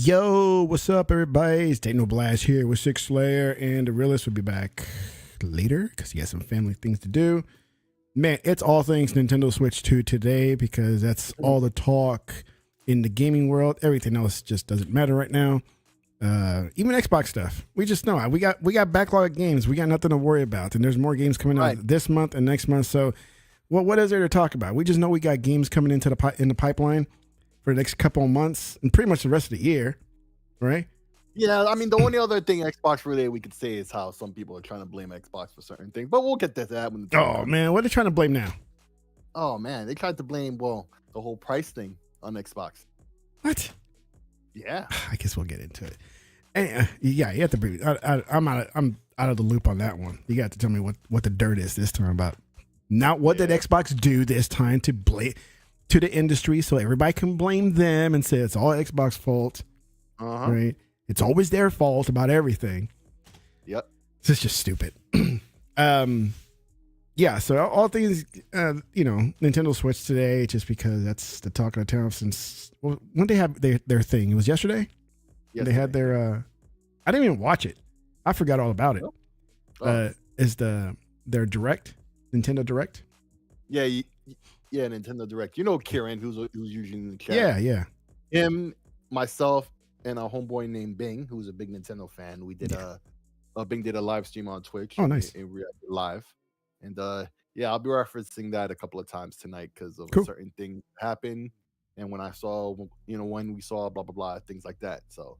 Yo, what's up, everybody? It's TEKNOBLAST here with SIKSLAYER, and the realist will be back later because he has some family things to do. Man, it's all things Nintendo Switch 2 today because that's all the talk in the gaming world. Everything else just doesn't matter right now. Even Xbox stuff. We just know we got backlog games. We got nothing to worry about, and there's more games coming out this month and next month. So, what is there to talk about? We just know we got games coming into the pipeline for the next couple of months and pretty much the rest of the year, right? Yeah, I mean, the only other thing Xbox related we could say is how some people are trying to blame Xbox for certain things, but we'll get to that when the Oh man, what are they trying to blame now? Oh man, they tried to blame the whole price thing on Xbox. What? Yeah, I guess we'll get into it. And, yeah, you have to bring. I'm out of the loop on that one. You got to tell me what the dirt is this time about. Not what did Xbox do this time to blame to the industry, so everybody can blame them and say it's all Xbox fault. Right? It's always their fault about everything. Yep. This is just stupid. Yeah, so all things, Nintendo Switch today, just because that's the talk of the town since when they have their thing. It was yesterday. They had their. I didn't even watch it. I forgot all about it. Is their Direct, Nintendo Direct? Yeah, Nintendo Direct. You know Kieran, who's usually in the chat. Yeah. Him, myself, and a homeboy named Bing, who's a big Nintendo fan. We did Bing did a live stream on Twitch. Oh, nice. And reacted live. And I'll be referencing that a couple of times tonight because of a certain thing happened. And when I saw, when we saw blah, blah, blah, things like that. So,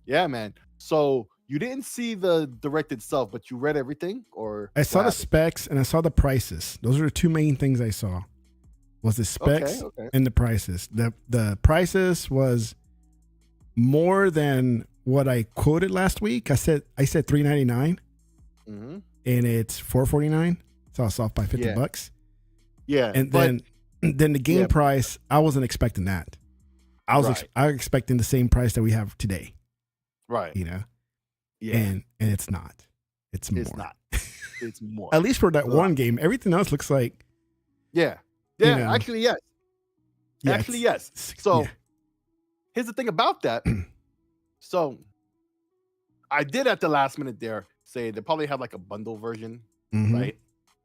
yeah, man. So you didn't see the Direct itself, but you read everything? Or I saw the specs and I saw the prices. Those are the two main things I saw. Was the specs and the prices. The prices was more than what I quoted last week. I said $399, and it's $449. So I was off by $50. Yeah, and then the game price, I wasn't expecting that. I was expecting the same price that we have today. Right. And it's not. It's more. It's not. It's more. At least for that one game. Everything else looks like. Yeah. Yeah. Actually, yes. Yes. So here's the thing about that. So I did at the last minute there say they probably have like a bundle version, right?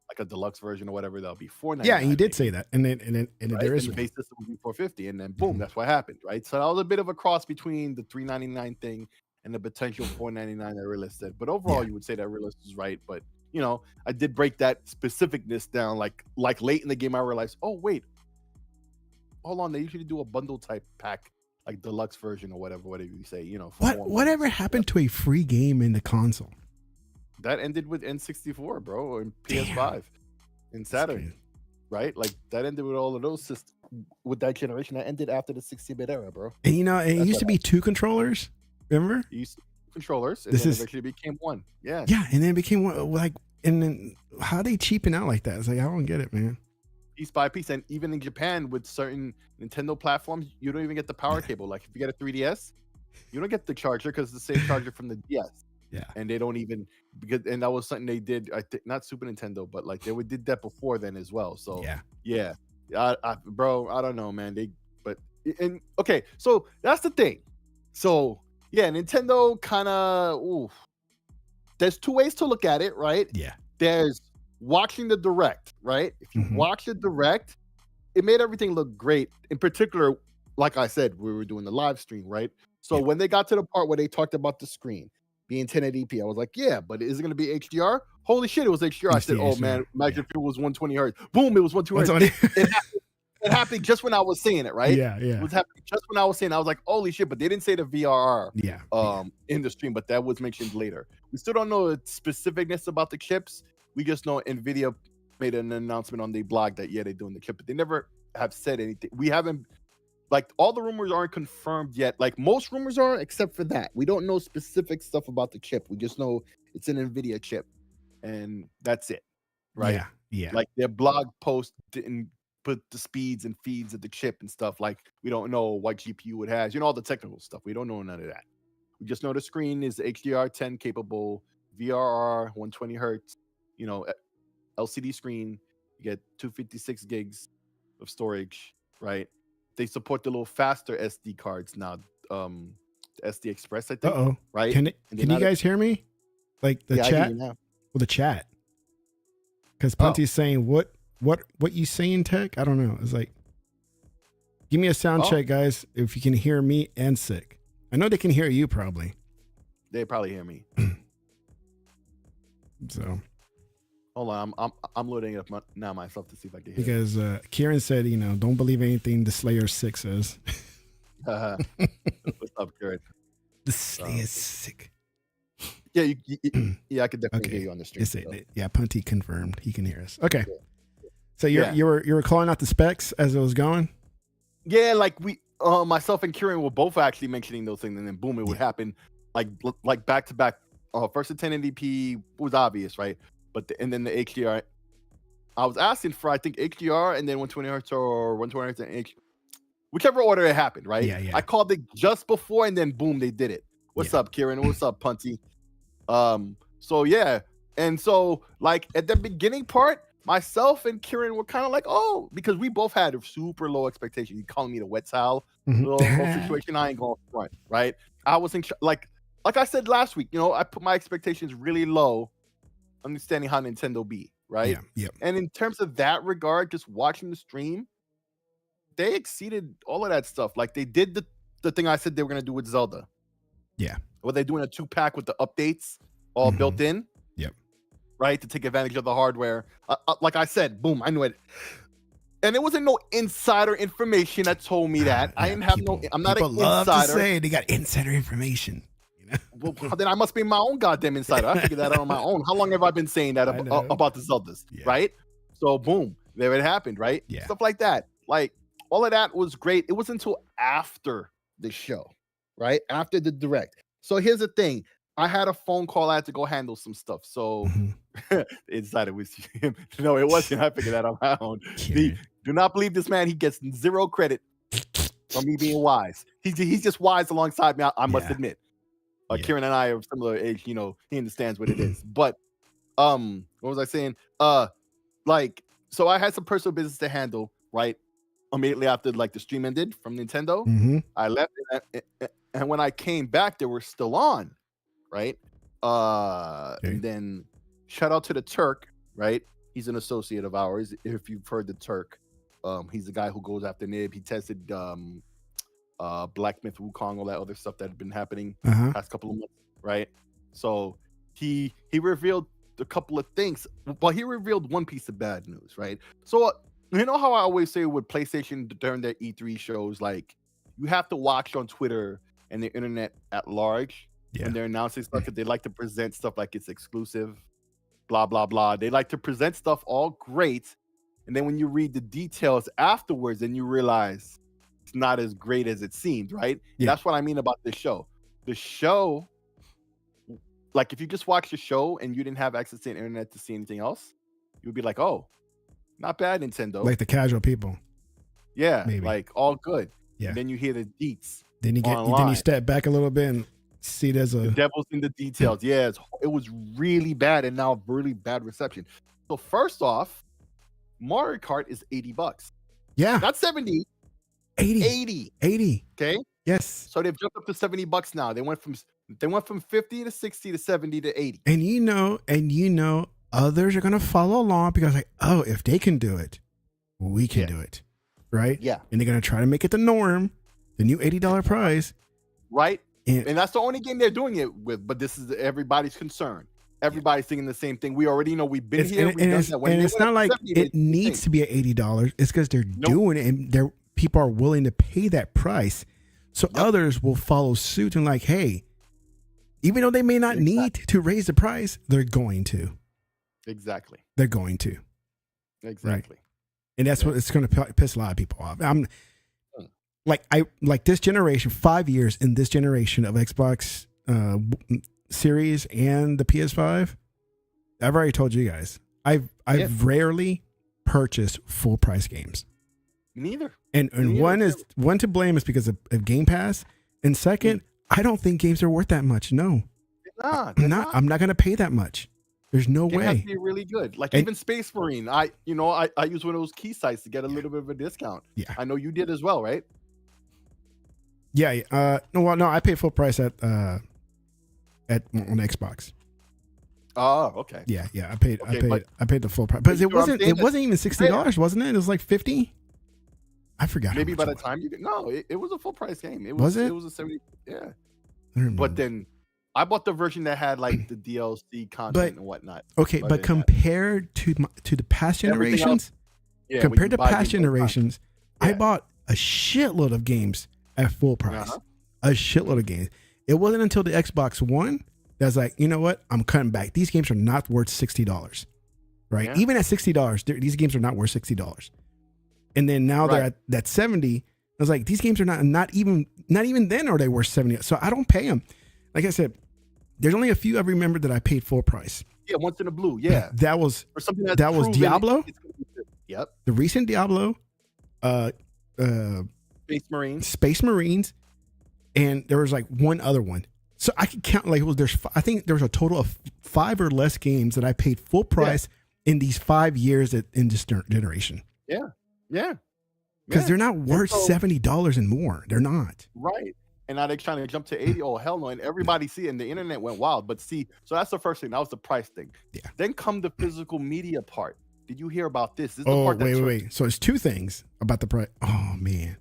Like a deluxe version or whatever. That'll be $499. Yeah, and you did say that, and then there is the base system will be $450, and then boom, that's what happened, right? So that was a bit of a cross between the $399 thing and the potential $499 that Realist said. But overall, you would say that Realist is right. But I did break that specificness down. Like late in the game, I realized, oh wait, hold on, they usually do a bundle type pack, like deluxe version or whatever you say. Whatever happened to a free game in the console? That ended with N64, bro, or PS5 and Saturn, right? Like that ended with all of those systems. With that generation, that ended after the 60-bit era, bro. And it used to be 2 controllers. Remember? It used to be 2 controllers, and then eventually became 1. Yeah. Yeah, and then it became 1. Like, and then how they cheaping out like that? It's like I don't get it, man. Piece by piece, and even in Japan with certain Nintendo platforms, you don't even get the power cable. Like if you get a 3DS, you don't get the charger because it's the same charger from the DS. Yeah, and they don't even and that was something they did. I think not Super Nintendo, but like they did that before then as well. So bro, I don't know, man. So that's the thing. So yeah, Nintendo kind of there's two ways to look at it, right? Yeah. There's watching the direct, right? If you watch the direct, it made everything look great. In particular, like I said, we were doing the live stream, right? So when they got to the part where they talked about the screen being 1080p, I was like, yeah, but is it going to be HDR? Holy shit, it was HDR. I said, oh man, imagine if it was 120 hertz. Boom, it was 120 hertz. It happened just when I was saying it, right? Yeah. It was happening just when I was saying it. I was like, holy shit, but they didn't say the VRR in the stream, but that was mentioned later. We still don't know the specificness about the chips. We just know NVIDIA made an announcement on their blog that, yeah, they're doing the chip, but they never have said anything. We haven't, like, all the rumors aren't confirmed yet. Like, most rumors are, except for that. We don't know specific stuff about the chip. We just know it's an NVIDIA chip, and that's it, right? Yeah. Like, their blog post didn't put the speeds and feeds of the chip and stuff. Like, we don't know what GPU it has, all the technical stuff. We don't know none of that. We just know the screen is HDR10 capable, VRR, 120 hertz, LCD screen. You get 256 gigs of storage, right? They support the little faster SD cards now, SD Express, I think. Right? Can you guys hear me? Like the chat? Well, the chat. Because Punty's saying, what you saying, Tech? I don't know. It's like, give me a sound check, guys, if you can hear me and Sick. I know they can hear you probably. They probably hear me. So hold on, I'm loading it up now myself to see if I can hear. Because Kieran said, don't believe anything the Slayer 6 says. What's up, Kieran? The Slayer 6. Yeah, I could definitely hear you on the stream. Yeah, Punty confirmed he can hear us. Okay. So you were calling out the specs as it was going? Yeah, like we myself and Kieran were both actually mentioning those things, and then boom, it would happen like back to back. First the 1080p was obvious, right? But and then the HDR. I was asking for, I think, HDR and then 120 hertz or 120 hertz and whichever order it happened, right? Yeah. I called it just before, and then boom, they did it. What's up, Kieran? What's up, Punty? So yeah, and so like at the beginning part, myself and Kieran were kind of like, oh, because we both had a super low expectation. You calling me the wet towel little situation? I ain't going front, right? I wasn't like I said last week. I put my expectations really low, understanding how Nintendo be, right? Yeah. And in terms of that regard, just watching the stream, they exceeded all of that stuff. Like they did the thing I said they were gonna do with Zelda. Yeah. Were they doing a 2-pack with the updates all built in? Yep. Right, to take advantage of the hardware. Like I said, boom, I knew it. And it wasn't no insider information that told me that. I didn't have I'm not an love insider. To say they got insider information. Well, then I must be my own goddamn insider. I figured that out on my own. How long have I been saying that about the Zeldas? Yeah. Right? So boom, there it happened, right? Yeah. Stuff like that. Like all of that was great. It wasn't until after the show, right? After the direct. So here's the thing. I had a phone call. I had to go handle some stuff. So inside it was him. No, it wasn't. I figured that on my own. Do not believe this man. He gets zero credit for me being wise. He's just wise alongside me. I must admit. Kieran and I are similar age. He understands what it is. But what was I saying? So I had some personal business to handle. Right, immediately after the stream ended from Nintendo, I left, and when I came back, they were still on. Right. And then shout out to the Turk, right? He's an associate of ours. If you've heard the Turk, he's the guy who goes after Nib. He tested Black Myth Wukong, all that other stuff that had been happening past couple of months, right? So he revealed a couple of things, but he revealed one piece of bad news, right? So you know how I always say with PlayStation during their E3 shows, like you have to watch on Twitter and the internet at large. When they're announcing stuff, they like to present stuff like it's exclusive, blah, blah, blah. They like to present stuff all great. And then when you read the details afterwards, then you realize it's not as great as it seemed, right? Yeah. That's what I mean about this show. The show, like if you just watch the show and you didn't have access to the internet to see anything else, you would be like, oh, not bad, Nintendo. Like the casual people. Yeah, maybe. Like all good. Yeah. And then you hear the deets. Then you step back a little bit and see there's the devil's in the details. Yeah, it was really bad, and now really bad reception. So first off, Mario Kart is $80. Yeah, not 70. 80. Okay, Yes. So they've jumped up to $70 now. They went from 50 to 60 to 70 to 80. And others are gonna follow along because like, oh, if they can do it, we can do it. Right? Yeah. And they're gonna try to make it the norm, the new $80 price. Right? And that's the only game they're doing it with, but this is everybody's concern. Everybody's thinking the same thing. We already know we've been here. And it's not like it needs to be at $80. It's because they're doing it and people are willing to pay that price. So others will follow suit and like, hey, even though they may not need to raise the price, they're going to. Exactly. They're going to. Exactly. Right? And that's what it's going to piss a lot of people off. I'm like this generation, 5 years in this generation of Xbox Series and the PS5. I've already told you guys. I've rarely purchased full price games. Neither. And one to blame is because of Game Pass. And second, I don't think games are worth that much. No. I'm not going to pay that much. There's no way. It has to be really good. Like even Space Marine, I use one of those key sites to get a little bit of a discount. Yeah. I know you did as well, right? Yeah. No, I paid full price on Xbox. Oh, okay. Yeah. I paid the full price. But it wasn't even $60, wasn't it? It was like $50. I forgot. Maybe by the time it was a full price game. It was it? It was a 70. Yeah. But then I bought the version that had like the DLC content and whatnot. Okay, but compared to the past generations, I bought a shitload of games at full price. A shitload of games. It wasn't until the Xbox One that's like, you know what? I'm cutting back. These games are not worth $60. Right? Yeah. Even at $60, these games are not worth $60. And then now they're at that 70. I was like, these games are not even then are they worth 70. So I don't pay them. Like I said, there's only a few I remember that I paid full price. Yeah, once in a blue. Yeah, that was Diablo. Yep. The recent Diablo, Space Marines, and there was like one other one. So I could count like I think there was a total of 5 or less games that I paid full price in these 5 years in this generation. Yeah. Yeah. Because they're not worth $70 and more. They're not. Right. And now they're trying to jump to 80. Oh, hell no. And everybody see it, and the internet went wild. But see, so that's the first thing. That was the price thing. Yeah. Then come the physical media part. Did you hear about this? This is the part wait. So it's 2 things about the price. Oh, man.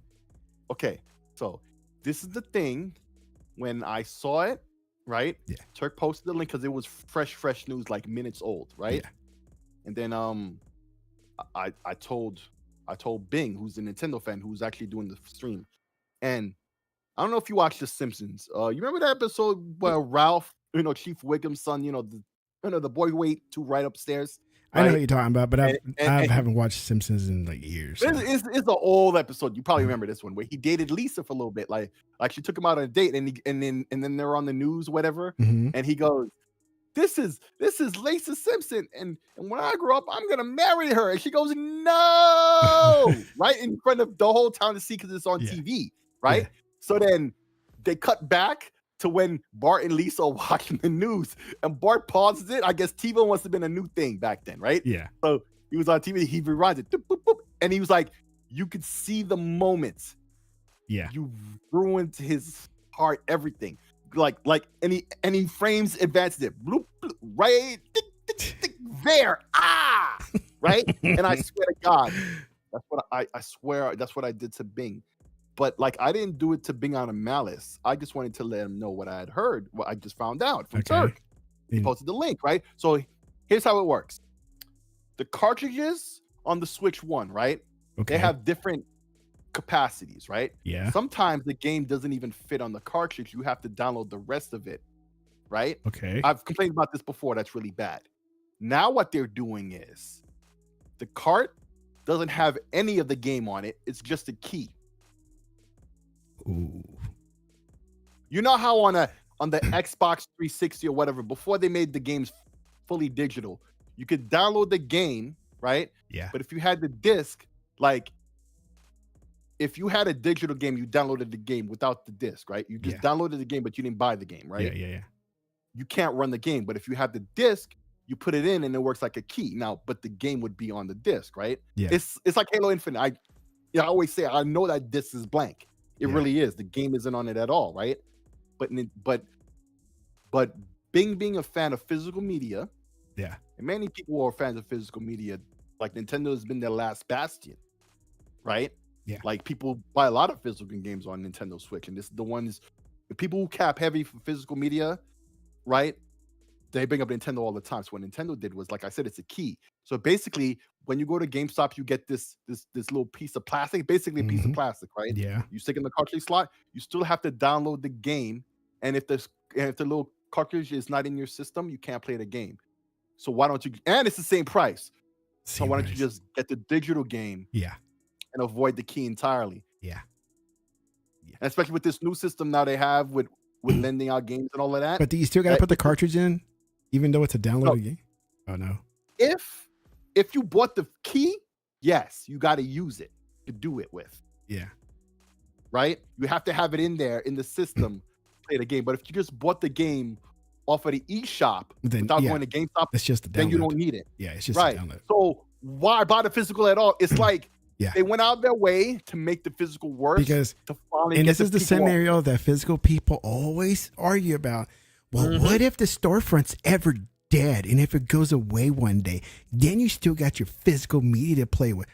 Okay. So this is the thing. When I saw it, right? Yeah. Turk posted the link because it was fresh news, like minutes old, right? Yeah. And then I told Bing, who's a Nintendo fan, who's actually doing the stream, and I don't know if you watched The Simpsons. You remember that episode where Ralph, Chief Wiggum's son, the boy who ate to right upstairs? Right? I know what you're talking about, but I haven't watched Simpsons in like years. So. It's an old episode. You probably remember this one where he dated Lisa for a little bit. Like she took him out on a date, and then they're on the news, whatever. Mm-hmm. And he goes, This is Lisa Simpson, and when I grow up, I'm gonna marry her. And she goes, no, right in front of the whole town to see because it's on TV, right? Yeah. So then they cut back to when Bart and Lisa are watching the news, and Bart pauses it. I guess TiVo must have been a new thing back then, right? Yeah. So he was on TV, he rewinds it, boop, boop, boop, and he was like, you could see the moments. Yeah. You ruined his heart, everything. Like, and he frames advances it, bloop, bloop, right there, right. And I swear to God, that's what I swear that's what I did to Bing. But like, I didn't do it to Bing out of malice. I just wanted to let him know what I had heard, what I just found out from Turk. He posted the link, right? So here's how it works: the cartridges on the Switch 1, right? Okay. They have different capacities, right? Yeah. Sometimes the game doesn't even fit on the cartridge. You have to download the rest of it, right? Okay. I've complained about this before. That's really bad. Now what they're doing is the cart doesn't have any of the game on it. It's just a key. Ooh. You know how on the Xbox 360 or whatever, before they made the games fully digital, you could download the game, right? Yeah. But if you had the disc, like if you had a digital game, you downloaded the game without the disc, right? You just downloaded the game, but you didn't buy the game, right? Yeah. You can't run the game, but if you have the disc, you put it in and it works like a key. Now, but the game would be on the disc, right? Yeah. It's like Halo Infinite. I always say I know that disc is blank, It really is. The game isn't on it at all, right? But Bing being a fan of physical media, Yeah. and many people who are fans of physical media, like Nintendo has been their last bastion, right? Yeah. Like people buy a lot of physical games on Nintendo Switch, and this is the people who cap heavy for physical media, right? They bring up Nintendo all the time. So what Nintendo did was, like I said, it's a key. So basically, when you go to GameStop, you get this little piece of plastic, basically a piece of plastic, right? Yeah. You stick in the cartridge slot. You still have to download the game, and if the little cartridge is not in your system, you can't play the game. So why don't you? And it's the same price. So why don't you just get the digital game? Yeah. And avoid the key entirely. Yeah. And especially with this new system now they have with lending out games and all of that. But do you still got to put the cartridge in, even though it's a downloaded game? Oh no. If you bought the key, yes, you got to use it to do it with. Yeah. Right? You have to have it in there in the system to play the game. But if you just bought the game off of the eShop without going to GameStop, it's just then you don't need it. Yeah, it's just right. a download. So why buy the physical at all? It's like yeah. They went out their way to make the physical worse. Because, and this is the scenario that physical people always argue about. Well, what if the storefront's ever dead? And if it goes away one day, then you still got your physical media to play with.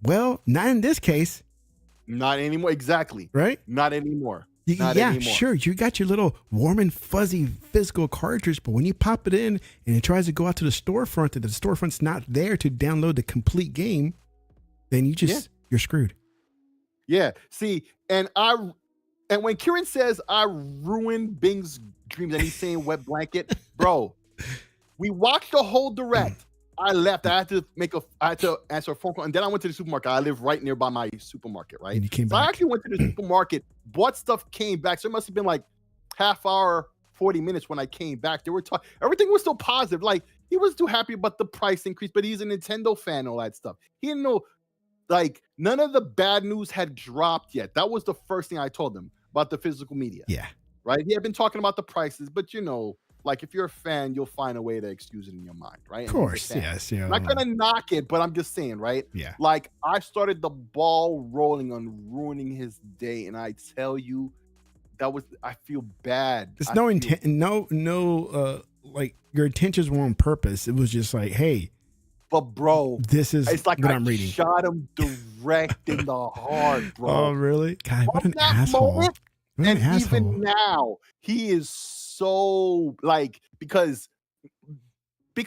Well, not in this case. Not anymore. Exactly. Right? Not anymore. Sure. You got your little warm and fuzzy physical cartridge, but when you pop it in and it tries to go out to the storefront and the storefront's not there to download the complete game, then you're screwed. Yeah. See, and when Kieran says I ruined Bing's dreams and he's saying wet blanket, bro, we watched the whole direct. I left. I had to answer a phone call, and then I went to the supermarket. I live right nearby my supermarket, right? And you came back. I actually went to the supermarket, bought stuff, came back. So it must have been like half hour, 40 minutes when I came back. They were talking. Everything was still positive. Like he was too happy about the price increase, but he's a Nintendo fan, and all that stuff. He didn't know. Like none of the bad news had dropped yet. That was the first thing I told him about the physical media. Yeah. Right. He had been talking about the prices, but like if you're a fan, you'll find a way to excuse it in your mind, right? Of course, yes. I'm not gonna knock it, but I'm just saying, right? Yeah. Like I started the ball rolling on ruining his day, and I tell you, I feel bad. There's no intent, like your intentions were on purpose. It was just like, hey. But bro, it's like what I'm reading. Shot him direct in the heart, bro. Oh really? God, what an asshole! And even now, he is so like because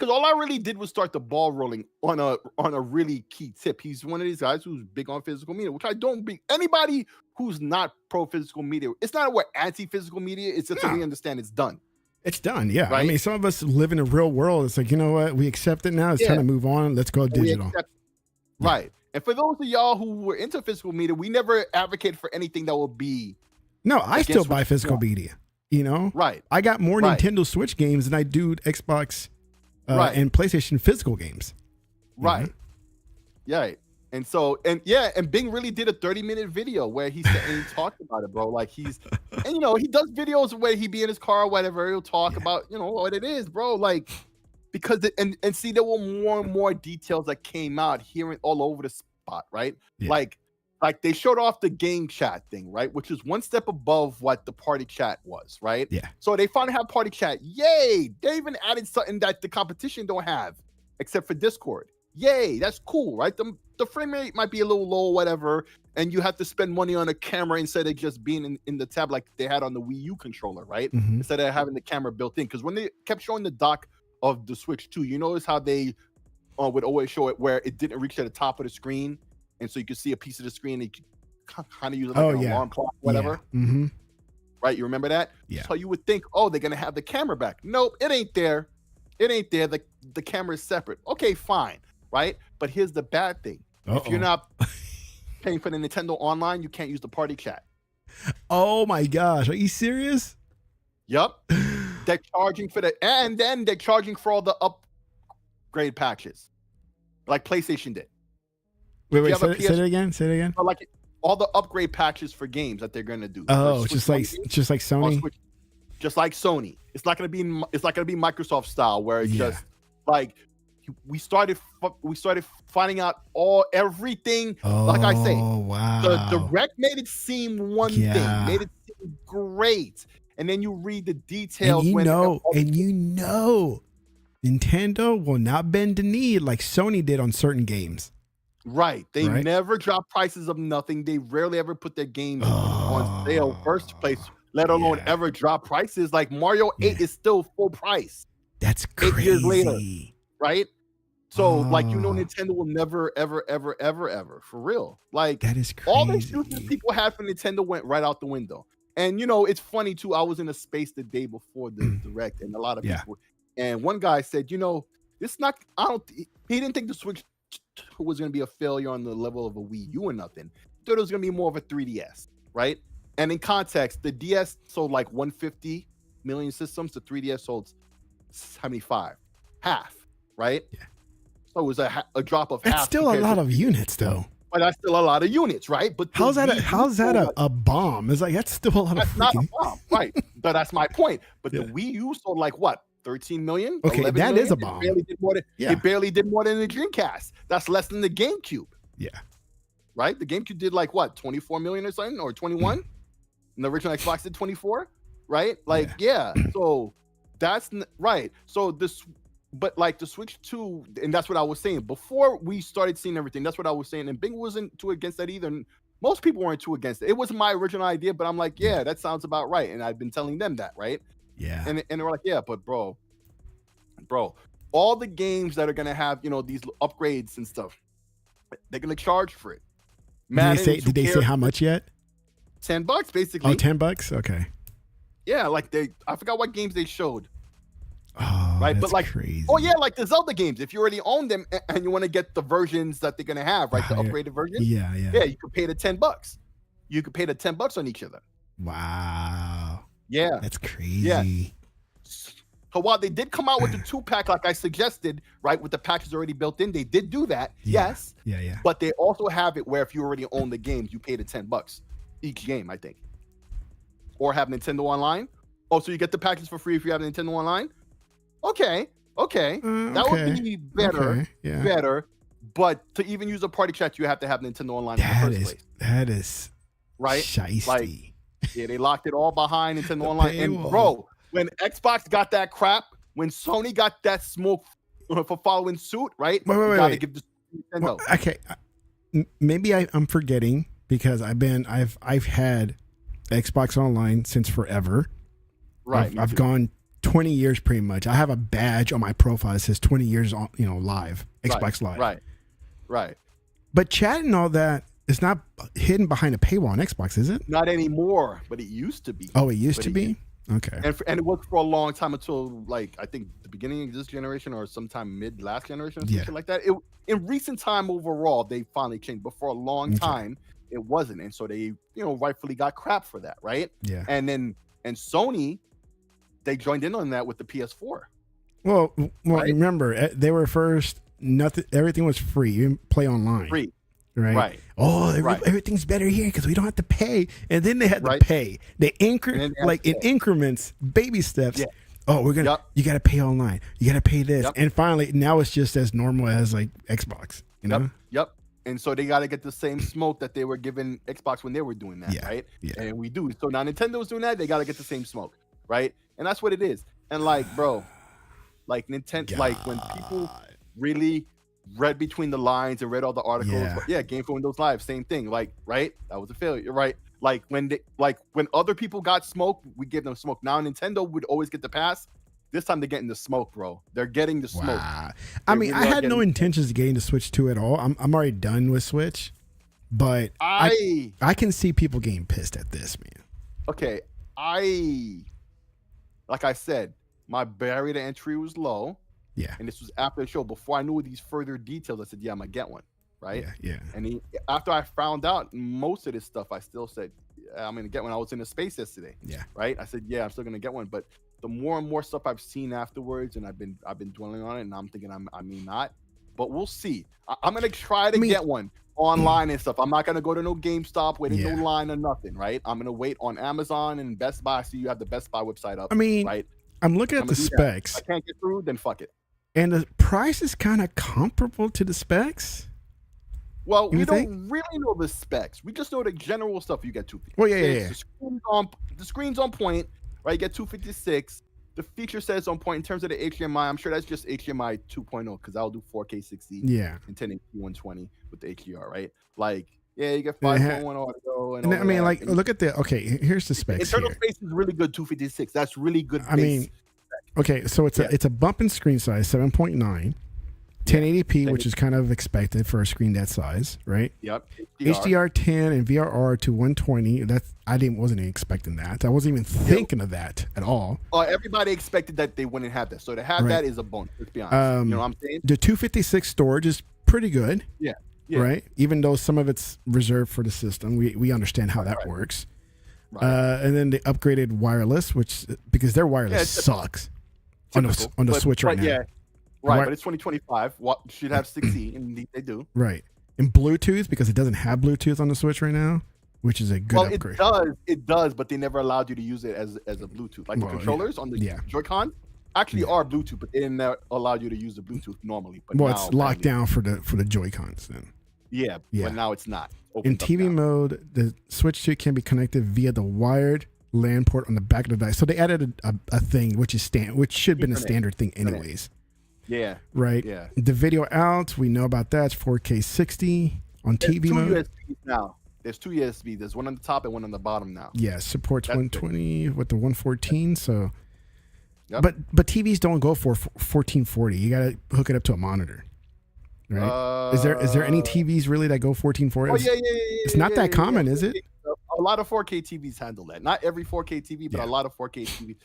all I really did was start the ball rolling on a really key tip. He's one of these guys who's big on physical media, which I don't be. Anybody who's not pro physical media, it's not we're anti physical media. It's just so we understand it's done. It's done, yeah. Right? I mean, some of us live in a real world. It's like, you know what? We accept it now. It's time to move on. Let's go digital. Right. And for those of y'all who were into physical media, we never advocate for anything that will be. No, I still buy physical media. You know? Right. I got more Nintendo Switch games than I do Xbox and PlayStation physical games. Right. Yeah. And so, and Bing really did a 30-minute video where he said, and he talked about it, bro. Like he does videos where he be in his car or whatever. He'll talk about, what it is, bro. Like, because, and see, there were more and more details that came out here all over the spot, right? Yeah. Like they showed off the game chat thing, right? Which is one step above what the party chat was, right? Yeah. So they finally have party chat. Yay! They even added something that the competition don't have, except for Discord. Yay, that's cool, right? The frame rate might be a little low, whatever, and you have to spend money on a camera instead of just being in the tab like they had on the Wii U controller, right? Mm-hmm. Instead of having the camera built in. Because when they kept showing the dock of the Switch 2, you notice how they would always show it where it didn't reach to the top of the screen, and so you could see a piece of the screen and you could kind of use it like an alarm clock, whatever. Yeah. Mm-hmm. Right, you remember that? Yeah. So you would think, they're going to have the camera back. Nope, it ain't there. It ain't there. The camera is separate. Okay, fine. Right? But here's the bad thing. If you're not paying for the Nintendo Online, you can't use the party chat. Oh my gosh. Are you serious? Yup. They're charging for and then they're charging for all the upgrade patches. Like PlayStation did. Wait, say it again. Say it again. Like all the upgrade patches for games that they're gonna do. Oh, just like Sony. Just like Sony. It's not gonna be Microsoft style where it's just like we started finding out everything. Oh, Like I say, wow. the direct made it seem one thing, made it seem great, and then you read the details. And you know, Nintendo will not bend the knee like Sony did on certain games. Right. They never drop prices of nothing. They rarely ever put their games on sale first place, let alone ever drop prices. Like Mario 8 is still full price. That's crazy. 8 years later, right? So like, you know, Nintendo will never, ever, ever, ever, ever, for real. Like, that is crazy. All the excuses people had for Nintendo went right out the window. And you know, it's funny too. I was in a space the day before the direct, and a lot of people. And one guy said, you know, it's not. He didn't think the Switch was going to be a failure on the level of a Wii U or nothing. He thought it was going to be more of a 3DS, right? And in context, the DS sold like 150 million systems. The 3DS sold 75, half, right? Yeah. So it was a drop of half. That's still a lot of units, though. But that's still a lot of units, right? But how's that a bomb? It's like that's still a lot of. Not a bomb, right? But that's my point. But the Wii U sold like what? 13 million? Okay, that million? Is a bomb. It barely did more than the Dreamcast. That's less than the GameCube. Yeah. Right? The GameCube did like what, 24 million or something, or 21? And the original Xbox did 24, right? Like, so that's right. So but like the Switch 2, and that's what I was saying before we started seeing everything. That's what I was saying. And Bing wasn't too against that either. And most people weren't too against it. It wasn't my original idea, but I'm like, that sounds about right. And I've been telling them that, right? Yeah. And they were like, yeah, but bro, all the games that are gonna have, you know, these upgrades and stuff, they're gonna charge for it. Did they say how much yet? $10 basically. Oh, $10? Okay. Yeah, like I forgot what games they showed. Oh, right, that's but like, crazy. Oh yeah, like the Zelda games. If you already own them and you want to get the versions that they're gonna have, right, the upgraded version. Yeah, you could pay the $10. You could pay the $10 on each of them. Wow. Yeah, that's crazy. Yeah. So while they did come out with the 2-pack, like I suggested, right, with the package already built in, they did do that. Yes. Yeah. But they also have it where if you already own the games, you pay the $10 each game, I think. Or have Nintendo Online. Oh, so you get the package for free if you have Nintendo Online. Okay. That would be better. Better. But to even use a party chat, you have to have Nintendo Online in the first place. That is right. Shiesty. Like, they locked it all behind Nintendo Online. And bro, when Xbox got that crap, when Sony got that smoke for following suit, right? Wait. Give this to Nintendo. Well, okay, maybe I'm forgetting because I've had Xbox Online since forever. Right. I've gone 20 years pretty much. I have a badge on my profile that says 20 years on, live, Xbox Live. Right. But chat and all that is not hidden behind a paywall on Xbox, is it? Not anymore, but it used to be. Oh, it used to be? Okay. And it worked for a long time until like I think the beginning of this generation or sometime mid last generation or something like that. In recent time overall, they finally changed. But for a long time, it wasn't. And so they, rightfully got crap for that, right? Yeah. And Sony, they joined in on that with the PS4. Well, remember, they were first, everything was free. You didn't play online. Free. Right. Oh, everything's better here because we don't have to pay. And then they had to pay. They in increments, baby steps. Yeah. Oh, you got to pay online. You got to pay this. Yep. And finally, now it's just as normal as like Xbox. You know? Yep. And so they got to get the same smoke that they were giving Xbox when they were doing that, right? Yeah. And we do. So now Nintendo's doing that. They got to get the same smoke, right? And that's what it is. And like, bro, like Nintendo, like when people really read between the lines and read all the articles. Game for Windows Live, same thing. Like, right? That was a failure, right? Like when other people got smoke, we give them smoke. Now Nintendo would always get the pass. This time they're getting the smoke, bro. They're getting the smoke. I mean, I had no intentions of getting the Switch 2 at all. I'm already done with Switch, but I can see people getting pissed at this, man. Okay, like I said, my barrier to entry was low. Yeah. And this was after the show. Before I knew these further details, I said, I'm going to get one. Right? Yeah. And after I found out most of this stuff, I still said, I'm going to get one. I was in a space yesterday. Yeah. Right? I said, I'm still going to get one. But the more and more stuff I've seen afterwards, and I've been dwelling on it, and I'm thinking I may not. But we'll see. I'm going to try to get one online and stuff. I'm not going to go to no GameStop, wait in no line or nothing, right? I'm going to wait on Amazon and Best Buy. I see you have the Best Buy website up. I mean, right? I'm looking at the specs. If I can't get through, then fuck it. And the price is kind of comparable to the specs. Well, You we think? don't really know the specs. We just know the general stuff. You get 256. Well, yeah. The screen's on point, right? You get 256. The feature says on point in terms of the HDMI. I'm sure that's just HDMI 2.0 because I'll do 4K 60 Yeah. and 1080 120 with the HDR, right? Like, yeah, you get And it 5.1 audio and And all I mean, that. like, And look at the, okay, here's the specs internal here. space is really good 256. That's really good. I mean, okay, so it's a bump in screen size, 7.9. 1080p, which is kind of expected for a screen that size, right? Yep. HDR 10 and VRR to 120. Wasn't even expecting that. I wasn't even thinking of that at all. Everybody expected that they wouldn't have that, so to have that is a bonus. Let's be honest. You know what I'm saying? The 256 storage is pretty good. Yeah. Right. Even though some of it's reserved for the system, we understand how that works. Right. And then the upgraded wireless, which because their wireless sucks on the Switch right now. Yeah. Right, but it's 2025. What should have 6E, and they do. Right. And Bluetooth, because it doesn't have Bluetooth on the Switch right now, which is a good upgrade. It does, but they never allowed you to use it as a Bluetooth. Like the controllers on the Joy-Con actually are Bluetooth, but they didn't allow you to use the Bluetooth normally. But now, it's locked down for the Joy-Cons then. Yeah, but now it's not. In TV mode, the Switch 2 can be connected via the wired LAN port on the back of the device. So they added a thing which should have been a standard thing anyways. Yeah. Right. Yeah. The video out, we know about that. It's 4K 60 on TV mode. USBs now. There's 2 USB. There's one on the top and one on the bottom now. Yeah, supports 120 with the 114. So, but TVs don't go for 1440. You got to hook it up to a monitor. Right? Is there any TVs really that go 1440? Oh yeah. It's not that common, is it? A lot of 4K TVs handle that. Not every 4K TV, but a lot of 4K TVs.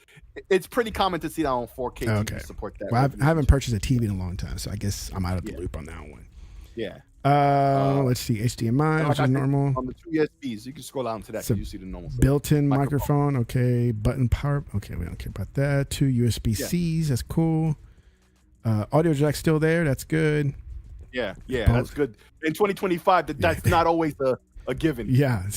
It's pretty common to see that on 4K TV support that. Well, I haven't purchased a TV in a long time, so I guess I'm out of the loop on that one. Yeah. Let's see, HDMI, which is normal. On the 2 USBs, you can scroll down to that. You see the normal stuff. Built-in microphone. Okay. Button power. Okay, we don't care about that. 2 USB-Cs. That's cool. Audio jack still there. That's good. Yeah, that's good. In 2025, that's not always a given. Yeah.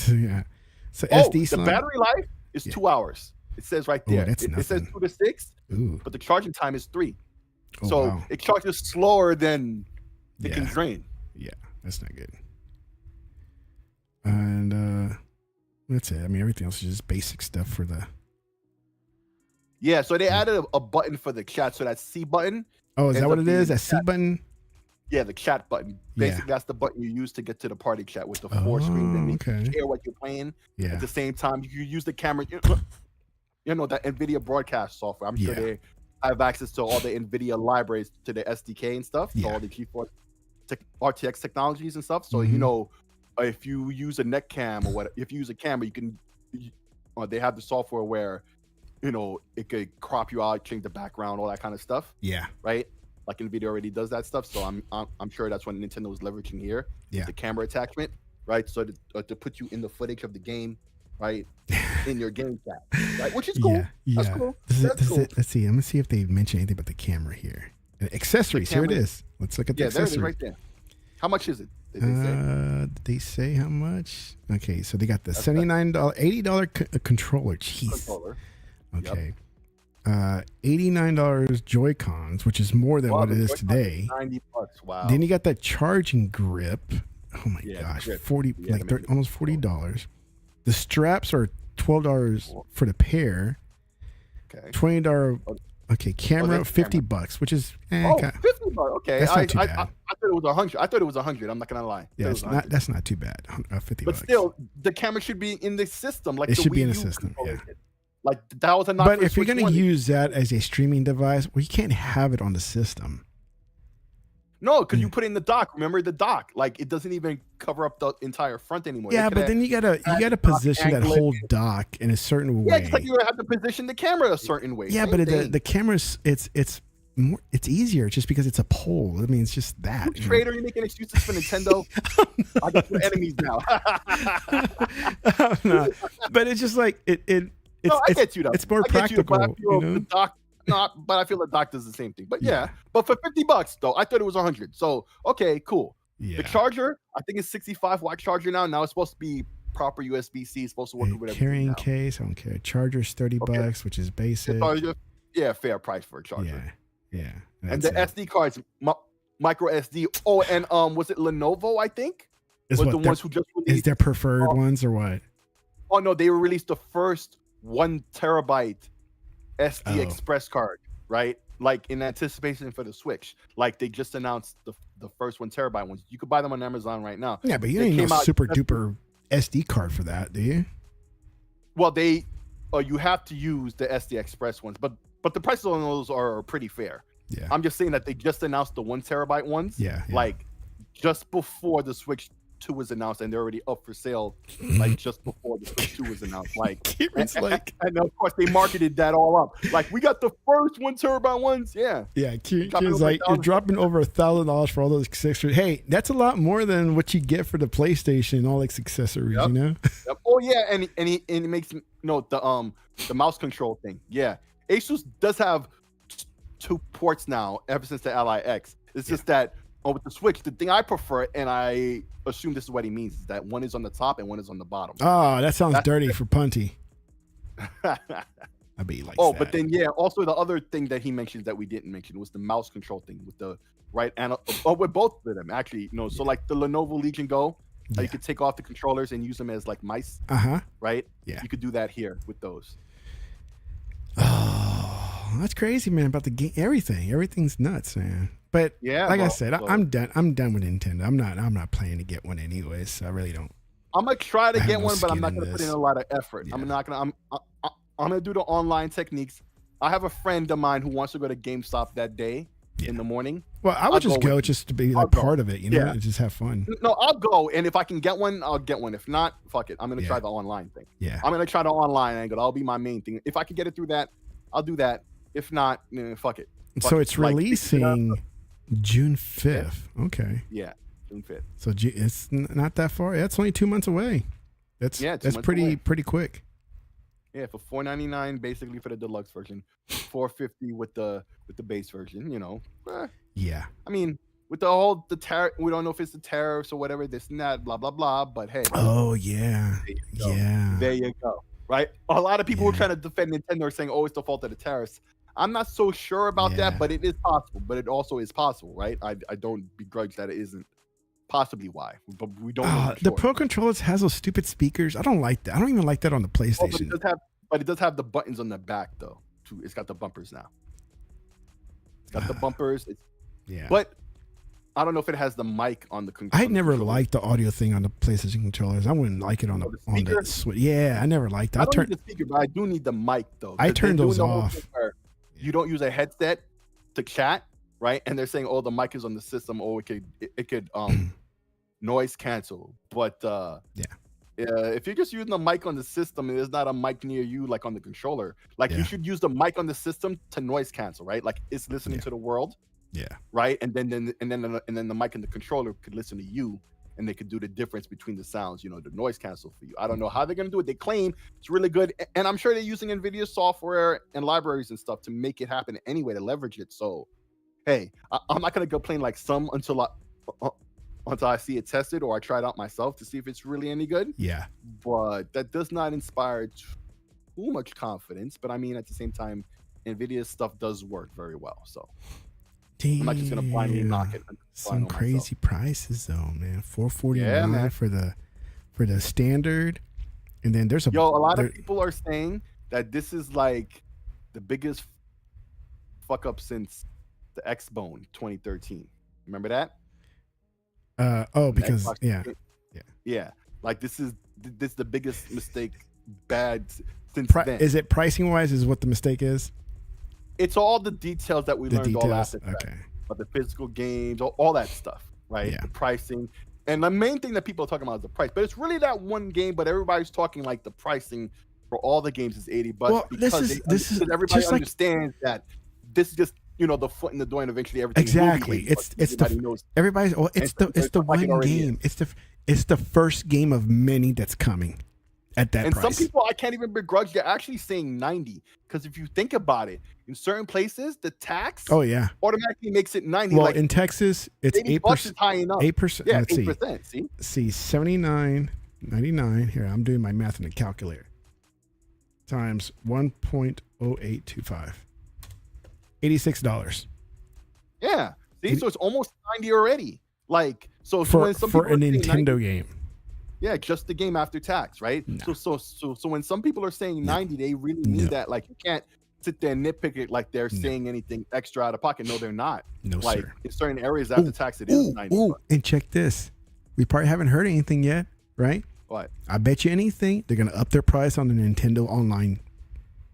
So SD slot. The battery life is 2 hours. It says right there. It says 2 to 6, but the charging time is 3. Oh, so wow. it charges slower than it can drain. Yeah, that's not good. And that's it. I mean, everything else is just basic stuff for the. Yeah, so they added a button for the chat. So that C button. Oh, is that what it is? That C button? Yeah, the chat button. Basically, that's the button you use to get to the party chat with the 4 screen. That makes you share what you're playing. Yeah. At the same time, you use the camera. You know, that NVIDIA broadcast software. I'm sure they have access to all the NVIDIA libraries, to the SDK and stuff. So all the GeForce RTX technologies and stuff. So, you know, if you use a net cam or what, if you use a camera, you can, they have the software where, you know, it could crop you out, change the background, all that kind of stuff. Yeah. Right. Like NVIDIA already does that stuff, so I'm sure that's what Nintendo is leveraging here. Yeah, the camera attachment, right? So to put you in the footage of the game, right, in your game chat, right? Which is cool. That's cool. Let's see. I'm gonna see if they mention anything about the camera here. Accessories. Here it is. Let's look at the accessories. There it is right there. How much is it? Did they say how much? Okay, so they got the $79, $80 controller. Jeez. Controller. Okay. Yep. $89 Joy-Cons, which is more than what it is today. $90. Wow. Then you got that charging grip. Oh my gosh, 40 almost $40. The straps are $12 for the pair. Okay. $20. Okay, camera $50, which is $50. Okay, that's not too bad. I thought it was 100. I thought it was 100. I'm not gonna lie. Yeah, that's not too bad. $50. But still, the camera should be in the system. Like it should be in the system. Yeah. Like that was enough. But if you're going to use that as a streaming device, well, you can't have it on the system. No, because you put it in the dock. Remember the dock? Like it doesn't even cover up the entire front anymore. Yeah, but then you gotta position that whole dock in a certain way. Yeah, it's like you have to position the camera a certain way. Yeah, but the camera's it's more, it's easier just because it's a pole. I mean, it's just that. You trader, you're making excuses for Nintendo. I got your enemies now. No, but it's just like it. I get you though. It's more practical. The dock, but I feel the dock does the same thing. But but for $50 though, I thought it was 100. So okay, cool. Yeah. The charger, I think it's 65-watt charger now. Now it's supposed to be proper USB-C. It's supposed to work with everything. Carrying case, I don't care. Charger's $30, which is basic. Yeah, fair price for a charger. Yeah. And the SD cards, micro SD. Oh, and was it Lenovo? I think Is was what the ones who just is released. their preferred ones or what? Oh no, they released the first 1 terabyte SD Oh. Express card, right? Like in anticipation for the Switch. Like they just announced the first 1 terabyte ones. You could buy them on Amazon right now. Yeah, but you They ain't no came out super just- duper SD card for that, do you? Well, you have to use the SD Express ones, but the prices on those are pretty fair. Yeah. I'm just saying that they just announced the 1 terabyte ones. Yeah. Like just before the Switch 2 was announced, and they're already up for sale. Like just before the Switch 2 was announced. Like, Kieran's like, and of course they marketed that all up. Like we got the first 1 terabyte ones. Yeah. yeah, Kieran's over like, you're $1,000. dropping over $1,000 for all those accessories. Hey, that's a lot more than what you get for the PlayStation, all its accessories, Yep. you know? Yep. Oh yeah, and he makes the mouse control thing. Yeah, Asus does have 2 ports now ever since the Ally X. It's just that with the Switch, the thing I prefer, and I assume this is what he means, is that one is on the top and one is on the bottom. Oh, that sounds That's dirty for Punty. I bet he likes that. But then also the other thing that he mentioned that we didn't mention was the mouse control thing with the right with both of them actually. So like the Lenovo Legion Go, you could take off the controllers and use them as like mice. Right? Yeah. You could do that here with those. Oh, that's crazy, man. About the game, everything's nuts, man. But I said, I'm done. I'm done with Nintendo. I'm not planning to get one anyways. So I really don't. I'm gonna try to get no one, but I'm skin not in gonna put this. in a lot of effort. Yeah. I'm gonna do the online techniques. I have a friend of mine who wants to go to GameStop that day in the morning. Well, I would just go just to be like part of it, you know, and just have fun. No, I'll go, and if I can get one, I'll get one. If not, fuck it. I'm gonna try the online thing. Yeah. I'm gonna try the online angle. That'll be my main thing. If I can get it through that, I'll do that. If not, fuck it. So it's releasing June 5th. Okay. Yeah, June 5th. So it's not that far. That's only 2 months away. That's pretty quick. Yeah, for $499 basically for the deluxe version, $450 with the base version. Yeah. I mean, with the tariff, we don't know if it's the tariffs or whatever, this and that, blah blah blah. But hey. Oh yeah. There you go. Right. A lot of people were trying to defend Nintendo, are saying, "Oh, it's the fault of the tariffs." I'm not so sure about that, but it is possible. But it also is possible, right? I don't begrudge that it isn't. Possibly why, but we don't know. The Pro Controllers has those stupid speakers. I don't like that. I don't even like that on the PlayStation. But it does have the buttons on the back though. Too. It's got the bumpers now. It's got the bumpers. But I don't know if it has the mic on the controller. I never liked the audio thing on the PlayStation controllers. I wouldn't like it on the Switch. Yeah, I never liked that. I don't need the speaker, but I do need the mic though. I turned those off. You don't use a headset to chat, right? And they're saying, "Oh, the mic is on the system. Oh, it could noise cancel." But if you're just using the mic on the system and there's not a mic near you, like on the controller, like you should use the mic on the system to noise cancel, right? Like it's listening to the world. Yeah. Right. And then the mic and the controller could listen to you, and they could do the difference between the sounds, the noise cancel for you. I don't know how they're going to do it. They claim it's really good. And I'm sure they're using NVIDIA software and libraries and stuff to make it happen anyway, to leverage it. So, hey, I'm not going to complain like some until I see it tested or I try it out myself to see if it's really any good. Yeah. But that does not inspire too much confidence. But I mean, at the same time, NVIDIA's stuff does work very well. So. Damn. I'm not just gonna blindly knock it. Some crazy prices though, man. $449 for the standard, and then there's a lot of people are saying that this is like the biggest fuck up since the Xbone 2013. Remember that? Because yeah. Like this is the biggest mistake bad since then. Is it pricing wise? Is what the mistake is? It's all the details that we learned all after that. Okay. About the physical games, all that stuff, right? Yeah. The pricing. And the main thing that people are talking about is the price. But it's really that one game, but everybody's talking like the pricing for all the games is $80. Well, because everybody understands that this is just the foot in the door, and eventually everything. Exactly. It's everybody's. Well, it's the one game. It's the first game of many that's coming. At that price. Some people I can't even begrudge. They're actually saying 90 because if you think about it, in certain places the tax automatically makes it 90. Well, in Texas it's 8%. High enough. 8%. Yeah, let's 8%. See, $79.99. Here, I'm doing my math in the calculator. Times 1.0825. $86. Yeah. See, so it's almost 90 already. Like, so when some for people a are saying 90, Nintendo game. yeah, just the game after tax, right? No. So when some people are saying No. 90, they really mean No. that. Like, you can't sit there and nitpick it like they're No. saying anything extra out of pocket. No, they're not. No, Like, sir. in certain areas after tax, it is 90. Ooh, and check this. We probably haven't heard anything yet, right? What? I bet you anything they're gonna up their price on the Nintendo Online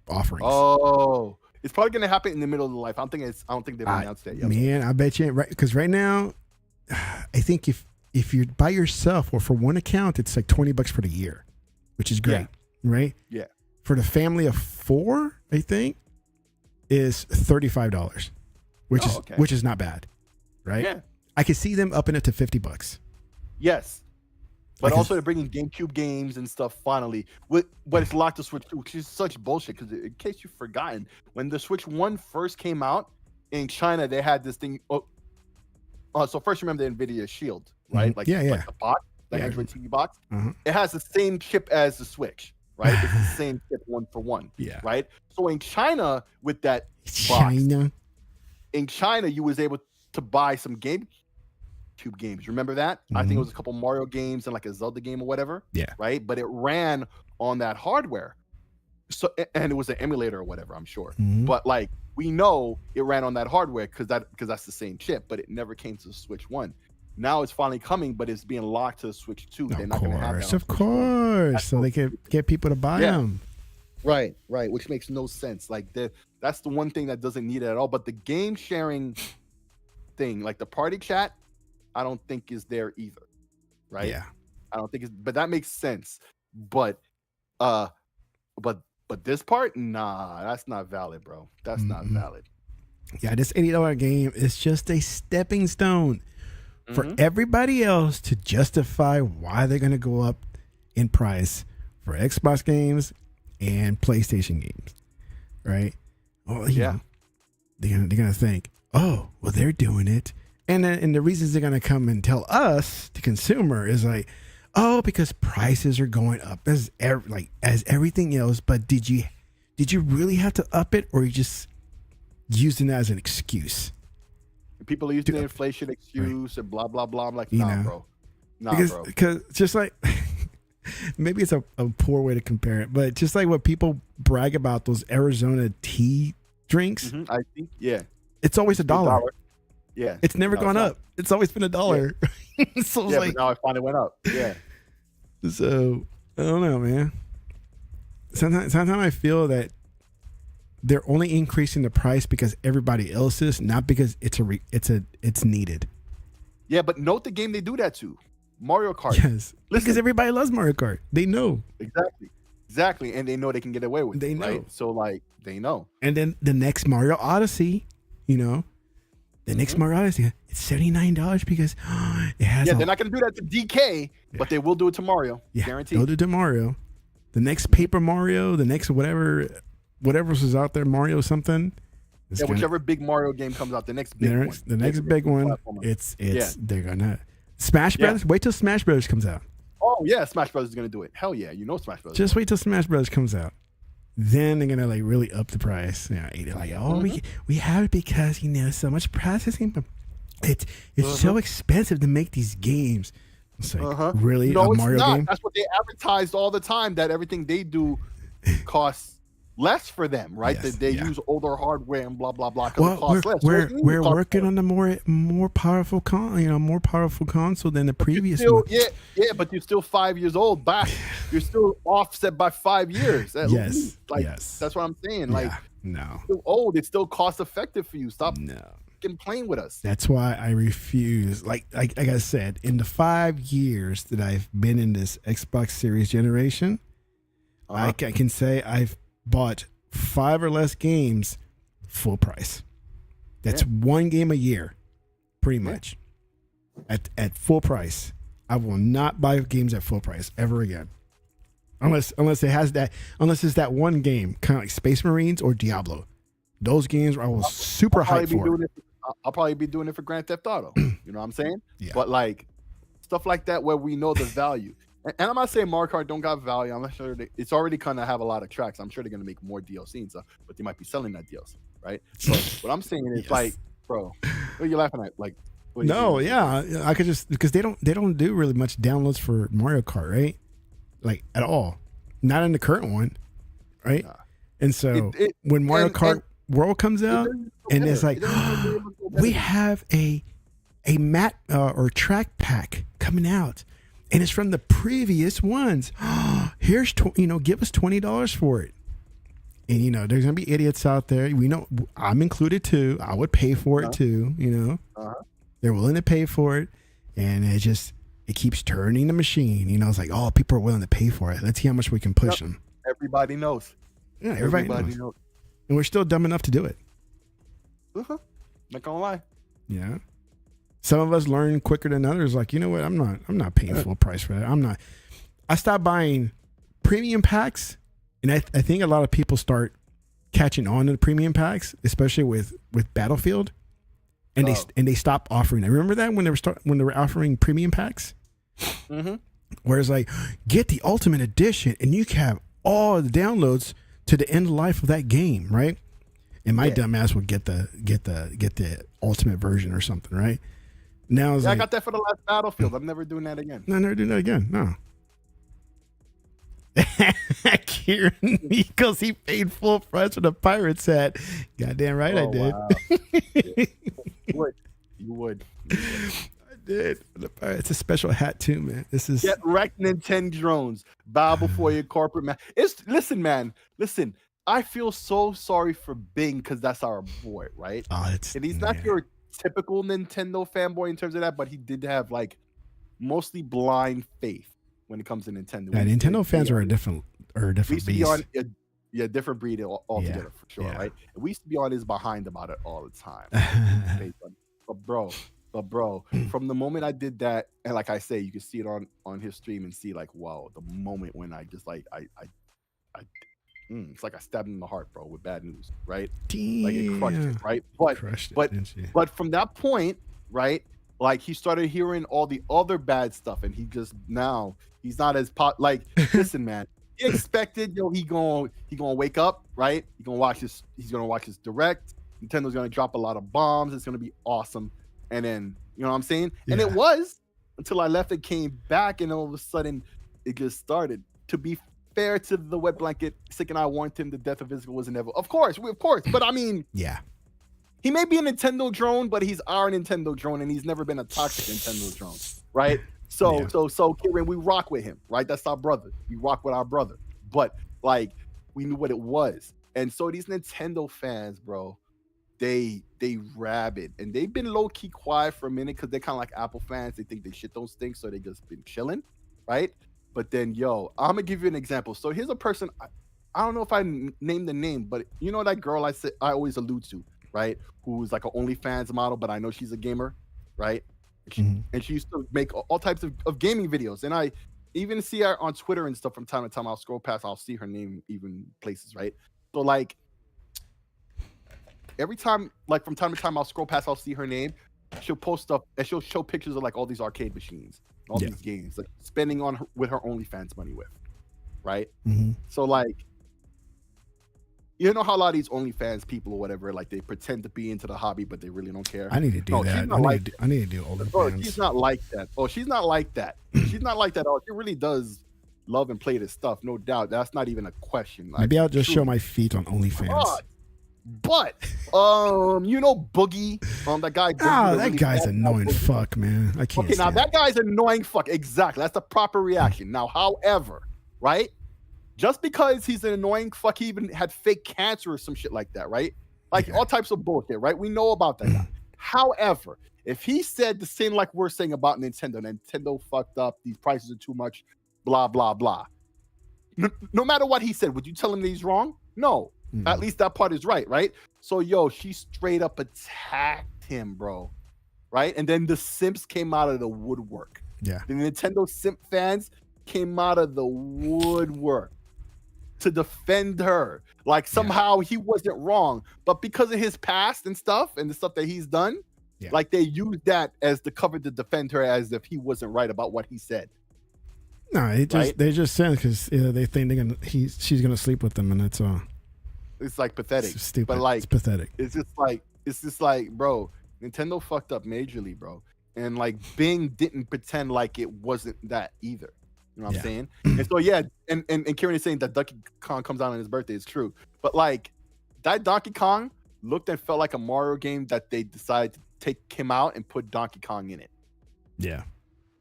offerings. Oh, it's probably gonna happen in the middle of the life. I don't think they've announced that yet. Man, I bet you right, because right now, I think if you're by yourself or for one account, it's like $20 for the year, which is great, right? Yeah. For the family of 4, I think, is $35, which is not bad, right? Yeah. I can see them upping it to $50. Yes. But Because- also they're bringing GameCube games and stuff finally. But it's locked to Switch 2, which is such bullshit. Because in case you've forgotten, when the Switch 1 first came out in China, they had this thing. So first remember the NVIDIA Shield, right? Mhm. Like, Yeah. like the box, the Yeah. Android TV box. Uh-huh. It has the same chip as the Switch, right? It's the same chip one for one, Yeah. right? So in China, with that China. in China, you was able to buy some GameCube games. Remember that? I think it was a couple Mario games and like a Zelda game or whatever. Yeah. Right. But it ran on that hardware. So, and it was an emulator or whatever, I'm sure. Mhm. But like, we know it ran on that hardware because that's the same chip, but it never came to the Switch 1. Now it's finally coming, but it's being locked to the Switch 2. They're not going to have that. Of course. So they can get people to buy them. Right, which makes no sense. Like, that's the one thing that doesn't need it at all. But the game sharing thing, like the party chat, I don't think is there either. Right? Yeah. I don't think but that makes sense. But this part, nah, that's not valid, bro. That's not valid. Yeah, this $80 game is just a stepping stone for Mhm. everybody else to justify why they're going to go up in price for Xbox games and PlayStation games, right? Well, you know, they're gonna think, oh, well, they're doing it, and the reasons they're gonna come and tell us, the consumer, is like, oh, because prices are going up as everything else. But did you really have to up it, or you just using it as an excuse? People are using the inflation excuse and blah blah blah. I'm like, nah, bro. Nah, bro. Because just like maybe it's a poor way to compare it, but just like what people brag about those Arizona tea drinks, I think, it's always $1. Yeah, it's never gone up. It's always been $1. So it's like, but now it finally went up. Yeah. So I don't know, man. Sometimes I feel that they're only increasing the price because everybody else is, not because it's needed. Yeah, but note the game they do that to. Mario Kart. Yes. Because everybody loves Mario Kart. They know. Exactly. And they know they can get away with it. They know. Right? So like they know. And then the next Mario Odyssey, next Mario Odyssey, it's $79 because it has. Yeah, they're not gonna do that to DK, but they will do it to Mario. Yeah, Guaranteed. they'll do it to Mario. The next Paper Mario, the next whatever is out there, Mario something. Yeah, whichever big Mario game comes out, the next big one. The next big one, they're gonna Smash Brothers. Yeah. Wait till Smash Brothers comes out. Oh yeah, Smash Brothers is gonna do it. Hell yeah, Smash Brothers. Just wait till Smash Brothers comes out. Then they're gonna like really up the price. We have it because so much processing, but it's so expensive to make these games. It's like really no, a Mario it's not. game. That's what they advertised all the time. That everything they do costs less for them, right? Yes, they use older hardware and blah blah blah. Well, it costs less. we're working on the more powerful console than the previous one. Yeah, but you're still 5 years old back. You're still offset by 5 years. At least. That's what I'm saying. Like, no, you're still old. It's still cost effective for you. Stop playing with us. That's why I refuse. Like I said, in the 5 years that I've been in this Xbox Series generation, I can say I've bought 5 or less games full price. That's one game a year, pretty much. At full price. I will not buy games at full price ever again. Unless it's that one game, kind of like Space Marines or Diablo. Those games I was super hyped for. I'll probably be doing it for Grand Theft Auto. You know what I'm saying? Yeah. But like stuff like that where we know the value. And I'm not saying Mario Kart don't got value. I'm not sure it's already kind of have a lot of tracks. I'm sure they're gonna make more DLC and stuff, but they might be selling that DLC, right? But what I'm saying is like bro. What are you laughing at? Like, what are you No, doing? yeah, I could just because they don't do really much downloads for Mario Kart, right? Like at all, not in the current one, right? Nah. And so It when Mario and Kart World comes it out, doesn't go and it's better. like It doesn't go better. we have a mat or track pack coming out, and it's from the previous ones. Here's give us $20 for it. And there's gonna be idiots out there. We know I'm included too. I would pay for it too. They're willing to pay for it, and it keeps turning the machine. It's like, oh, people are willing to pay for it. Let's see how much we can push them. Everybody knows. Yeah, everybody knows. And we're still dumb enough to do it. Not gonna lie. Yeah. Some of us learn quicker than others. Like, you know what? I'm not paying full price for that. I stopped buying premium packs, and I think a lot of people start catching on to the premium packs, especially with Battlefield, and they stop offering that. Remember that when they were offering premium packs? Mm-hmm. Where it's like, get the Ultimate Edition, and you can have all the downloads to the end of life of that game, right? And my dumbass would get the Ultimate version or something, right? Now I got that for the last Battlefield. I'm never doing that again. No, never doing that again. No. Kieran, because he paid full price for the pirate set. Goddamn right I did. Wow. You would. I did. It's a special hat too, man. This is Get wrecked, Nintendo drones. Bow before your corporate man. Listen, man. Listen. I feel so sorry for Bing because that's our boy, right? And he's not your typical Nintendo fanboy in terms of that, but he did have like mostly blind faith when it comes to Nintendo. Yeah, Nintendo fans are a different beast. Different breed altogether for sure, right? And we used to be on his behind about it all the time. But bro, from the moment I did that, and like I say, you can see it on his stream and see like, wow, the moment when I just like it's like I stabbed him in the heart, bro, with bad news, right? Damn. Like it crushed it, right? But from that point, right? Like he started hearing all the other bad stuff, and he's not as like. Listen, man, he expected he gonna wake up, right? He's gonna watch his direct. Nintendo's gonna drop a lot of bombs. It's gonna be awesome, and then you know what I'm saying. Yeah. And it was until I left and came back, and all of a sudden it just started. To be fair to the wet blanket, Sick and I warned him the death of Israel was inevitable. Of course. But I mean, yeah, he may be a Nintendo drone, but he's our Nintendo drone, and he's never been a toxic Nintendo drone, right? So Kieran, we rock with him, right? That's our brother. We rock with our brother. But like, we knew what it was, and so these Nintendo fans, bro, they rabid, and they've been low key quiet for a minute because they're kind of like Apple fans. They think they shit don't stink, so they just been chilling, right? But then, I'm gonna give you an example. So here's a person. I don't know if I named the name, but you know that girl I always allude to, right? Who's like an OnlyFans model, but I know she's a gamer, right? And she used to make all types of gaming videos, and I even see her on Twitter and stuff from time to time. I'll scroll past, I'll see her name even places, right? So like every time, like from time to time, I'll scroll past, I'll see her name. She'll post stuff and she'll show pictures of like all these arcade machines. All these games, like spending with her OnlyFans money with, right? So like, you know how a lot of these OnlyFans people or whatever, like they pretend to be into the hobby, but they really don't care. I need to do that. I need to do OnlyFans. Oh, she's not like that. She's not like that. Oh, she really does love and play this stuff, no doubt. That's not even a question. Like, maybe I'll just show my feet on OnlyFans. But Boogie, that guy. Boogie, that guy's annoying fuck, man. I can't. Okay, now that guy's annoying fuck. Exactly, that's the proper reaction. Now, however, right? Just because he's an annoying fuck, he even had fake cancer or some shit like that, right? Like all types of bullshit, right? We know about that guy. However, if he said the same like we're saying about Nintendo fucked up, these prices are too much, blah blah blah. No matter what he said, would you tell him that he's wrong? No. At least that part is right? So, she straight up attacked him, bro. Right? And then the simps came out of the woodwork. Yeah. The Nintendo simp fans came out of the woodwork to defend her. Like, somehow he wasn't wrong. But because of his past and stuff, and the stuff that he's done, like, they used that as the cover to defend her as if he wasn't right about what he said. No, they just said because they think she's gonna sleep with them, and that's all. It's like pathetic. It's stupid. But like, it's pathetic. It's just like, it's just like, bro, Nintendo fucked up majorly, bro. And like Bing didn't pretend like it wasn't that either. You know what I'm saying? And so yeah, and Kieran is saying that Donkey Kong comes out on his birthday. It's true. But like that Donkey Kong looked and felt like a Mario game that they decided to take him out and put Donkey Kong in it. Yeah.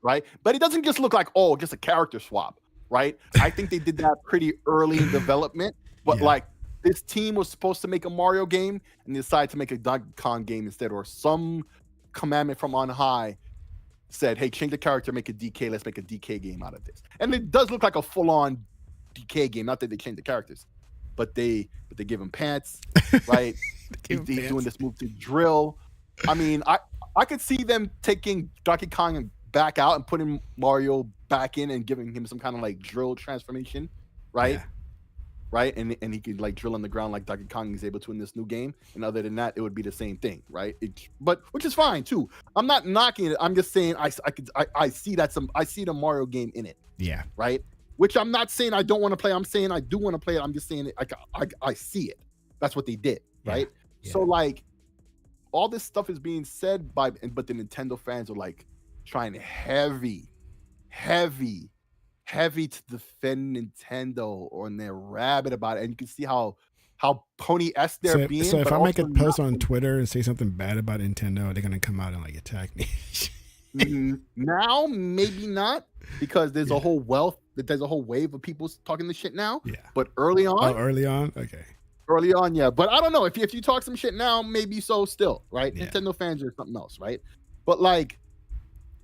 Right? But it doesn't just look like, oh, just a character swap, right? I think they did that pretty early in development. But like this team was supposed to make a Mario game and they decided to make a Donkey Kong game instead, or some commandment from on high said, hey, change the character, make a DK, let's make a DK game out of this. And it does look like a full-on DK game, not that they changed the characters, but they give him pants, right? He's doing this move to drill. I mean, I could see them taking Donkey Kong and back out and putting Mario back in and giving him some kind of like drill transformation, right? Yeah. Right, and he could like drill on the ground like Donkey Kong is able to in this new game. And other than that, it would be the same thing, right? But which is fine too. I'm not knocking it. I'm just saying I see I see the Mario game in it. Yeah. Right. Which I'm not saying I don't want to play. I'm saying I do want to play it. I'm just saying I see it. That's what they did, right? Yeah. So like, all this stuff is being said but the Nintendo fans are like trying heavy to defend Nintendo on their rabbit about it, and you can see how pony-esque they're being. So if I make a post on Twitter and say something bad about Nintendo, they're gonna come out and like attack me. Now maybe not, because there's a whole wave of people talking this shit now. Yeah. But early on. Oh, early on? Okay. Early on, yeah. But I don't know. If you talk some shit now, maybe so still, right? Yeah. Nintendo fans are something else, right? But like,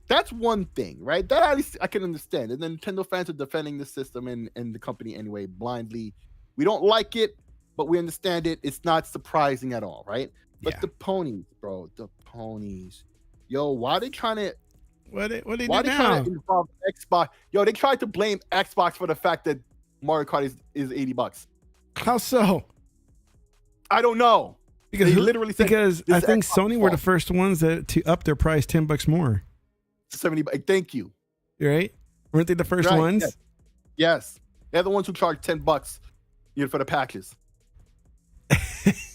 that's one thing, right? That at least I can understand. And then Nintendo fans are defending the system and the company anyway, blindly. We don't like it, but we understand it. It's not surprising at all, right? But the ponies, bro, the ponies. Yo, why are they trying to... What they do Why they now? trying to involve Xbox? Yo, they tried to blame Xbox for the fact that Mario Kart is $80. How so? I don't know. Because they literally said, because I think Xbox Sony were the first ones to up their price $10 more. 70. Thank you. Right? Weren't they the first ones? Yes. They're the ones who charge $10, for the patches.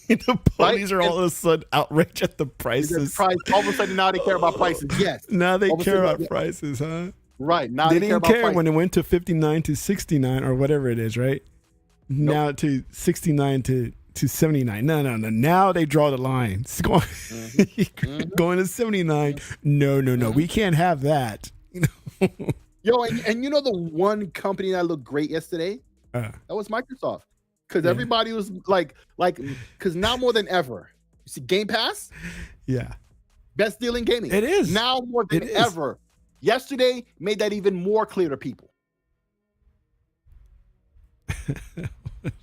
The ponies are all of a sudden outraged at the prices. All of a sudden now they care about prices. Yes. Now they care about prices, huh? Right. Now they didn't care when it went to 59 to 69 or whatever it is, right? Nope. Now to 69 to 79. No. Now they draw the line. It's going, going to 79. No. We can't have that. Yo, and you know the one company that looked great yesterday? That was Microsoft. Because everybody was like, because now more than ever, you see Game Pass? Yeah. Best deal in gaming. It is. Now more than ever. Yesterday made that even more clear to people.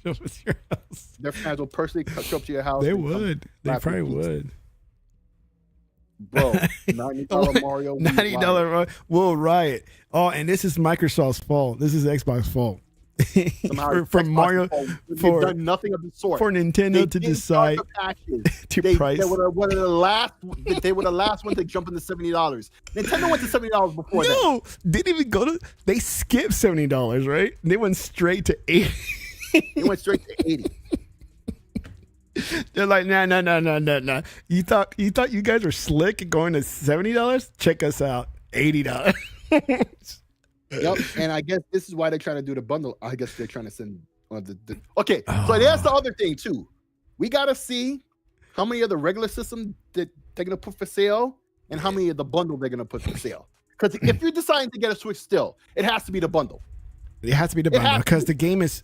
What's your house? Their fans will personally show up to your house. They would. They probably would. Bro, $90 Mario. $90 will riot. Oh, and this is Microsoft's fault. This is Xbox's fault. for Mario, they've done nothing of the sort. For Nintendo to decide to price. They were the last one to jump into $70. Nintendo went to $70 before that. No, they didn't even go to. They skipped $70, right? They went straight to 80. They went straight to 80. They're like, no. You thought you guys were slick going to $70? Check us out, $80. Yep, and I guess this is why they're trying to do the bundle. I guess they're trying to send okay. So that's the other thing too. We gotta see how many of the regular system that they're gonna put for sale and how many of the bundle they're gonna put for sale. Because if you're deciding to get a Switch still, it has to be the bundle. It has to be the bundle because the game is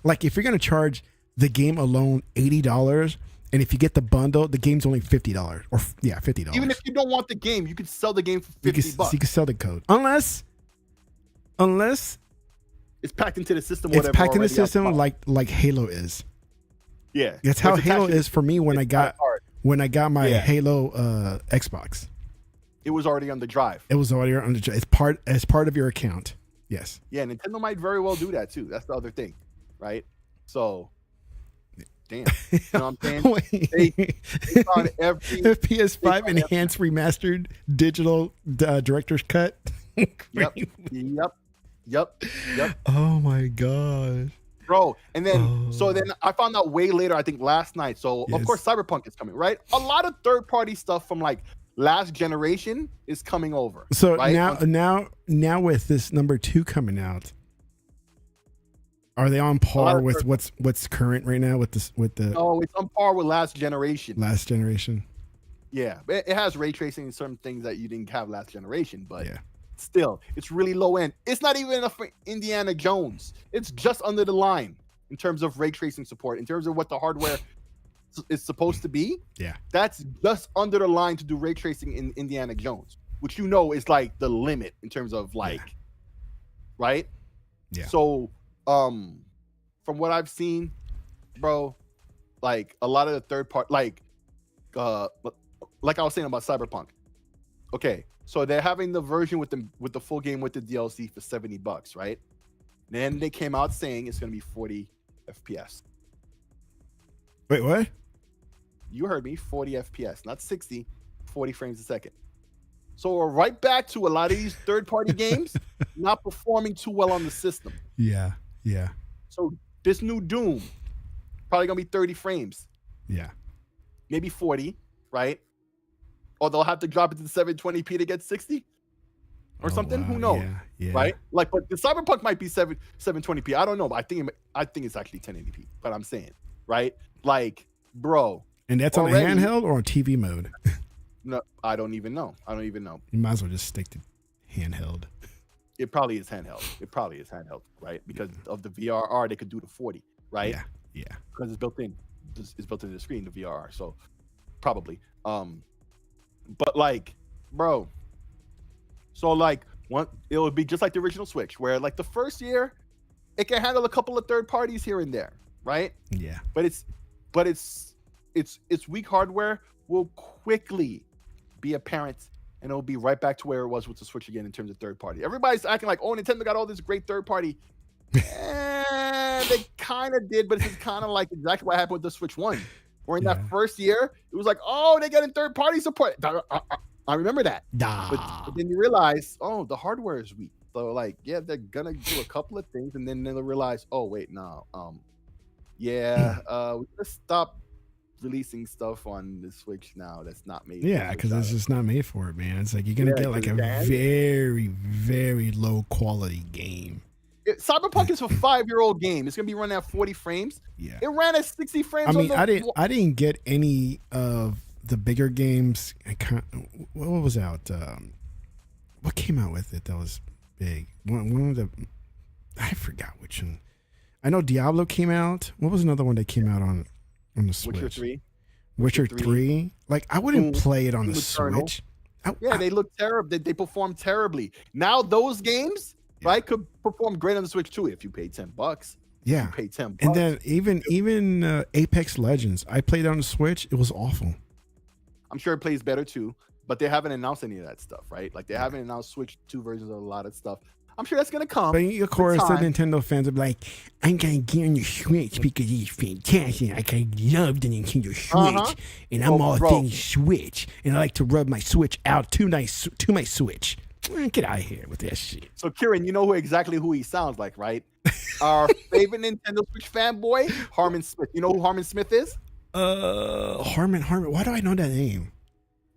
like if you're gonna charge the game alone $80, and if you get the bundle, the game's only $50 or $50. Even if you don't want the game, you could sell the game for $50. You can sell the code unless it's packed into the system. It's packed in the system like Halo is. Yeah, that's how Halo is for me when I got my Halo Xbox. It was already on the drive. It was already on the drive. It's part of your account. Yes. Yeah, Nintendo might very well do that too. That's the other thing, right? So, damn, you know what I'm saying? They on every PS5 enhanced remastered digital director's cut. Yep. Oh my gosh. bro. And then so then I found out way later, I think last night. So of course Cyberpunk is coming, right? A lot of third-party stuff from like last generation is coming over. So right? now with this number 2 coming out, are they on par with what's current right now with this No, it's on par with last generation. Last generation. Yeah, it has ray tracing and certain things that you didn't have last generation, but yeah. Still, it's really low end. It's not even enough for Indiana Jones. It's just under the line in terms of ray tracing support, in terms of what the hardware is supposed to be. Yeah, that's just under the line to do ray tracing in Indiana Jones, which is like the limit in terms of like, right? Yeah. So, from what I've seen, bro, like a lot of the third part, like I was saying about Cyberpunk. Okay, so they're having the version with the full game with the DLC for $70, right? Then they came out saying it's gonna be 40 FPS. Wait, what? You heard me, 40 FPS, not 60, 40 frames a second. So we're right back to a lot of these third-party games not performing too well on the system. Yeah, yeah. So this new Doom probably gonna be 30 frames. Yeah. Maybe 40, right? Or they'll have to drop it to 720p to get 60 or something. Wow. Who knows? Yeah. Right? Like, but the Cyberpunk might be 720p. I don't know, but I think it's actually 1080p. But I'm saying, right? Like, bro. And that's on a handheld or on TV mode? No, I don't even know. You might as well just stick to handheld. It probably is handheld. Right? Because of the VRR, they could do the 40, right? Yeah. Because it's built in. It's built into the screen, the VRR. So probably. But like, bro, so like it would be just like the original Switch, where like the first year it can handle a couple of third parties here and there, right? Yeah. But its weak hardware will quickly be apparent, and it'll be right back to where it was with the Switch again in terms of third party. Everybody's acting like, oh, Nintendo got all this great third party. They kind of did, but it's kind of like exactly what happened with the Switch 1. Or in that first year, it was like, oh, they got in third-party support. I remember that. But then you realize, oh, the hardware is weak. So, like, yeah, they're going to do a couple of things, and then they'll realize, oh, wait, no. We just stop releasing stuff on the Switch now that's not made. Yeah, because it's just not made for it, man. It's like you're going to get like a very, very low-quality game. Cyberpunk is a 5-year-old game. It's gonna be running at 40 frames. Yeah, it ran at 60 frames. I mean, I didn't get any of the bigger games. What was out? What came out with it that was big? One of the, I forgot which one. I know Diablo came out. What was another one that came out on the Switch? Witcher 3. Witcher 3. Like I wouldn't play it on the Switch. They look terrible. They perform terribly. Now those games. Right, could perform great on the Switch too if you pay $10. Yeah, you pay $10. And then even Apex Legends, I played on the Switch. It was awful. I'm sure it plays better too, but they haven't announced any of that stuff, right? Like they haven't announced Switch 2 versions of a lot of stuff. I'm sure that's gonna come. But of course, the Nintendo fans are like, "I'm gonna get on the Switch because it's fantastic. I love the Nintendo Switch, and I'm all things Switch, and I like to rub my Switch out to my Switch." Get out of here with that shit. So, Kieran, you know exactly who he sounds like, right? Our favorite Nintendo Switch fanboy, Harmon Smith. You know who Harmon Smith is? Harmon. Why do I know that name?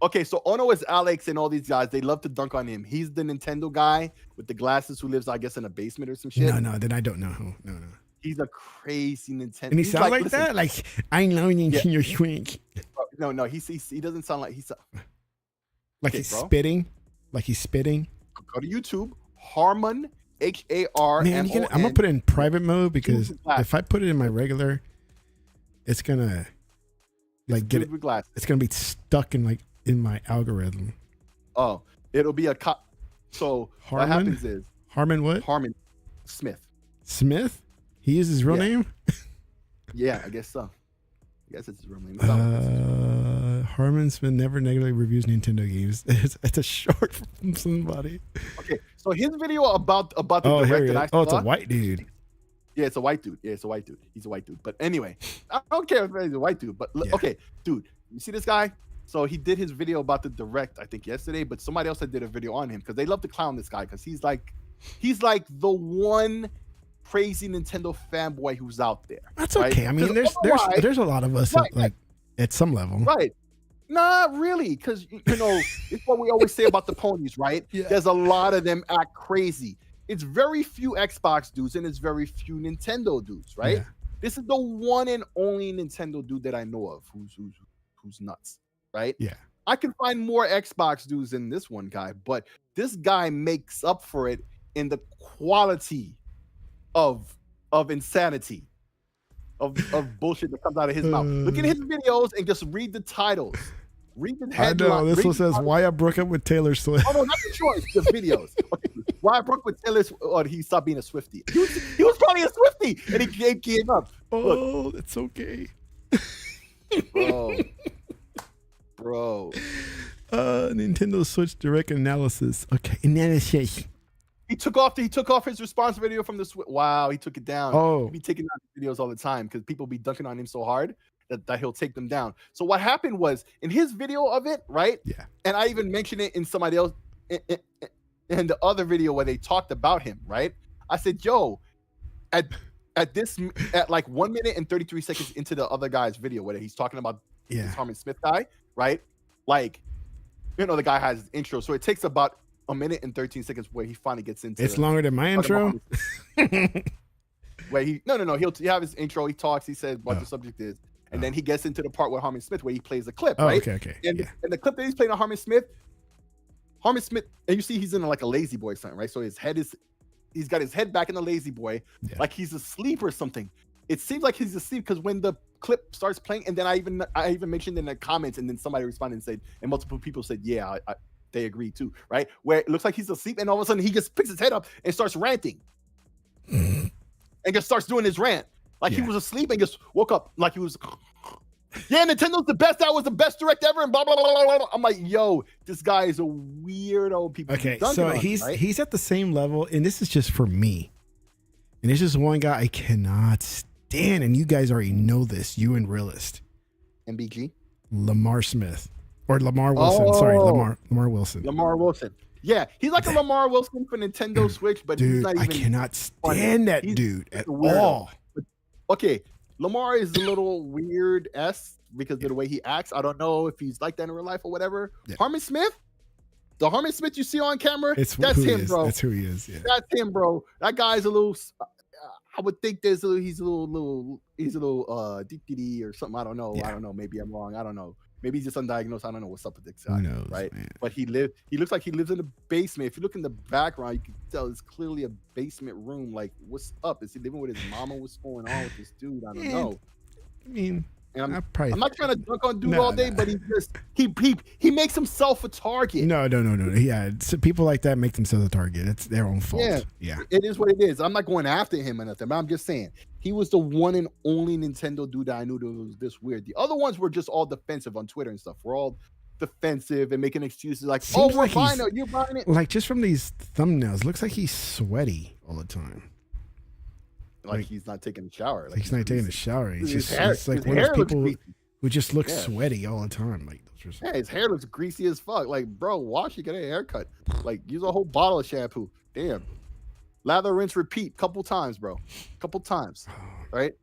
Okay, so Ono is Alex and all these guys. They love to dunk on him. He's the Nintendo guy with the glasses who lives, I guess, in a basement or some shit. No, then I don't know who. No. He's a crazy Nintendo. And he sounds like that? Like, I know Nintendo Switch. No, he doesn't sound like he's... Like he's spitting? Like he's spitting. Go to YouTube. Harmon, HARMON. Man, I'm gonna put it in private mode because if I put it in my regular, it's gonna get it. It's gonna be stuck in my algorithm. Oh, it'll be so Harmon? What happens is Harmon what? Harmon Smith. Smith? He uses his real name? Yeah, I guess so. I guess it's his real name. Harmon Smith never negatively reviews Nintendo games. It's a short from somebody. Okay, so his video about the direct that I saw. Oh, it's a white dude. Yeah, it's a white dude. He's a white dude. But anyway, I don't care if he's a white dude. But okay, dude, you see this guy? So he did his video about the direct, I think yesterday. But somebody else did a video on him because they love to clown this guy because he's like the one crazy Nintendo fanboy who's out there. That's right? okay. I mean, 'Cause there's a lot of us Right, like at some level. right. Not really, because it's what we always say about the ponies, right? Yeah. There's a lot of them act crazy. It's very few Xbox dudes and it's very few Nintendo dudes, right? Yeah. This is the one and only Nintendo dude that I know of who's nuts, right? Yeah. I can find more Xbox dudes than this one guy, but this guy makes up for it in the quality of insanity, of bullshit that comes out of his mouth. Look at his videos and just read the titles. Read the headline. I know. This one says why I broke up with Taylor Swift. Oh no, not the choice. The videos. Okay. Why I broke with Taylor Swift, or he stopped being a Swiftie. He was probably a Swiftie, and he gave up. Oh, that's okay. Bro. Nintendo Switch Direct Analysis. Okay, analysis. He took off his response video from the Switch. Wow, he took it down. Oh, He be taking down videos all the time because people be dunking on him so hard that he'll take them down. So what happened was in his video of it, right? Yeah. And I even mentioned it in somebody else in the other video where they talked about him, right? I said, yo, at like 1 minute and 33 seconds into the other guy's video where he's talking about this Harmon Smith guy, right? Like, the guy has his intro, so it takes about 1 minute and 13 seconds where he finally gets into. It's longer than my intro. Where he'll have his intro, he talks, he says what the subject is, and then he gets into the part with Harmon Smith where he plays the clip, right? Okay. And the clip that he's playing on Harmon Smith, and you see he's in like a lazy boy something, right? So he's got his head back in the lazy boy, like he's asleep or something. It seems like he's asleep because when the clip starts playing, and then I even mentioned in the comments, and then somebody responded and said, and multiple people said, yeah, they agree too, right? Where it looks like he's asleep, and all of a sudden he just picks his head up and starts ranting, and just starts doing his rant like he was asleep and just woke up like he was. Yeah, Nintendo's the best. That was the best direct ever, and blah blah blah blah blah. I'm like, yo, this guy is a weirdo. People. Okay, so he's at the same level, and this is just for me. And it's just one guy I cannot stand, and you guys already know this. You and Realist, MBG, Lamar Smith or Lamar Wilson. Oh. Sorry, Lamar Wilson. Lamar Wilson. Yeah, he's like a Lamar Wilson for Nintendo Switch, but dude, he's not even. I cannot stand that dude at all. But, okay. Lamar is a little weird because of the way he acts. I don't know if he's like that in real life or whatever. Yeah. Harmon Smith, the Harmon Smith you see on camera, that's him, bro. That's who he is. Yeah. That's him, bro. That guy's a little. I would think he's a little DTD or something. I don't know. Yeah. I don't know. Maybe I'm wrong. I don't know. Maybe he's just undiagnosed. I don't know what's up with this guy. Who knows, right? Man. But he looks like he lives in a basement. If you look in the background, you can tell it's clearly a basement room. Like, what's up? Is he living with his mama? What's going on with this dude? I don't know. I mean, I'm not trying to dunk on dude all day, but he makes himself a target. No. Yeah, so people like that make themselves a target. It's their own fault. Yeah. It is what it is. I'm not going after him or nothing, but I'm just saying he was the one and only Nintendo dude that I knew that was this weird. The other ones were just all defensive on Twitter and stuff. We're all defensive and making excuses like, seems we're buying it, you're buying it. Like, just from these thumbnails, looks like he's sweaty all the time. Like he's not taking a shower. Like he's not taking a shower. He's just hair, it's like one of those people who just looks sweaty all the time. Like, his hair looks greasy as fuck. Like, bro, wash it, get a haircut. Like, use a whole bottle of shampoo. Damn. Lather, rinse, repeat. Couple times, bro. Couple times. Right?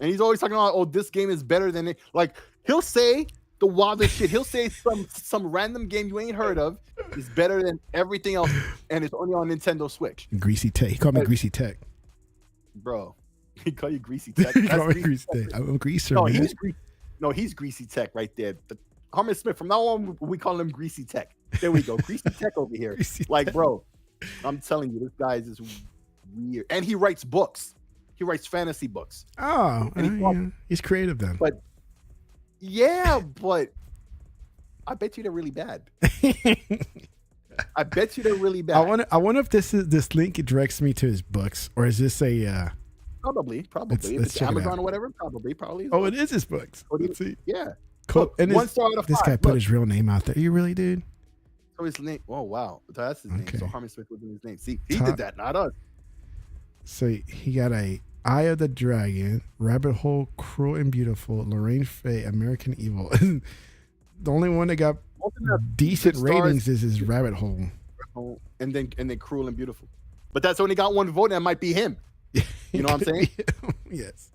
And he's always talking about, this game is better than it. Like, he'll say the wildest shit. He'll say some random game you ain't heard of is better than everything else, and it's only on Nintendo Switch. Greasy Tech. He called me Greasy Tech. Bro, he call you Greasy Tech. He called me Greasy Tech. I'm a greaser. No, he's Greasy Tech right there. Harmon Smith. From now on, we call him Greasy Tech. There we go. Greasy Tech over here. Like, bro, I'm telling you, this guy is just weird. And he writes books. He writes fantasy books. Oh, and he's creative then. But I bet you they're really bad. I bet you they're really bad. I wonder if this link directs me to his books, or is this a probably if it's Amazon or whatever, probably. Oh, it is his books. Let's see. Yeah. Cool. And one star out of 5. This guy put his real name out there. You really did? So his name. Oh wow, that's his name. So Harmon Smith was in his name. See, he did that, not us. So he got a Eye of the Dragon, Rabbit Hole, Cruel and Beautiful, Lorraine Faye, American Evil. The only one that got decent ratings is his Rabbit Hole. And then Cruel and Beautiful. But that's only got one vote, and it might be him. You know what I'm saying? Yes.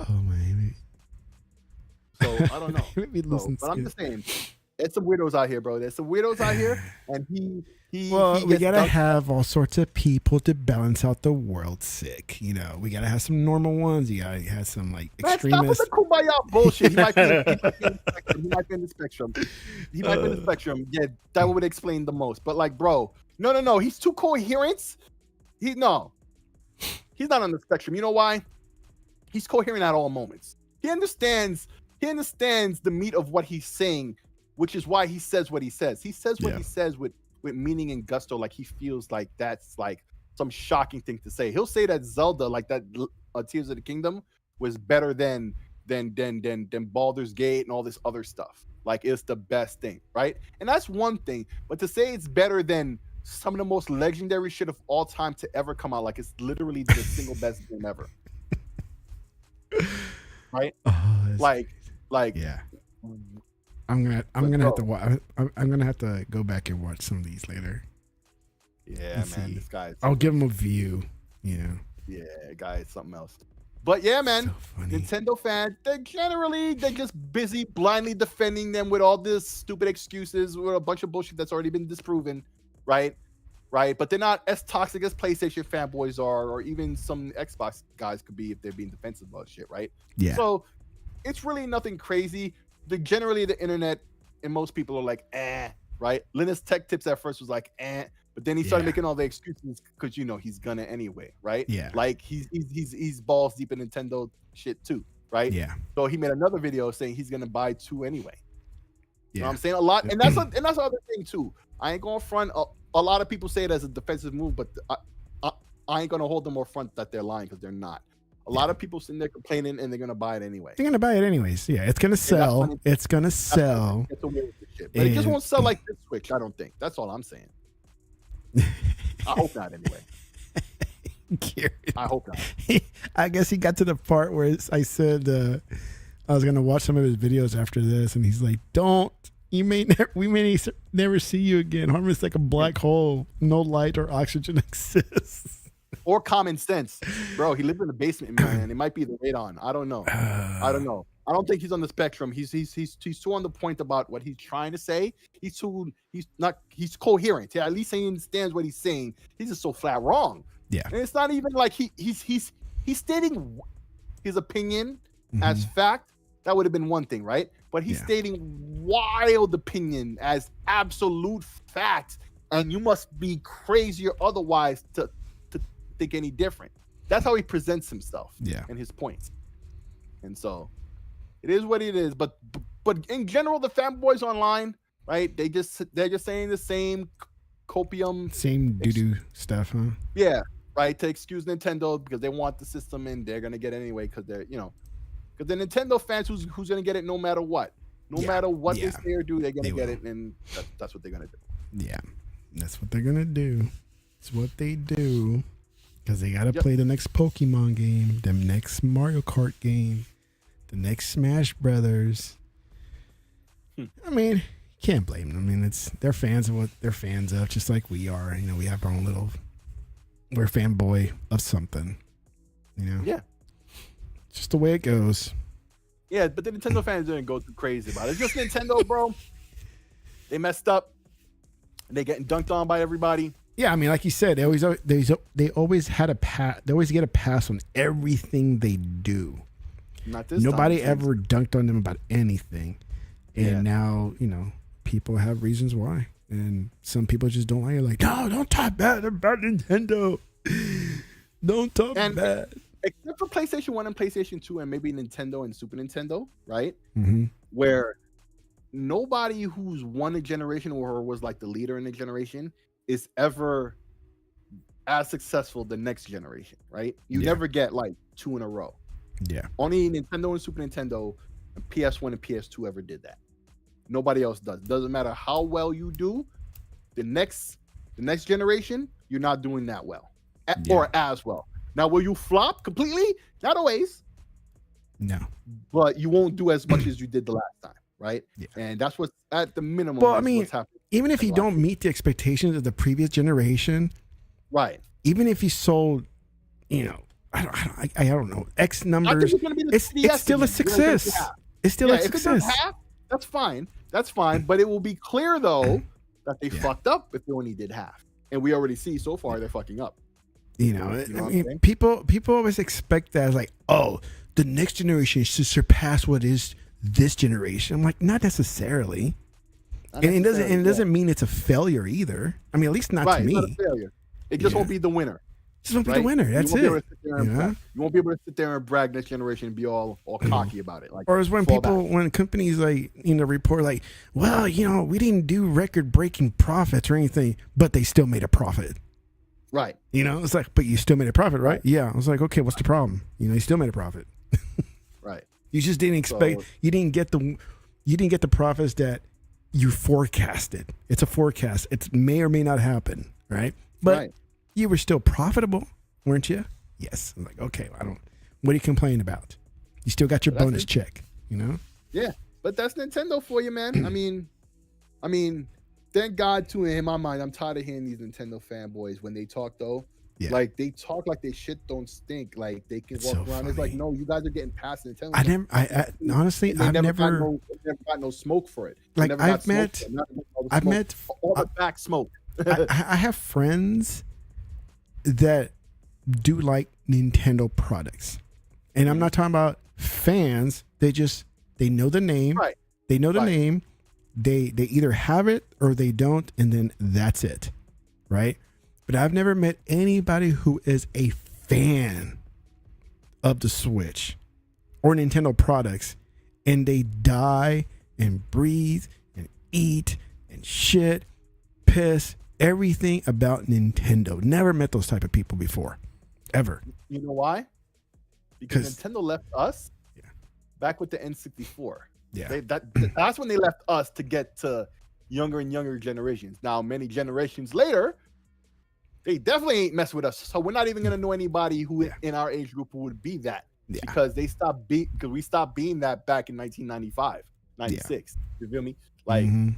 Oh man. So I don't know. Maybe listen But I'm to. just saying, there's some weirdos out here, bro. There's some weirdos out here, and Well, he we gets gotta dunked. have all sorts of people to balance out the world sick. You know, we gotta have some normal ones. You gotta have some like Man, stop with extremists. the kumbaya bullshit. He might be in the spectrum. He might be in the spectrum. Yeah, that would explain the most. But like, bro, no. He's too coherent. He's not on the spectrum. You know why? He's coherent at all moments. He understands the meat of what he's saying, which is why he says what he says. He says what he says with meaning and gusto, like he feels like that's like some shocking thing to say. He'll say that Zelda, like that Tears of the Kingdom, was better than Baldur's Gate and all this other stuff. Like it's the best thing, right? And that's one thing. But to say it's better than some of the most legendary shit of all time to ever come out, like it's literally the single best game ever. Right? Like yeah. I'm gonna have to watch. I'm gonna have to go back and watch some of these later. Yeah, man, see. this guy. I'll give him a view. You know. Yeah, guy is something else. But yeah, man, So Nintendo fans, they're just busy blindly defending them with all this stupid excuses with a bunch of bullshit that's already been disproven, right? But they're not as toxic as PlayStation fanboys are, or even some Xbox guys could be if they're being defensive about shit, right? Yeah. So it's really nothing crazy. Generally, the internet and most people are like, right? Linus Tech Tips at first was like, but then he started making all the excuses because he's gonna anyway, right? Yeah. Like he's balls deep in Nintendo shit too, right? Yeah. So he made another video saying he's gonna buy 2 anyway. You know what I'm Yeah. saying? A lot, and that's the other thing too. I ain't gonna front. A lot of people say it as a defensive move, but I ain't gonna hold them more front that they're lying because they're not. A lot of people sitting there complaining and they're gonna buy it anyway. They're gonna buy it anyways. Yeah, it's gonna sell. It's gonna sell. It's a weird shit. But it just won't sell like this Switch, I don't think. That's all I'm saying. I hope not anyway. I hope not. I guess he got to the part where I said I was gonna watch some of his videos after this, and he's like, "Don't. We may never see you again. Harmon's like a black hole. No light or oxygen exists." Or common sense, bro. He lives in the basement, man. It might be the radon. I don't know. I don't think he's on the spectrum. He's too on the point about what he's trying to say. He's coherent. Yeah, at least he understands what he's saying. He's just so flat wrong. Yeah. And it's not even like he's stating his opinion as fact. That would have been one thing, right? But he's stating wild opinion as absolute fact, and you must be crazy or otherwise to think any different. That's how he presents himself and his points. And so it is what it is. But in general, the fanboys online, right? They're just saying the same copium, same doo-doo stuff, huh? Yeah, right. To excuse Nintendo because they want the system and they're gonna get it anyway because they're because the Nintendo fans who's gonna get it no matter what. No matter what they say or do, they're gonna get it, and that's what they're gonna do. Yeah, that's what they're gonna do. It's what they do. Because they got to play the next Pokemon game, the next Mario Kart game, the next Smash Brothers. I mean, you can't blame them. I mean, they're fans of what they're fans of, just like we are. We have our own we're a fanboy of something. Yeah. Just the way it goes. Yeah, but the Nintendo fans didn't go too crazy about it. It's just Nintendo, bro. They messed up. They getting dunked on by everybody. Yeah, I mean, like you said, they always had a pass. They always get a pass on everything they do. Not this Nobody time, ever dunked on them about anything, and now people have reasons why, and some people just don't like it. Like, no, don't talk bad about Nintendo. Don't talk bad. Except for PlayStation 1 and PlayStation 2, and maybe Nintendo and Super Nintendo, right? Mm-hmm. Where nobody who's won a generation or was like the leader in the generation is ever as successful the next generation, right? You never get like 2 in a row. Yeah. Only Nintendo and Super Nintendo and PS1 and PS2 ever did that. Nobody else does. Doesn't matter how well you do, the next generation, you're not doing that well. Or as well. Now, will you flop completely? Not always. No. But you won't do as much as you did the last time, right? Yeah. And that's what's at the minimum. Well, I mean, even if you don't meet the expectations of the previous generation, right? Even if you sold you know, I don't know. X I think numbers. it's gonna be the It's 3DS still a again. They're gonna do success. half. It's still a If it does success. half, that's fine. That's fine. But it will be clear though that they Yeah. fucked up if they only did half. And we already see so far they're fucking up. You know, You know I what I'm mean, saying? people always expect that as like, oh, the next generation should surpass what is this generation. I'm like, not necessarily. Not And it necessarily, doesn't mean it's a failure either. I mean, at least not right, to it's not a me. failure. It just Yeah. won't be the winner. Just won't be Right? the winner. That's you won't Be able it. to sit there and You know? brag. You won't be able to sit there and brag next generation and be all cocky about it. Like, Or as when fall back. when companies like, you know, report like, well, you know, we didn't do record breaking profits or anything, but they still made a profit. Right. You know, it's like, but you still made a profit, right? Yeah. I was like, okay, what's the problem? You know, you still made a profit. Right. You just didn't expect. So- you didn't get the profits that you forecasted. It's a forecast. It may or may not happen, right? But Right. you were still profitable, weren't you? Yes. I'm like, okay, I don't. What are you complaining about? You still got your But that's bonus it. check, you know? Yeah. But that's Nintendo for you, man. I mean, thank God too. In my mind, I'm tired of hearing these Nintendo fanboys when they talk though. Yeah. Like they talk like they shit don't stink. Like they can It's walk so around. It's like, funny. no, you guys are getting past Nintendo. I honestly, They I've never never. got no smoke for it. They Like, never got I've smoke met- for it. Not all the I've smoke. met. all the back smoke. I have friends that do like Nintendo products, and I'm not talking about fans. They know the name. Right. They know the Right. name. They either have it or they don't, and then that's it, right? But I've never met anybody who is a fan of the Switch or Nintendo products, and they die and breathe and eat and shit, piss, everything about Nintendo. Never met those type of people before, ever. You know why? Because 'Cause- Nintendo left us Yeah. back with the N64. Yeah. That's when they left us to get to younger and younger generations. Now, many generations later, they definitely ain't mess with us. So we're not even gonna know anybody who Yeah. in our age group who would be that. Yeah. Because we stopped being that back in 1995, 96. You feel me? Like Mhm.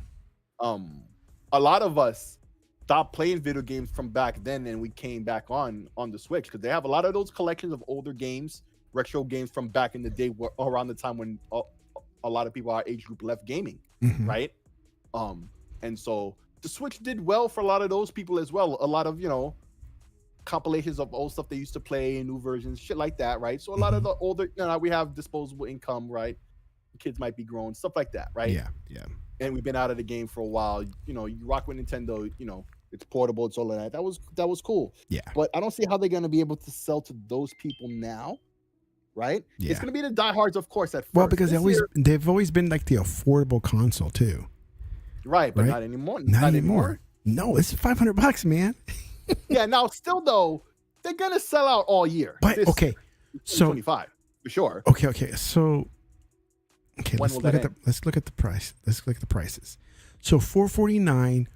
a lot of us stopped playing video games from back then and we came back on the Switch because they have a lot of those collections of older games, retro games from back in the day around the time when a lot of people our age group left gaming, Mhm. right? And so the Switch did well for a lot of those people as well. A lot of, compilations of old stuff they used to play, new versions, shit like that, right? So a lot of the older, we have disposable income, right? Kids might be grown, stuff like that, right? Yeah. Yeah. And we've been out of the game for a while. You rock with Nintendo, it's portable, it's all of that. That was cool. Yeah. But I don't see how they're gonna be able to sell to those people now, right? Yeah. It's gonna be the diehards, of course, at first. Well, because This year- they've always been like the affordable console too. right, but right? not anymore. Not anymore. No, it's $500, man. Yeah, now still though, they're gonna sell out all year. But okay, so 25 for sure. okay, so okay, When let's will look that at let's look at the price. Let's look at the prices. So $449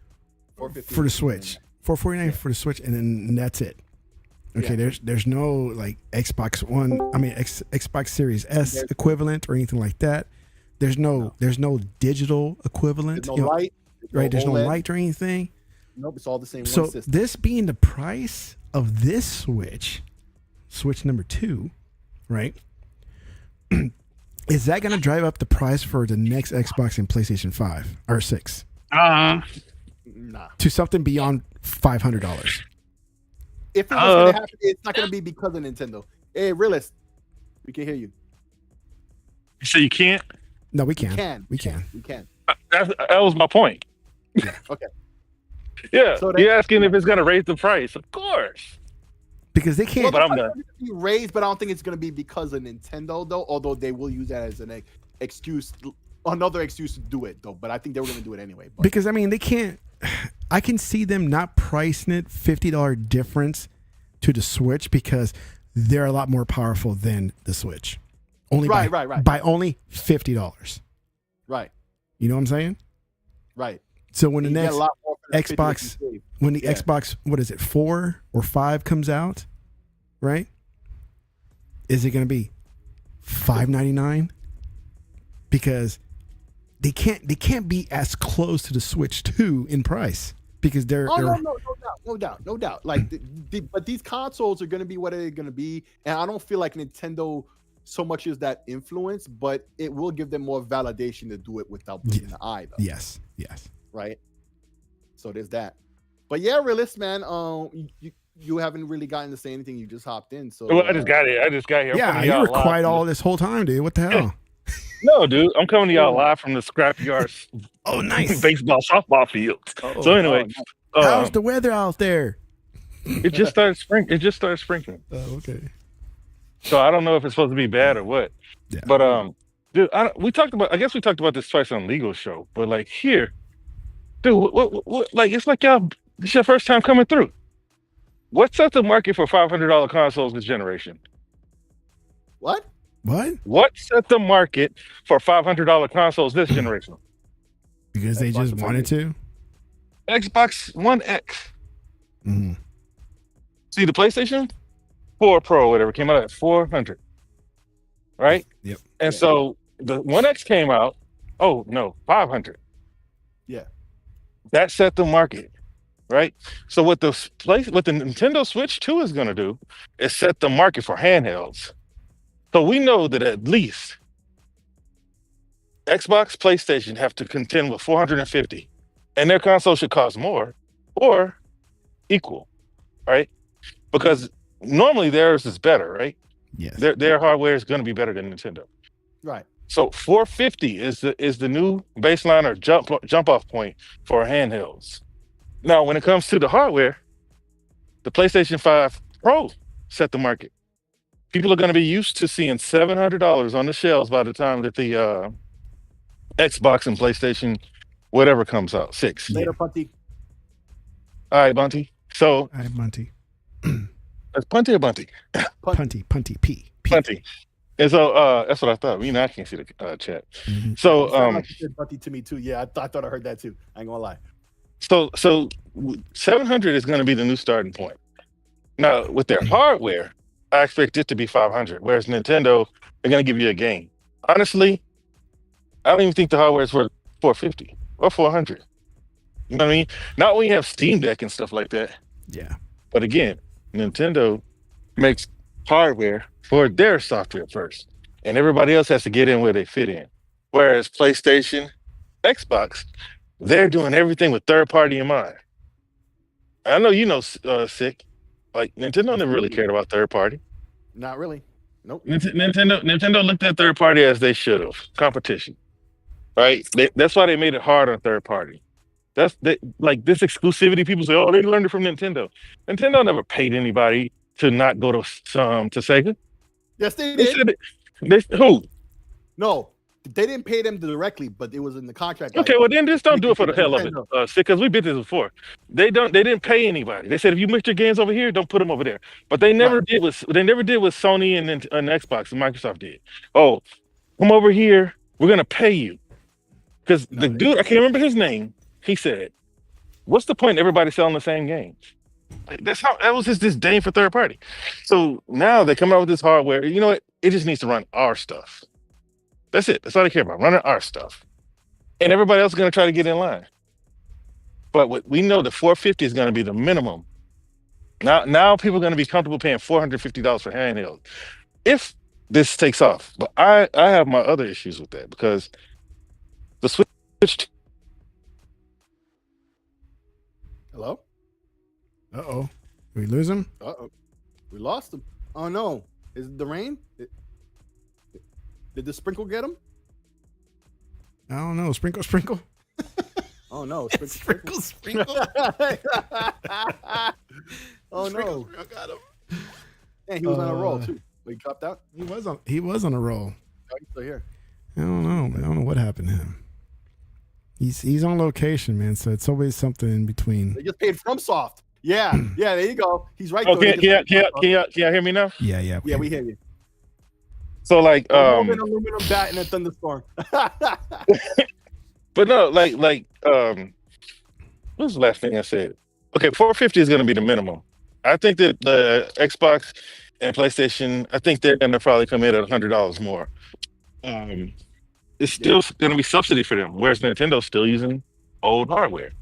$450 for the Switch. $449 for the Switch, and then that's it. Okay, Yeah. there's no like Xbox One, Xbox Series S equivalent or anything like that. There's no digital equivalent. There's no light, right? There's no OLED. light or anything. Nope, it's all the same So one system. this being the price of this Switch number 2, right? Is that going to drive up the price for the next Xbox and PlayStation 5 or 6 Nah. to something beyond $500? If it was gonna happen, it's not gonna be because of Nintendo. Hey, realist, we can hear you. So you can't. No, we can. We can. That was my point. Okay. Yeah, So you're asking if it's gonna raise the price. Of course. Because they Well, can't. But I'm the done. price is gonna be raised, but I don't think it's gonna be because of Nintendo though. Although they will use that as an excuse, another excuse to do it though. But I think they were gonna do it anyway. But Because I mean, they can't. I can see them not pricing it $50 difference to the Switch because they're a lot more powerful than the Switch. Only Right. by only $50. Right. You know what I'm saying? Right. So when the You get next a lot more for the 50 that you Xbox, save. when the Yeah. Xbox, what is it, 4 or 5 comes out, right? Is it going to be $5.99? Because they can't be as close to the Switch 2 in price because they're Oh no doubt, no doubt. Like, but these consoles are going to be what they're going to be, and I don't feel like Nintendo so much as that influence, but it will give them more validation to do it without blinking the eye, though. yes. Right. So there's that. But yeah, realist man. You haven't really gotten to say anything. You just hopped in. So Well, I just got here. I'm Yeah, coming to you y'all were live quiet from all this whole time, dude. What the hell? No, dude, I'm coming to y'all live from the scrapyard Oh, nice. baseball softball field. Oh, So anyway, how's the weather out there? it just started sprinkling. Oh, okay. So I don't know if it's supposed to be bad or what. Yeah. But dude, we talked about this twice on Legal Show. But like here, dude, what like it's like y'all, this is your first time coming through. What's at the market for $500 consoles this generation? What? What's at the market for $500 consoles this generation? Because they just wanted to. Xbox One X. Mm-hmm. See the PlayStation 4 Pro, whatever, came out at 400, right? Yep. And so the One X came out. Oh no, 500. Yeah. That set the market, right? So what the Nintendo Switch 2 is going to do is set the market for handhelds. So we know that at least Xbox, PlayStation have to contend with 450, and their console should cost more or equal, right? Because normally theirs is better, right? Yes. Their hardware is going to be better than Nintendo. Right. So 450 is the new baseline or jump off point for handhelds. Now, when it comes to the hardware, the PlayStation 5 Pro set the market. People are going to be used to seeing $700 on the shelves by the time that the Xbox and PlayStation, whatever comes out, 6. Later, Punty. All right, Bunty. So Hi, Bunty. that's Punty or Bunty? Punty. P. Punty. And so that's what I thought. You know, I can't see the chat. Mm-hmm. So Like you said Punty to me too. Yeah, I thought I heard that too. I ain't gonna lie. So 700 is going to be the new starting point. Now, with their hardware, I expect it to be 500, whereas Nintendo, they're going to give you a game. Honestly, I don't even think the hardware is worth 450 or 400. You know what I mean? Not when you have Steam Deck and stuff like that. Yeah. But again, Nintendo makes hardware for their software first, and everybody else has to get in where they fit in. Whereas PlayStation, Xbox, they're doing everything with third party in mind. I know you know, Sick. Like Nintendo never really cared about third party. Not really. Nope. Nintendo looked at third party as they should have. Competition, right? That's why they made it hard on third party. Like this exclusivity. People say, "Oh, they learned it from Nintendo." Nintendo never paid anybody to not go to Sega. Yes, they did. Who? No, they didn't pay them directly, but it was in the contract. Okay, well then just don't do it for the hell of it, because we did this before. They didn't pay anybody. They said if you mix your games over here, don't put them over there. But they never did what Sony and Xbox and Microsoft did. Oh, come over here, we're gonna pay you. Because the dude, I can't remember his name, he said, "What's the point of everybody selling the same games?" Like, that was his disdain for third party. So now they come out with this hardware. You know what? It just needs to run our stuff. That's it. That's all they care about, running our stuff. And everybody else is going to try to get in line. But what we know, the 450 is going to be the minimum. Now people are going to be comfortable paying $450 for handheld if this takes off. But I have my other issues with that, because the Switch. Hello? Uh-oh. We lose him? Uh-oh. We lost him. Oh, no. Is it the rain? Did the sprinkle get him? I don't know. Sprinkle. Oh, no. Sprinkle. Oh, no. I got him. And he was on a roll, too. He dropped out? He was on a roll. Oh, he's still here. I don't know, man. I don't know what happened to him. He's on location, man, so it's always something in between. They just paid FromSoft. Yeah, there you go. He's right. Oh, can you hear me now? Yeah. Yeah, we hear you. So like aluminum bat in a thunderstorm. But no, like what was the last thing I said? Okay, 450 is going to be the minimum. I think that the Xbox and PlayStation, I think they're going to probably come in at $100 more. It's still going to be subsidy for them, whereas Nintendo's still using old hardware.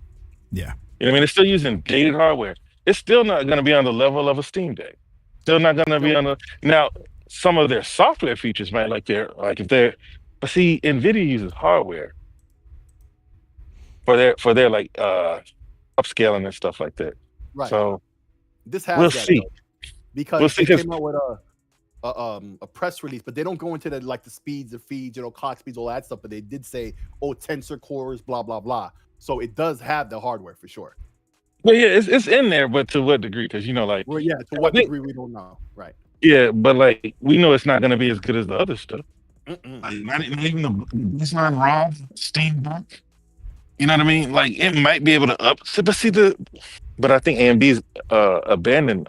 Yeah. You know what I mean? It's still using dated hardware. It's still not going to be on the level of a Steam Deck. Still not going to be on the now. Some of their software features might if they're, but see, Nvidia uses hardware for their like upscaling and stuff like that. Right. So this has we'll that, see. though, because We'll see. they came out with a press release, but they don't go into the speeds, the feeds, clock speeds, all that stuff. But they did say, tensor cores, blah blah blah. So it does have the hardware for sure. Well, yeah, it's in there, but to what degree? Because to what degree we don't know, right? Yeah, but like we know it's not going to be as good as the other stuff. Like, not even the baseline ROM Steam Deck. You know what I mean? Like it might be able to but I think AMD's abandoned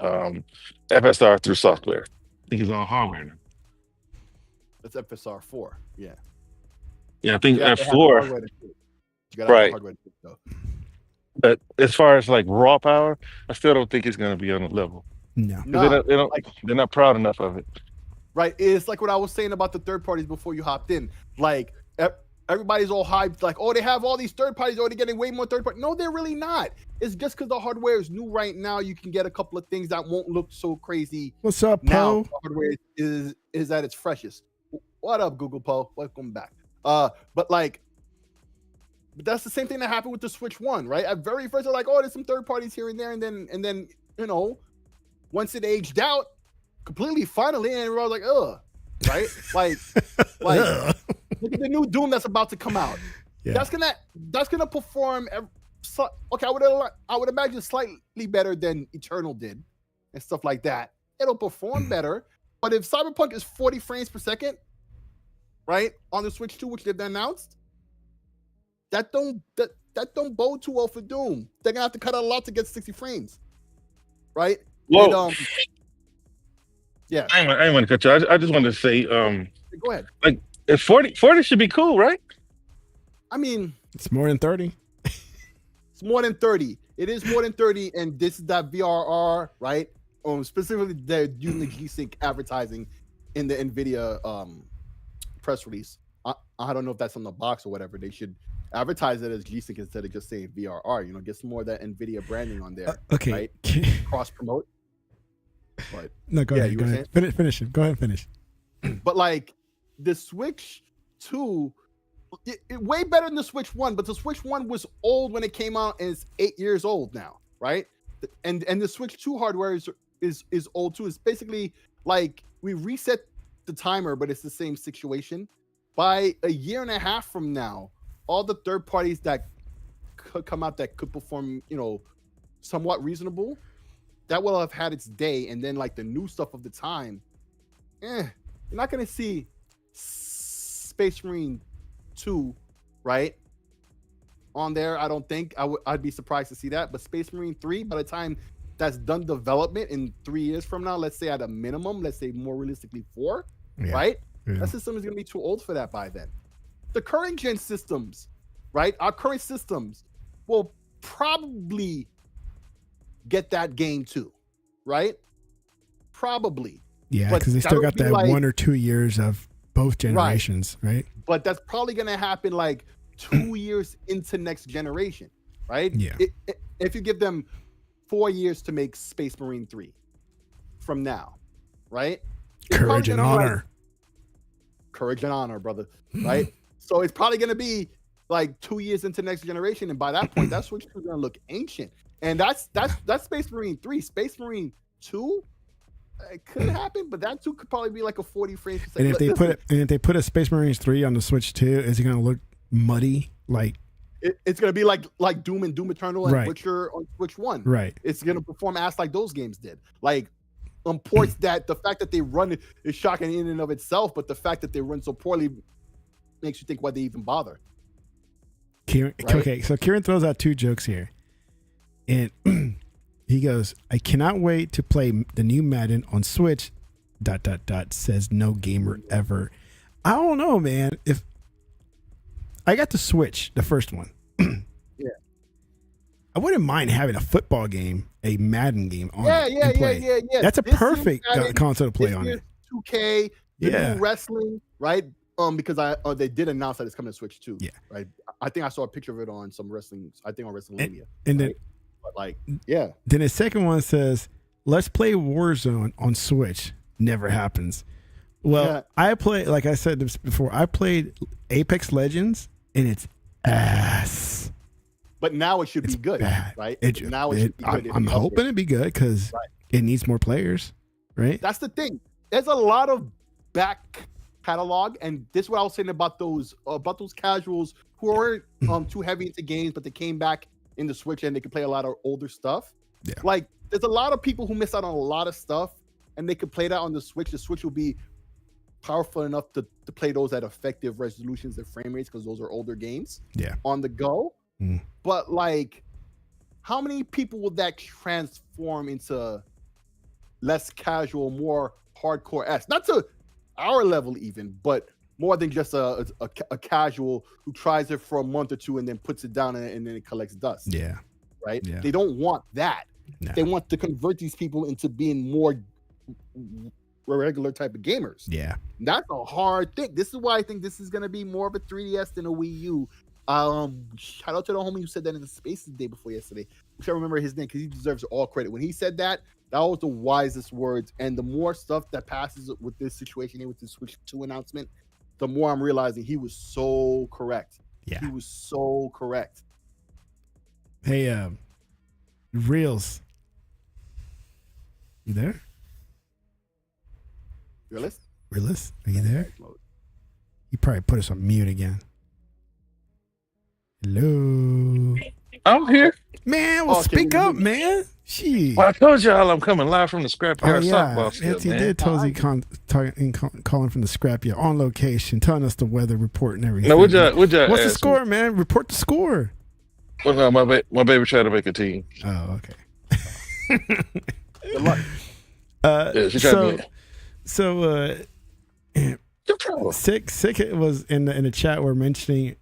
FSR through software. I think it's all hardware now. That's FSR 4. Yeah. Yeah, I think F4. Right. But as far as like raw power, I still don't think it's going to be on the level. No. They're not proud enough of it. Right. It's like what I was saying about the third parties before you hopped in. Like everybody's all hyped, like, they have all these third parties, they're getting way more third party. No, they're really not. It's just because the hardware is new right now. You can get a couple of things that won't look so crazy. What's up, now? Poe? Hardware is at its freshest. What up, Google Poe? Welcome back. But that's the same thing that happened with the Switch 1, right? At very first, they're like, there's some third parties here and there, and then once it aged out completely, finally, and we're all like, right? Like look at the new Doom that's about to come out. Yeah. That's gonna perform. Okay, I would imagine slightly better than Eternal did, and stuff like that. It'll perform better. But if Cyberpunk is 40 frames per second, right, on the Switch 2, which they've announced, that don't bode too well for Doom. They're gonna have to cut out a lot to get 60 frames, right? Well, yeah. I ain't want to cut you. I just wanted to say, go ahead. Like, if 40 should be cool, right? I mean, it's more than 30. It's more than 30. It is more than 30, and this is that VRR, right? Specifically, they're using the G-Sync advertising in the NVIDIA press release. I don't know if that's on the box or whatever. They should advertise it as G-Sync instead of just saying VRR. Get some more of that NVIDIA branding on there. Okay. Right? Cross promote. But no, go ahead. Go ahead. Finish it. Go ahead and finish. But like the Switch 2, way better than the Switch 1, but the Switch 1 was old when it came out and it's 8 years old now, right? And the Switch 2 hardware is old too. It's basically like we reset the timer, but it's the same situation. By a year and a half from now, all the third parties that could come out that could perform, somewhat reasonable, that will have had its day. And then like the new stuff of the time, you're not going to see Space Marine 2, right, on there. I don't think. I'd be surprised to see that. But Space Marine 3, by the time that's done development in 3 years from now, let's say at a minimum, let's say more realistically 4, right? Yeah. That system is going to be too old for that by then. The current gen systems, right? Our current systems will probably get that game too, right? Probably. Yeah, because they still got that 1 or 2 years of both generations, right? But that's probably going to happen like 2 years into next generation, right? Yeah. If you give them 4 years to make Space Marine 3 from now, right? Courage and honor. Courage and honor, brother, right? So it's probably going to be like 2 years into next generation, and by that point, that Switch 2 is going to look ancient. And that's Space Marine 3. Space Marine 2, it could happen, but that 2 could probably be like a 40 frames per second. And if they put a Space Marines 3 on the Switch 2, is it going to look muddy? Like it's going to be like Doom and Doom Eternal and right. Witcher on Switch 1. Right. It's going to perform ass like those games did. Like ports that the fact that they run it is shocking in and of itself, but the fact that they run so poorly makes you think why they even bother. Kieran, right? Okay, so Kieran throws out 2 jokes here. And he goes, I cannot wait to play the new Madden on Switch, ... says no gamer ever. I don't know, man. If I got the Switch, the first one. Yeah. I wouldn't mind having a football game, a Madden game on it. Yeah. That's a perfect console to play on it. 2K, the new wrestling, right? Because they did announce that it's coming to Switch 2. Yeah. Right. I think I saw a picture of it on some wrestling. I think on WrestleMania. And then like, yeah. Then the second one says, "Let's play Warzone on Switch." Never happens. Well, I play, like I said this before, I played Apex Legends and it's ass. But now it should be good, bad. right? Now it should be good. I'm hoping it'd be good because it needs more players, right? That's the thing. There's a lot of back catalog, and this is what I was saying about those casuals who aren't too heavy into games, but they came back in the Switch and they can play a lot of older stuff. Yeah. Like, there's a lot of people who miss out on a lot of stuff, and they could play that on the Switch. The Switch will be powerful enough to play those at effective resolutions and frame rates because those are older games. Yeah. On the go. But like, how many people will that transform into less casual, more hardcore S? Not to our level even, but more than just a casual who tries it for a month or two and then puts it down and then it collects dust. Yeah. Right? Yeah. They don't want that. No. They want to convert these people into being more regular type of gamers. Yeah. That's a hard thing. This is why I think this is going to be more of a 3DS than a Wii U. Shout out to the homie who said that in the Spaces the day before yesterday. I can't remember his name because he deserves all credit. When he said that, that was the wisest words. And the more stuff that passes with this situation here with the Switch 2 announcement, the more I'm realizing he was so correct. Yeah. He was so correct. Hey, Reels. You there? Realist? Realist? Are you there? You probably put us on mute again. Hello. I'm here. Man, well, speak up, man. She. Well, I told y'all I'm coming live from the scrapyard softball field, Nancy man. did Tozy calling from the scrapyard on location, telling us the weather report and everything. No, what's the score, man? Report the score. Well, no, my baby tried to make a team. Oh, okay. Good luck. Yeah, she tried to Sick was in the chat. We're mentioning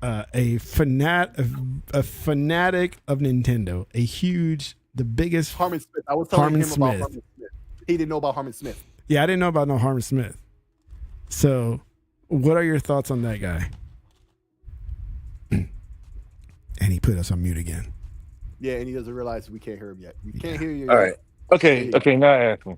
a fanatic of Nintendo, the biggest Harmon Smith. I was telling Harmon him Smith. about Harmon Smith. He didn't know about Harmon Smith. Yeah, I didn't know about no Harmon Smith. So, what are your thoughts on that guy? And he put us on mute again. Yeah, and he doesn't realize we can't hear him yet. We can't hear you. All right. Okay. Now ask me.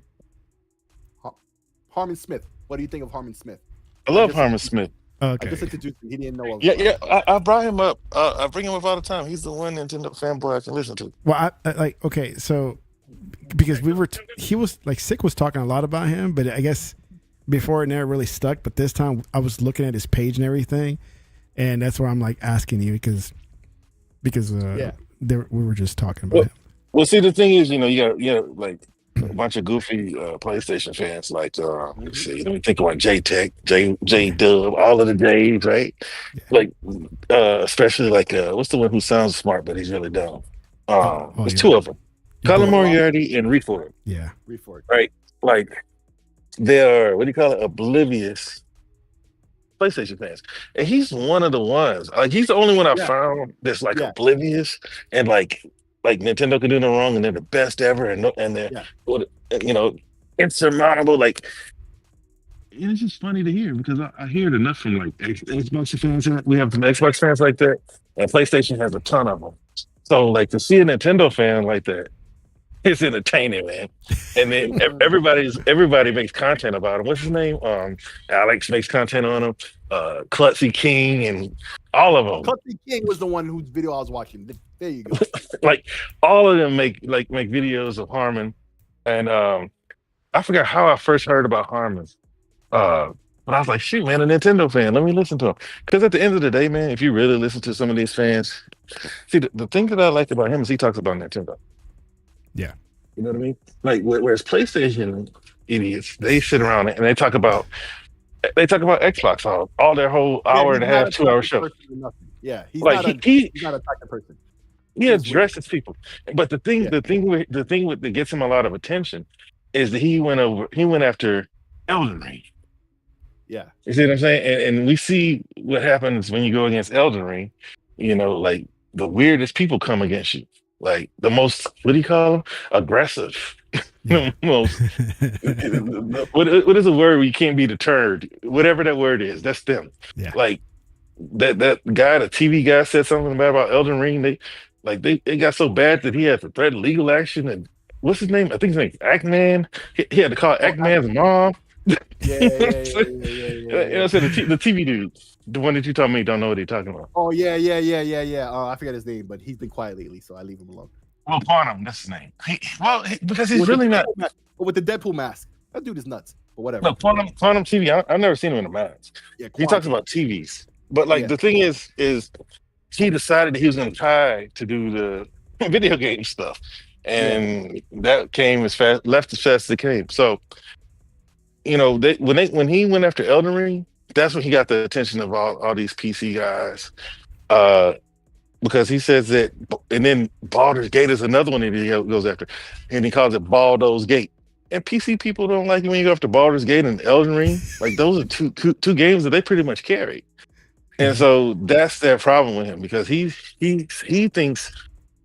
Harmon Smith. What do you think of Harmon Smith? I love Harmon Smith. Okay. I just introduced him. He didn't know. Yeah. I brought him up. I bring him up all the time. He's the one Nintendo fanboy I can listen to. Well, so because Sick was talking a lot about him, but I guess before it never really stuck. But this time I was looking at his page and everything, and that's where I'm like asking you because we were just talking about him. Well, see, the thing is, you got like a bunch of goofy PlayStation fans. Like, let's see, let me think about J-Tech, J Dub, all of the J's, right? Yeah. Like, especially like, what's the one who sounds smart but he's really dumb? There's two of them, Colin Moriarty and Reford. Yeah, Reford. Right? Like, they're oblivious PlayStation fans, and he's one of the ones. Like, he's the only one I found that's like oblivious and like Nintendo can do no wrong, and they're the best ever, and they're insurmountable. Like, and it's just funny to hear because I hear it enough from like Xbox fans. We have some Xbox fans like that, and PlayStation has a ton of them. So like to see a Nintendo fan like that, it's entertaining, man. And then everybody makes content about him. What's his name? Alex makes content on him. Klutzy King and all of them. Klutzy King was the one whose video I was watching. There you go. Like all of them make videos of Harmon, and I forgot how I first heard about Harmon. But I was like, shoot, man, a Nintendo fan. Let me listen to him. Because at the end of the day, man, if you really listen to some of these fans, see the thing that I like about him is he talks about Nintendo. Yeah. You know what I mean? Like whereas PlayStation idiots, they sit around and they talk about Xbox all their whole hour and a half, 2 hour show. Yeah, he's like he's not a type of person. He addresses people, but the thing that gets him a lot of attention is that he went after Elden Ring. Yeah, you see what I'm saying? And we see what happens when you go against Elden Ring. Like the weirdest people come against you. Like the most, what do you call them? Aggressive. Most. What is a word where you can't be deterred? Whatever that word is, that's them. Yeah. Like that guy, the TV guy said something bad about Elden Ring. Like it got so bad that he had to threaten legal action. And what's his name? I think his name's Ackman. He had to call Oh, Ackman's mom. yeah, You know yeah, what I'm yeah, saying? yeah, yeah, You yeah, know what yeah. I'm saying? The TV dude, the one that you told me don't know what he's talking about. Oh yeah, yeah, yeah, yeah, yeah. I forget his name, but he's been quiet lately, so I leave him alone. Well, Quantum, that's his name. Because he's really not. With the Deadpool mask. That dude is nuts. But whatever. No, Quantum TV. I've never seen him in a mask. Yeah, He talks about TVs, but like Yeah. the thing is he decided that he was going to try to do the video game stuff, and that came left as fast as it came. So, you know, when he went after Elden Ring, that's when he got the attention of all these PC guys, because he says that, and then Baldur's Gate is another one that he goes after, and he calls it Baldur's Gate. And PC people don't like it when you go after Baldur's Gate and Elden Ring. Like those are two games that they pretty much carry. And so that's their problem with him, because he thinks,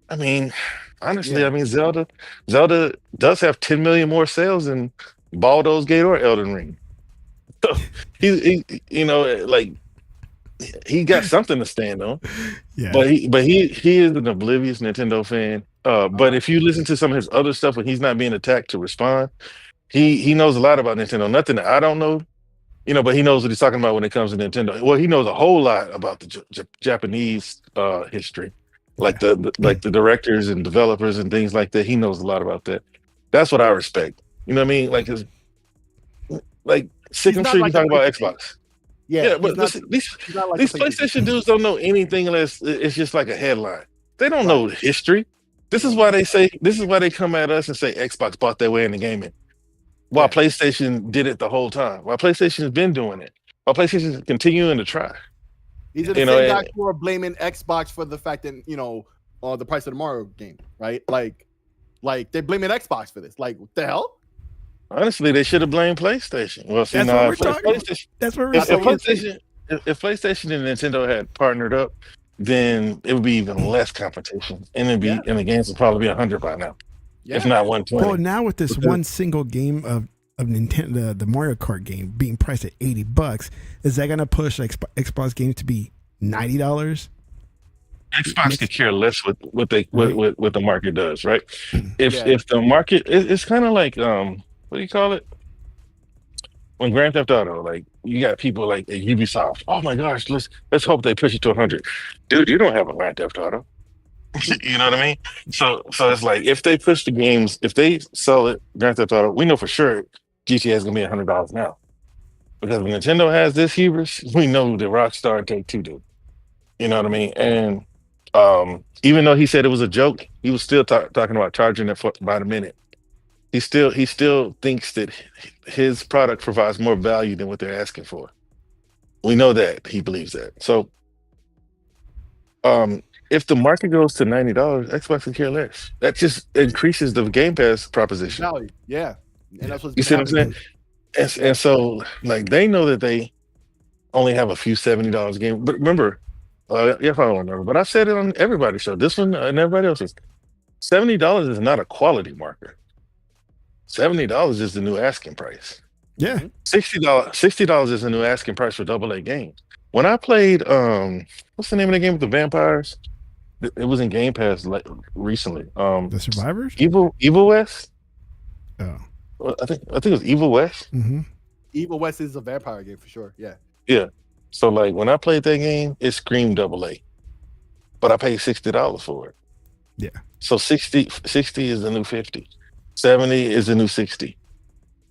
I mean, honestly, I mean, Zelda does have 10 million more sales than Baldur's Gate or Elden Ring. So he you know, like he got something to stand on. Yeah. But he is an oblivious Nintendo fan. But if you listen to some of his other stuff when he's not being attacked to respond, he knows a lot about Nintendo. Nothing that I don't know. You know, but he knows what he's talking about when it comes to Nintendo. Well, he knows a whole lot about the Japanese history, like the directors and developers and things like that. He knows a lot about that. That's what I respect. You know what I mean? Like, sick and sure you talking about Xbox. Yeah, but these PlayStation dudes don't know anything unless it's just like a headline. They don't know history. This is why they come at us and say Xbox bought their way into gaming. While PlayStation did it the whole time. While PlayStation has been doing it. While PlayStation is continuing to try. These are the same guys who are blaming Xbox for the fact that, you know, the price of the Mario game, right? Like they're blaming Xbox for this. Like, what the hell? Honestly, they should have blamed PlayStation. Well, see, that's what we're talking. That's what we're saying. If PlayStation and Nintendo had partnered up, then it would be even less competition, and and the games would probably be 100 by now, if not 120. Well, now with this one single game of Nintendo, the Mario Kart game being priced at $80, is that going to push Xbox games to be $90? Xbox could care less what the market does, right? If the market, it's kind of like what do you call it? When Grand Theft Auto, like you got people like at Ubisoft. Oh my gosh, let's hope they push it to 100. Dude, you don't have a Grand Theft Auto. You know what I mean? So it's like if they push the games, if they sell it Grand Theft Auto, we know for sure GTA is gonna be $100 now. Because when Nintendo has this hubris, we know that Rockstar and Take-Two do. You know what I mean? And even though he said it was a joke, he was still talking about charging it by the minute. He still thinks that his product provides more value than what they're asking for. We know that he believes that. So, if the market goes to $90, Xbox can care less. That just increases the Game Pass proposition. Value. Yeah, and that's what's you see what I'm saying? And so, like, they know that they only have a few $70 games. But remember, I don't remember, but I said it on everybody's show. This one and everybody else's. $70 is not a quality marker. $70 is the new asking price. Yeah. $60 is the new asking price for AA games. When I played what's the name of the game with the vampires? It was in Game Pass recently. The Survivors? Evil West? Oh. I think it was Evil West. Mm-hmm. Evil West is a vampire game for sure. Yeah. Yeah. So like when I played that game, it screamed AA. But I paid $60 for it. Yeah. So 60 is the new 50. 70 is the new 60.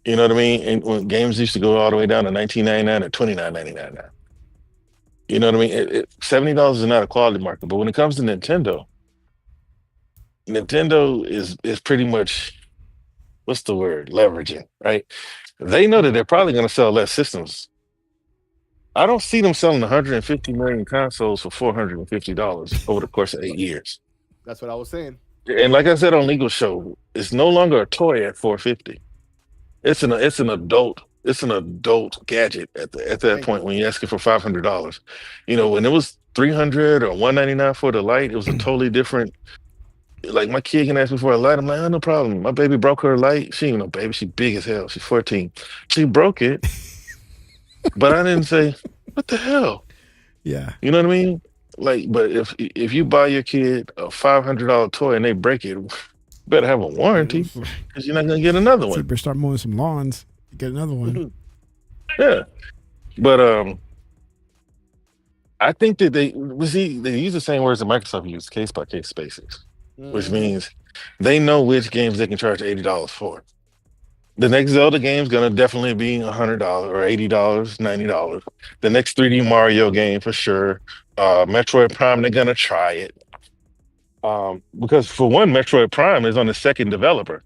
You know what I mean? And when games used to go all the way down to $19.99 or $29.99 now. You know what I mean? $70 is not a quality market, but when it comes to Nintendo is pretty much, what's the word? Leveraging, right? They know that they're probably going to sell less systems. I don't see them selling 150 million consoles for $450 over the course of 8 years. That's what I was saying. And like I said on Legal Show, it's no longer a toy at $450. It's an adult gadget at that point when you're asking for $500. You know, when it was $300 or $199 for the light, it was a totally different. Like my kid can ask me for a light, I'm like, oh, no problem. My baby broke her light. She ain't no baby, she big as hell. She's 14. She broke it, but I didn't say, what the hell? Yeah. You know what I mean? Like, but if you buy your kid a $500 toy and they break it, better have a warranty because you're not gonna get another So you one. better start mowing some lawns. Get another one. Yeah, but I think that they use the same words that Microsoft used, case by case basis, which means they know which games they can charge $80 for. The next Zelda game is gonna definitely be $100 or $80, $90. The next 3D Mario game for sure. Metroid Prime, they're gonna try it. Because for one, Metroid Prime is on the second developer,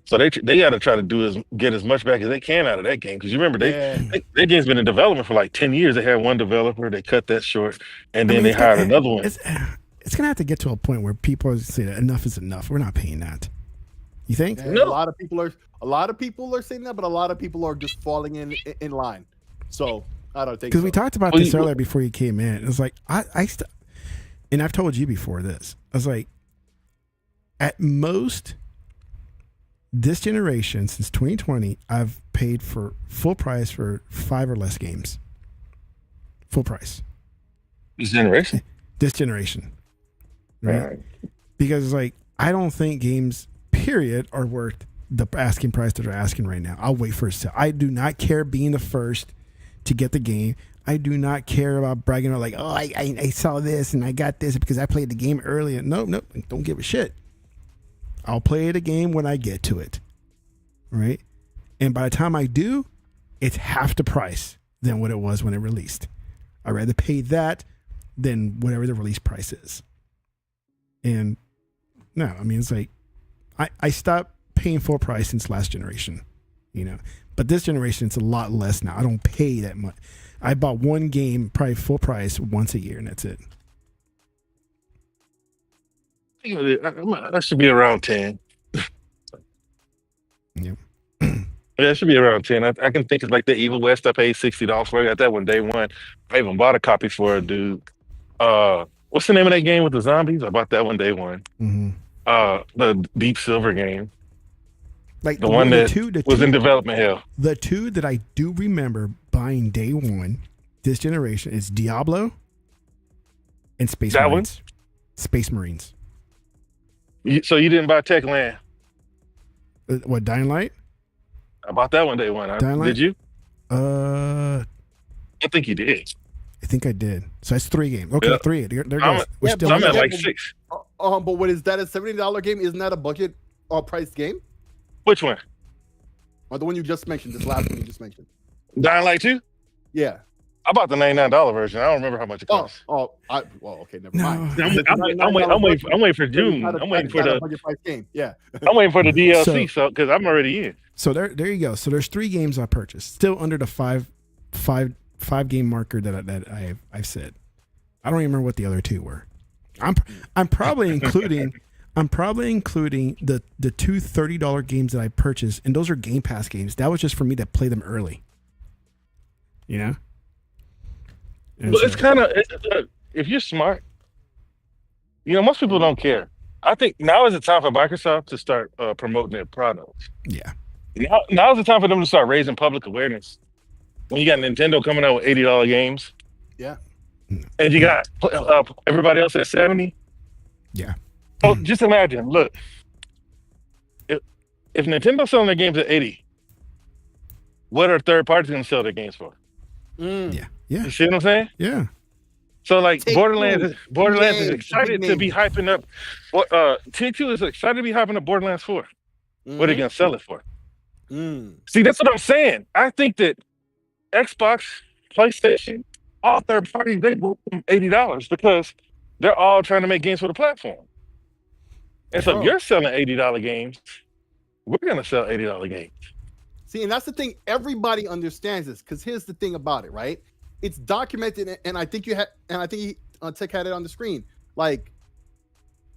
so they got to try to get as much back as they can out of that game. Because you remember that game's been in development for like 10 years. They had one developer, they cut that short, and then they hired another one. It's gonna have to get to a point where people say that enough is enough. We're not paying that. You think? And no. A lot of people are saying that, but a lot of people are just falling in line. So I don't think because we talked about this earlier before you came in. It's like and I've told you before this. I was like, at most, this generation since 2020, I've paid for full price for 5 or less games. Full price. This generation. This generation, right? Because it's like I don't think games, period, are worth the asking price that they're asking right now. I'll wait for a sale. I do not care being the first to get the game. I do not care about bragging about like, oh, I saw this and I got this because I played the game earlier. No, don't give a shit. I'll play the game when I get to it, right? And by the time I do, it's half the price than what it was when it released. I'd rather pay that than whatever the release price is. And no, I mean, it's like I stopped paying full price since last generation, but this generation, it's a lot less now. I don't pay that much. I bought one game probably full price once a year, and that's it. That should be around 10. Yeah. Yeah, it should be around 10. I can think of like the Evil West. I paid $60 for. I got that one day one. I even bought a copy for a dude. What's the name of that game with the zombies? I bought that one day one. Mm-hmm. The Deep Silver game. Like the one that was in development hell. The two that I do remember buying day one, this generation, is Diablo and Space Marines. Space Marines. So you didn't buy Techland? What, Dying Light? I bought that one day one. Did you? I think you did. I think I did. So that's 3 games. Okay, 3. There goes. I'm at like 6. But what is that? A $70 game? Isn't that a budget or price game? Which one? Or the one you just mentioned, this last one you just mentioned. Dying Light 2? Yeah. I bought the $99 version. I don't remember how much it cost. Okay, never mind. I'm waiting for June. I'm waiting for the budget price game. Yeah. I'm waiting for the DLC, so because I'm already in. So there you go. So there's 3 games I purchased, still under the five game marker that I've said. I don't even remember what the other 2 were. I'm probably including the 2 $30 games that I purchased, and those are Game Pass games. That was just for me to play them early. And well, it's kind of if you're smart, most people don't care. I think now is the time for Microsoft to start promoting their products. Yeah. Now is the time for them to start raising public awareness. When you got Nintendo coming out with $80 games. Yeah. And you got everybody else at 70. Yeah. Oh, just imagine. Look, if Nintendo's selling their games at 80, what are third parties going to sell their games for? Yeah. Yeah. You see what I'm saying? Yeah. So like Borderlands is excited to be hyping up. Take-Two is excited to be hyping up Borderlands 4. What are they going to sell it for? See, that's what I'm saying. I think that Xbox, PlayStation, all third parties, they both $80 because they're all trying to make games for the platform. And so if you're selling $80 games, we're going to sell $80 games. See, and that's the thing. Everybody understands this because here's the thing about it, right? It's documented, and I think Tech had it on the screen. Like,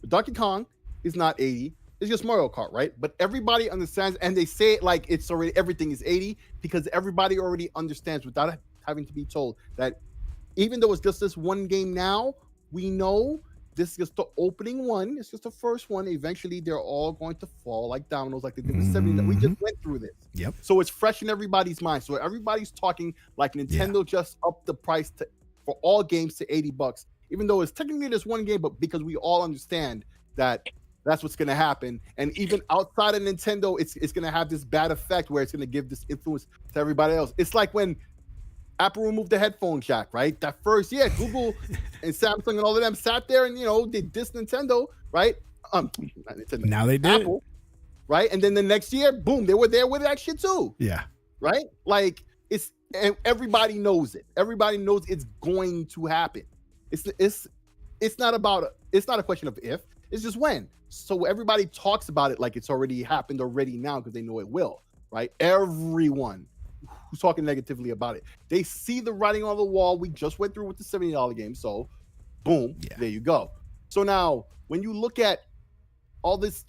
Donkey Kong is not 80. It's just Mario Kart, right? But everybody understands, and they say it like it's already everything is 80 because everybody already understands without having to be told that even though it's just this one game now, we know this is just the opening one. It's just the first one. Eventually, they're all going to fall like dominoes, like they did with 70. We just went through this. Yep. So it's fresh in everybody's mind. So everybody's talking like Nintendo just upped the price for all games to $80. even though it's technically just one game, but because we all understand that that's what's going to happen. And even outside of Nintendo, it's going to have this bad effect where it's going to give this influence to everybody else. It's like when Apple removed the headphone jack, right? That first year, Google and Samsung and all of them sat there and, they dissed Nintendo, right? Not Nintendo, Now they did. Apple, right? And then the next year, boom, they were there with that shit too. Yeah. Right? Like, and everybody knows it. Everybody knows it's going to happen. It's not a question of if, it's just when. So everybody talks about it like it's already happened already now because they know it will, right? Everyone who's talking negatively about it, they see the writing on the wall. We just went through with the $70 game, so boom, there you go. So now when you look at all this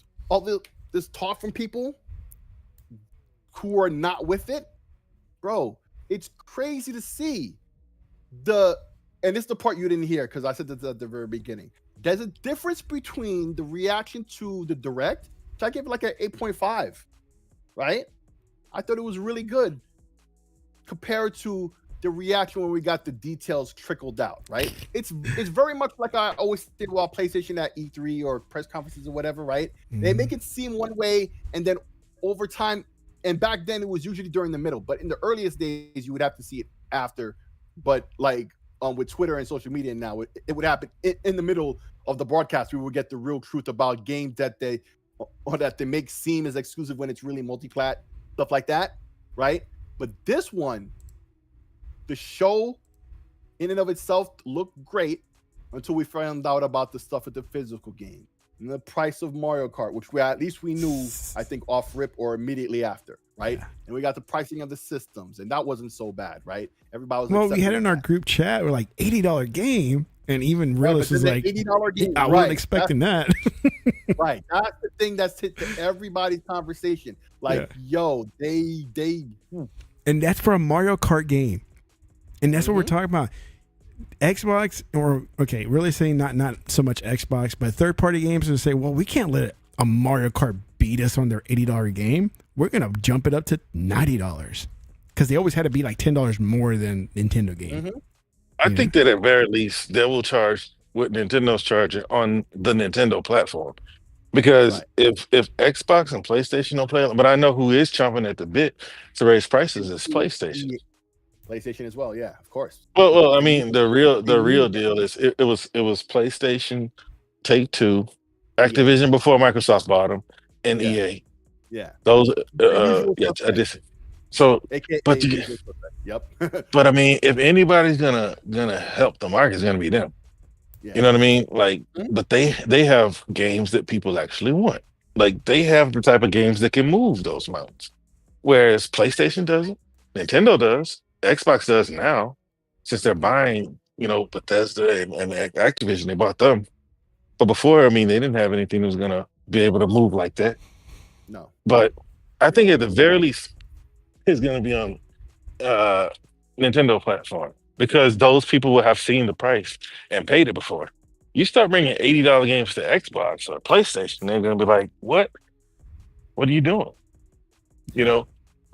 talk from people who are not with it, bro, it's crazy to see and it's the part you didn't hear because I said this at the very beginning. There's a difference between the reaction to the direct, which I gave it like an 8.5, right? I thought it was really good compared to the reaction when we got the details trickled out, right? It's very much like I always did while PlayStation at E3 or press conferences or whatever, right? Mm-hmm. They make it seem one way, and then over time, and back then it was usually during the middle, but in the earliest days you would have to see it after. But like with Twitter and social media now, it would happen in the middle of the broadcast. We would get the real truth about games that they make seem as exclusive when it's really multi-plat, stuff like that, right? But this one, the show in and of itself looked great until we found out about the stuff at the physical game and the price of Mario Kart, which we knew, I think, off rip or immediately after, right? Yeah. And we got the pricing of the systems, and that wasn't so bad, right? Everybody was we had in our group chat, we're like $80 game, and even Realist was like $80 game. I wasn't expecting that. Right, that's the thing that's hit to everybody's conversation. Like, yo, they, and that's for a Mario Kart game, and that's what we're talking about. Xbox, or really saying not so much Xbox, but third party games to say, well, we can't let a Mario Kart beat us on their $80 game. We're gonna jump it up to $90 because they always had to be like $10 more than Nintendo game. Mm-hmm. I think that at very least they will charge what Nintendo's charging on the Nintendo platform, because if Xbox and PlayStation don't play, but I know who is chomping at the bit to raise prices is PlayStation. PlayStation as well, yeah, of course. Well, I mean, the real deal is it was PlayStation, Take-Two, Activision before Microsoft bought them, and EA. Yeah, those. So, AKA but but I mean, if anybody's gonna help the market, it's gonna be them. Yeah. You know what I mean? Like, but they have games that people actually want. Like, they have the type of games that can move those mountains, whereas PlayStation doesn't, Nintendo does. Xbox does now, since they're buying, Bethesda and Activision. They bought them, but before, I mean, they didn't have anything that was gonna be able to move like that. No, but I think at the very least, it's gonna be on Nintendo platform because those people will have seen the price and paid it before. You start bringing $80 games to Xbox or PlayStation, they're gonna be like, "What? What are you doing?"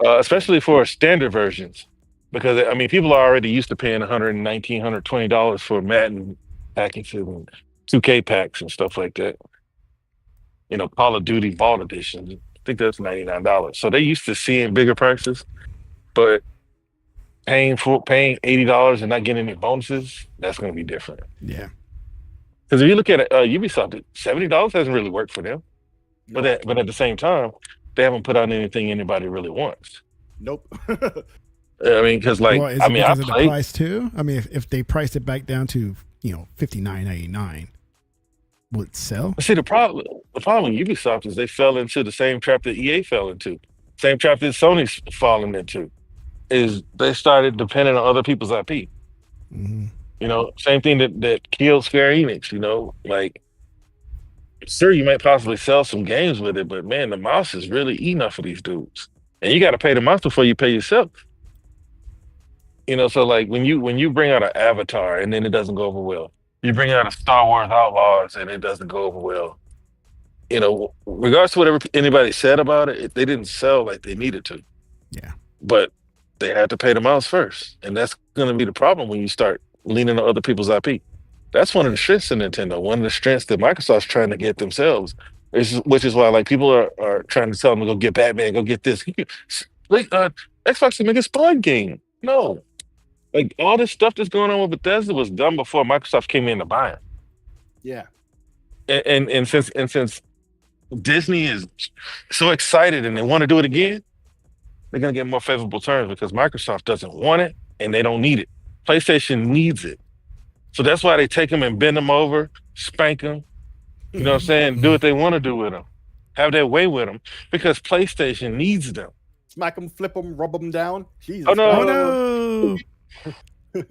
Especially for standard versions. Because, I mean, people are already used to paying $119, $120 for Madden packages and 2K packs and stuff like that. Call of Duty Vault Edition, I think that's $99. So they're used to seeing bigger prices, but paying $80 and not getting any bonuses, that's going to be different. Yeah. Because if you look at Ubisoft, $70 hasn't really worked for them. But at the same time, they haven't put out anything anybody really wants. Nope. I mean, because because of the price too. I mean, if they priced it back down to $59.99, would it sell? See, the problem with Ubisoft is they fell into the same trap that EA fell into, same trap that Sony's fallen into, is they started depending on other people's IP. Mm-hmm. Same thing that killed Square Enix. Sure, you might possibly sell some games with it, but man, the mouse is really eating up for these dudes, and you got to pay the mouse before you pay yourself. So like when you bring out an Avatar and then it doesn't go over well, you bring out a Star Wars Outlaws and it doesn't go over well. Regardless of whatever anybody said about it, they didn't sell like they needed to. Yeah. But they had to pay the mouse first, and that's going to be the problem when you start leaning on other people's IP. That's one of the strengths of Nintendo. One of the strengths that Microsoft's trying to get themselves, which is why like people are trying to tell them to go get Batman, go get this. Like Xbox to make a Spawn game. No, like all this stuff that's going on with Bethesda was done before Microsoft came in to buy it. Yeah. And since Disney is so excited and they want to do it again, they're gonna get more favorable terms because Microsoft doesn't want it and they don't need it. PlayStation needs it. So that's why they take them and bend them over, spank them, you know what I'm saying? Do what they want to do with them, have their way with them, because PlayStation needs them. Smack them, flip them, rub them down. Jesus. Oh, no. Oh no!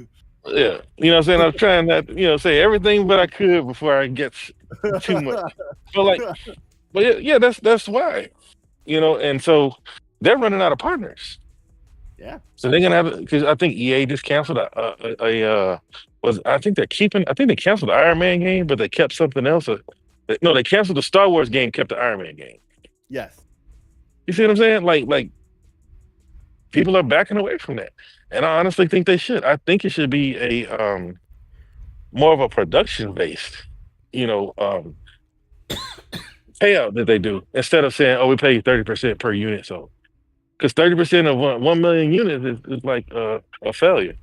Yeah, you know what I'm saying? I'm trying not, say everything but I could before I get too much. But yeah, that's why, and so they're running out of partners. Yeah. So they're gonna have, because I think EA just canceled I think they canceled the Iron Man game, but they kept something else. No, they canceled the Star Wars game, kept the Iron Man game. Yes. You see what I'm saying? Like people are backing away from that, and I honestly think they should. I think it should be a more of a production based, payout that they do, instead of saying, "Oh, we pay you 30% per unit." So, because 30% of 1 million units is like a failure.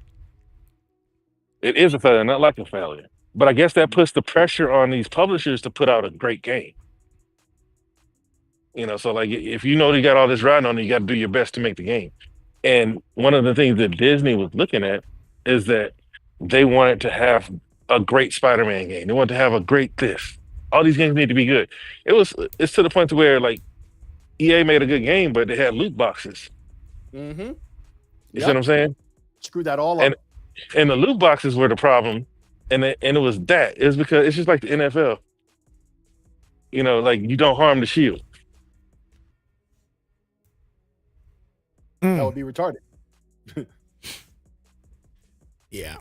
It is a failure, not like a failure. But I guess that puts the pressure on these publishers to put out a great game. So like if you got all this riding on it, you got to do your best to make the game. And one of the things that Disney was looking at is that they wanted to have a great Spider-Man game. They wanted to have a great this. All these games need to be good. It's to the point to where like EA made a good game, but they had loot boxes. Mm-hmm. You see what I'm saying? Screw that all up. And the loot boxes were the problem, and it was that. It was because it's just like the NFL. Like you don't harm the shield. That would be retarded. Yeah.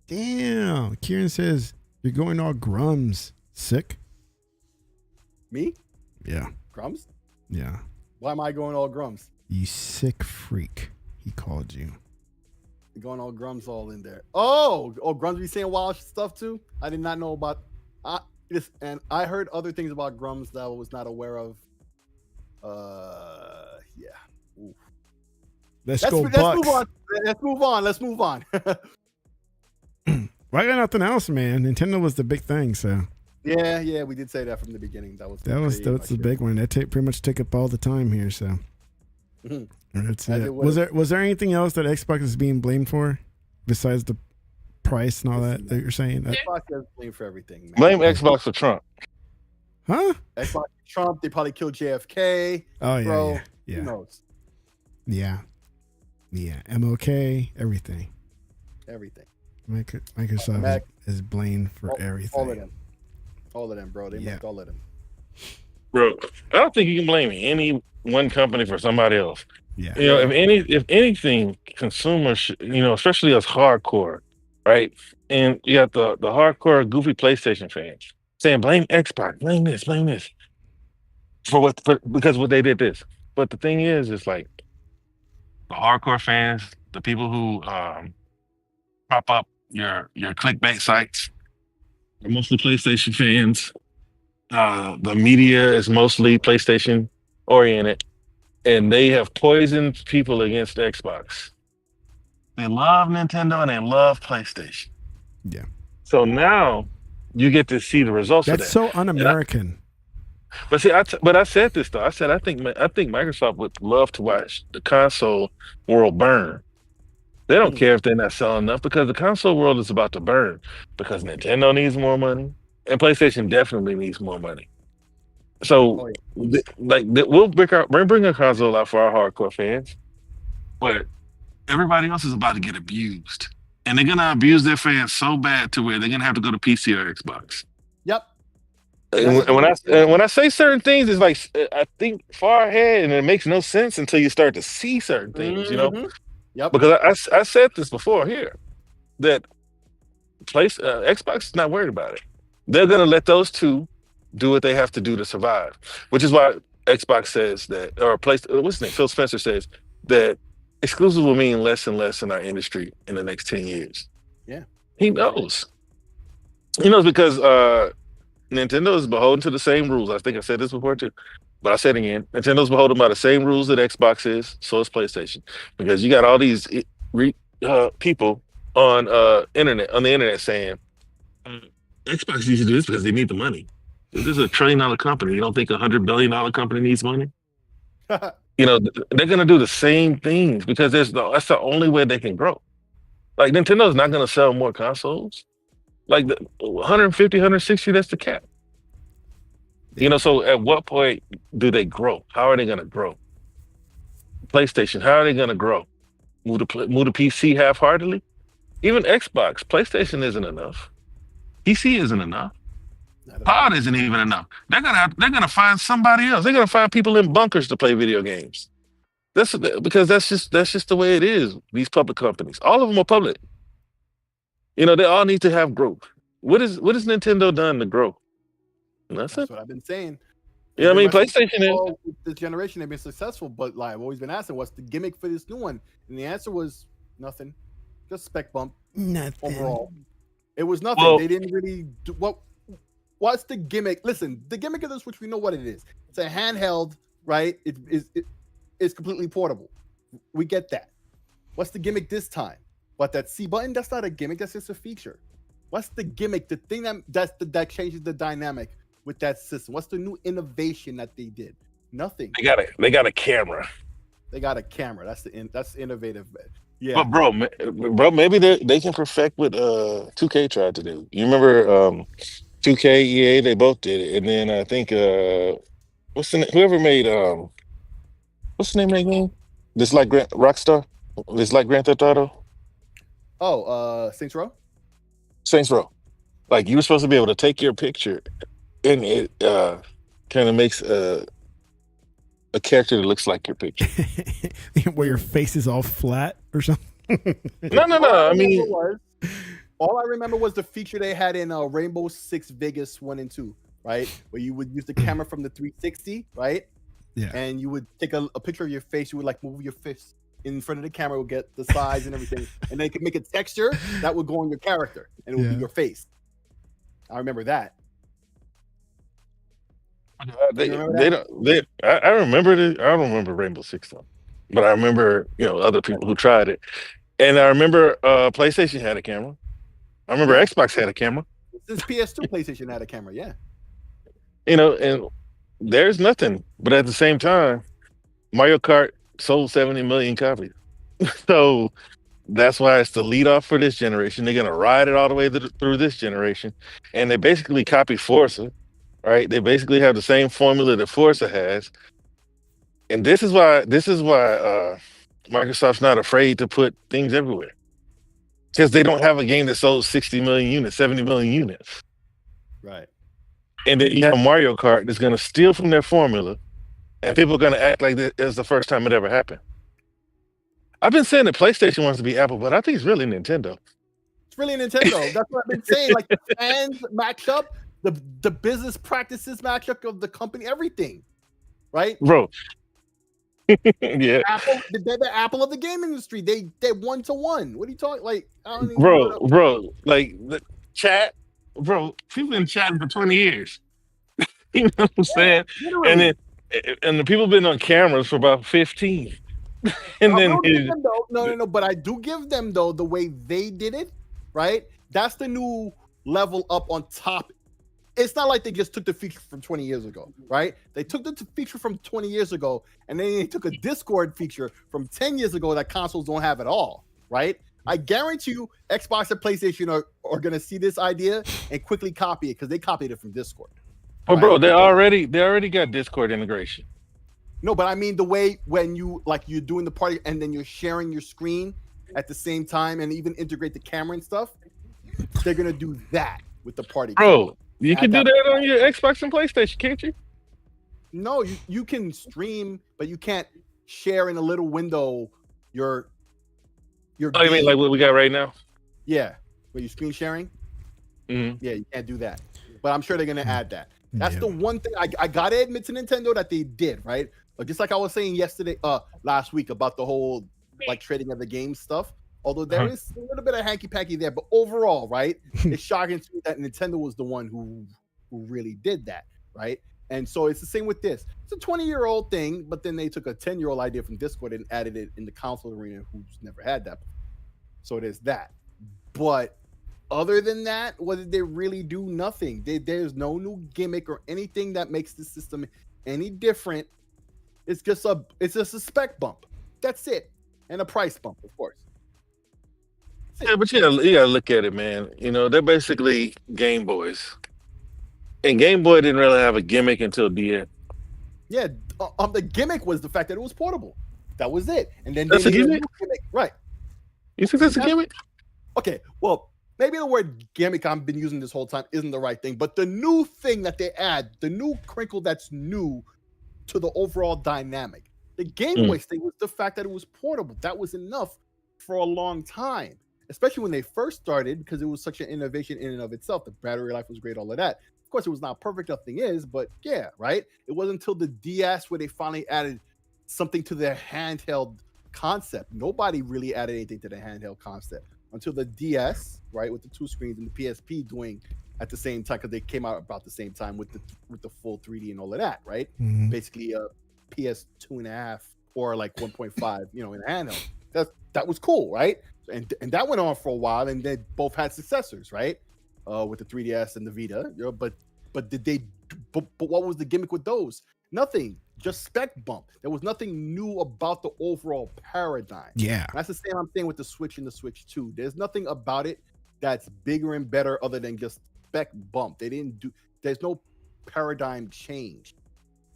Damn. Kieran says you're going all grums. Sick. Me? Yeah. Grums? Yeah. Why am I going all grums? You sick freak. He called you. Going all grums all in there. Oh, grums be saying wild stuff too? I did not know about this, and I heard other things about grums that I was not aware of. Yeah. Ooh. Let's move on. Let's move on. Well, I got nothing else, man. Nintendo was the big thing, so. Yeah, we did say that from the beginning. That's the big one. That pretty much took up all the time here, so. That's it. Was there anything else that Xbox is being blamed for besides the price and all that you're saying? Xbox is blamed for everything, man. Blame Xbox for Trump. Huh? Xbox for Trump. They probably killed JFK. Oh yeah, bro. yeah. Who knows? Yeah. MLK, everything. Microsoft is blamed for everything. All of them, bro. They make all of them. Bro, I don't think you can blame any one company for somebody else. Yeah. If anything, consumers, especially us hardcore, right? And you got the hardcore goofy PlayStation fans saying blame Xbox, blame this, because what they did this. But the thing is, it's like the hardcore fans, the people who prop up your clickbait sites, are mostly PlayStation fans. The media is mostly PlayStation oriented, and they have poisoned people against Xbox. They love Nintendo and they love PlayStation. Yeah. So now you get to see the results of that. That's so un-American. But see, I said this though. I said I think Microsoft would love to watch the console world burn. They don't care if they're not selling enough, because the console world is about to burn, because Nintendo needs more money and PlayStation definitely needs more money. So, we'll bring a console out for our hardcore fans, but everybody else is about to get abused, and they're gonna abuse their fans so bad to where they're gonna have to go to PC or Xbox. Yep. And when I say certain things, it's like I think far ahead, and it makes no sense until you start to see certain things, Yep. Because I said this before here, that Xbox is not worried about it. They're gonna let those two do what they have to do to survive, which is why Xbox says that, or what's his name? Phil Spencer says that exclusive will mean less and less in our industry in the next 10 years. Yeah. He knows. He knows because Nintendo is beholden to the same rules. I think I said this before too, but I said it again. Nintendo's beholden by the same rules that Xbox is, so is PlayStation. Because you got all these people on the internet saying Xbox needs to do this because they need the money. This is a $1 trillion company. You don't think $100 billion company needs money? They're gonna do the same things because that's the only way they can grow. Like Nintendo's not gonna sell more consoles. Like the 150, 160, that's the cap. So at what point do they grow? How are they gonna grow? PlayStation, how are they gonna grow? Move the PC half-heartedly? Even Xbox, PlayStation isn't enough. PC isn't enough. Pod isn't even enough. They're gonna find somebody else. They're gonna find people in bunkers to play video games. Because that's just the way it is. These public companies, all of them are public. They all need to have growth. What has Nintendo done to grow? That's what I've been saying. Yeah, I mean, PlayStation is this generation. They've been successful, but like I've always been asking, what's the gimmick for this new one? And the answer was nothing. Just spec bump. Nothing. Overall, it was nothing. Well, they didn't really do what. What's the gimmick? Listen, the gimmick of this, which we know what it is. It's a handheld, right? It is completely portable. We get that. What's the gimmick this time? But that C button, that's not a gimmick. That's just a feature. What's the gimmick? The thing that changes the dynamic with that system. What's the new innovation that they did? Nothing. They got a camera. They got a camera. That's innovative. Yeah. But bro, maybe they can perfect what 2K tried to do. You remember 2K, EA, they both did it. And then I think whoever made what's the name of that game? This like Rockstar? This like Grand Theft Auto? Saints Row? Saints Row. Like you were supposed to be able to take your picture and it kind of makes a character that looks like your picture. Where your face is all flat or something? No. I mean, all I remember was the feature they had in Rainbow Six Vegas 1 and 2, right? Where you would use the camera from the 360, right? Yeah. And you would take a picture of your face. You would like move your fist in front of the camera, would get the size and everything. And they could make a texture that would go on your character and it would be your face. I remember that. I remember it. I don't remember Rainbow Six though, but I remember other people who tried it, and I remember PlayStation had a camera. I remember Xbox had a camera. Since PS2, PlayStation had a camera. Yeah. And there's nothing, but at the same time, Mario Kart sold 70 million copies, so that's why it's the lead off for this generation. They're gonna ride it all the way through this generation, and they basically copy Forza. Right, they basically have the same formula that Forza has, and this is why Microsoft's not afraid to put things everywhere, because they don't have a game that sold 60 million units, 70 million units, right? And then you have Mario Kart that's going to steal from their formula, and people are going to act like this is the first time it ever happened. I've been saying that PlayStation wants to be Apple, but I think it's really Nintendo. It's really Nintendo. That's what I've been saying. Like the fans match up. The business practices matchup of the company, everything, right, bro? Yeah, Apple, they're the Apple of the game industry. They 1-to-1. What are you talking? Like, I don't even bro, like the chat, bro. People been chatting for 20 years. You know what I'm saying? Literally. And the people been on cameras for about 15. And then no, but I do give them though the way they did it, right? That's the new level up on top. It's not like they just took the feature from 20 years ago, right? They took the feature from 20 years ago, and then they took a Discord feature from 10 years ago that consoles don't have at all, right? I guarantee you Xbox and PlayStation are going to see this idea and quickly copy it because they copied it from Discord. But right? Bro, they already got Discord integration. No, but I mean the way when you're doing the party and then you're sharing your screen at the same time and even integrate the camera and stuff, they're going to do that with the party. Bro, you can do that on your Xbox and PlayStation, can't you? No, you can stream, but you can't share in a little window your Oh, you mean like what we got right now? Yeah. Were you screen sharing? Mm-hmm. Yeah, you can't do that. But I'm sure they're gonna add that. That's the one thing I gotta admit to Nintendo that they did, right? But just like I was saying last week about the whole like trading of the game stuff, Although there is a little bit of hanky-panky there, but overall, right, it's shocking to me that Nintendo was the one who really did that, right? And so it's the same with this. It's a 20-year-old thing, but then they took a 10-year-old idea from Discord and added it in the console arena, who's never had that before. So it is that. But other than that, what did they really do? Nothing. There's no new gimmick or anything that makes the system any different. It's just a spec bump. That's it. And a price bump, of course. Yeah, but you gotta look at it, man. You know, they're basically Game Boys. And Game Boy didn't really have a gimmick until DS. Yeah, the gimmick was the fact that it was portable. That was it. And then that's a gimmick? Right. You think that's a gimmick? Okay, well, maybe the word gimmick I've been using this whole time isn't the right thing, but the new thing that they add, the new crinkle that's new to the overall dynamic. The Game Boy thing was the fact that it was portable. That was enough for a long time, especially when they first started, because it was such an innovation in and of itself. The battery life was great, all of that. Of course, it was not perfect, nothing is, but yeah, right? It wasn't until the DS where they finally added something to their handheld concept. Nobody really added anything to the handheld concept until the DS, right, with the 2 screens, and the PSP doing at the same time, because they came out about the same time with the full 3D and all of that, right? Mhm. Basically a PS2.5 or like 1.5, in a handheld. That was cool, right? And that went on for a while, and they both had successors, right? With the 3DS and the Vita, but what was the gimmick with those? Nothing, just spec bump. There was nothing new about the overall paradigm. Yeah. And that's the same I'm saying with the Switch and the Switch 2. There's nothing about it that's bigger and better other than just spec bump. There's no paradigm change,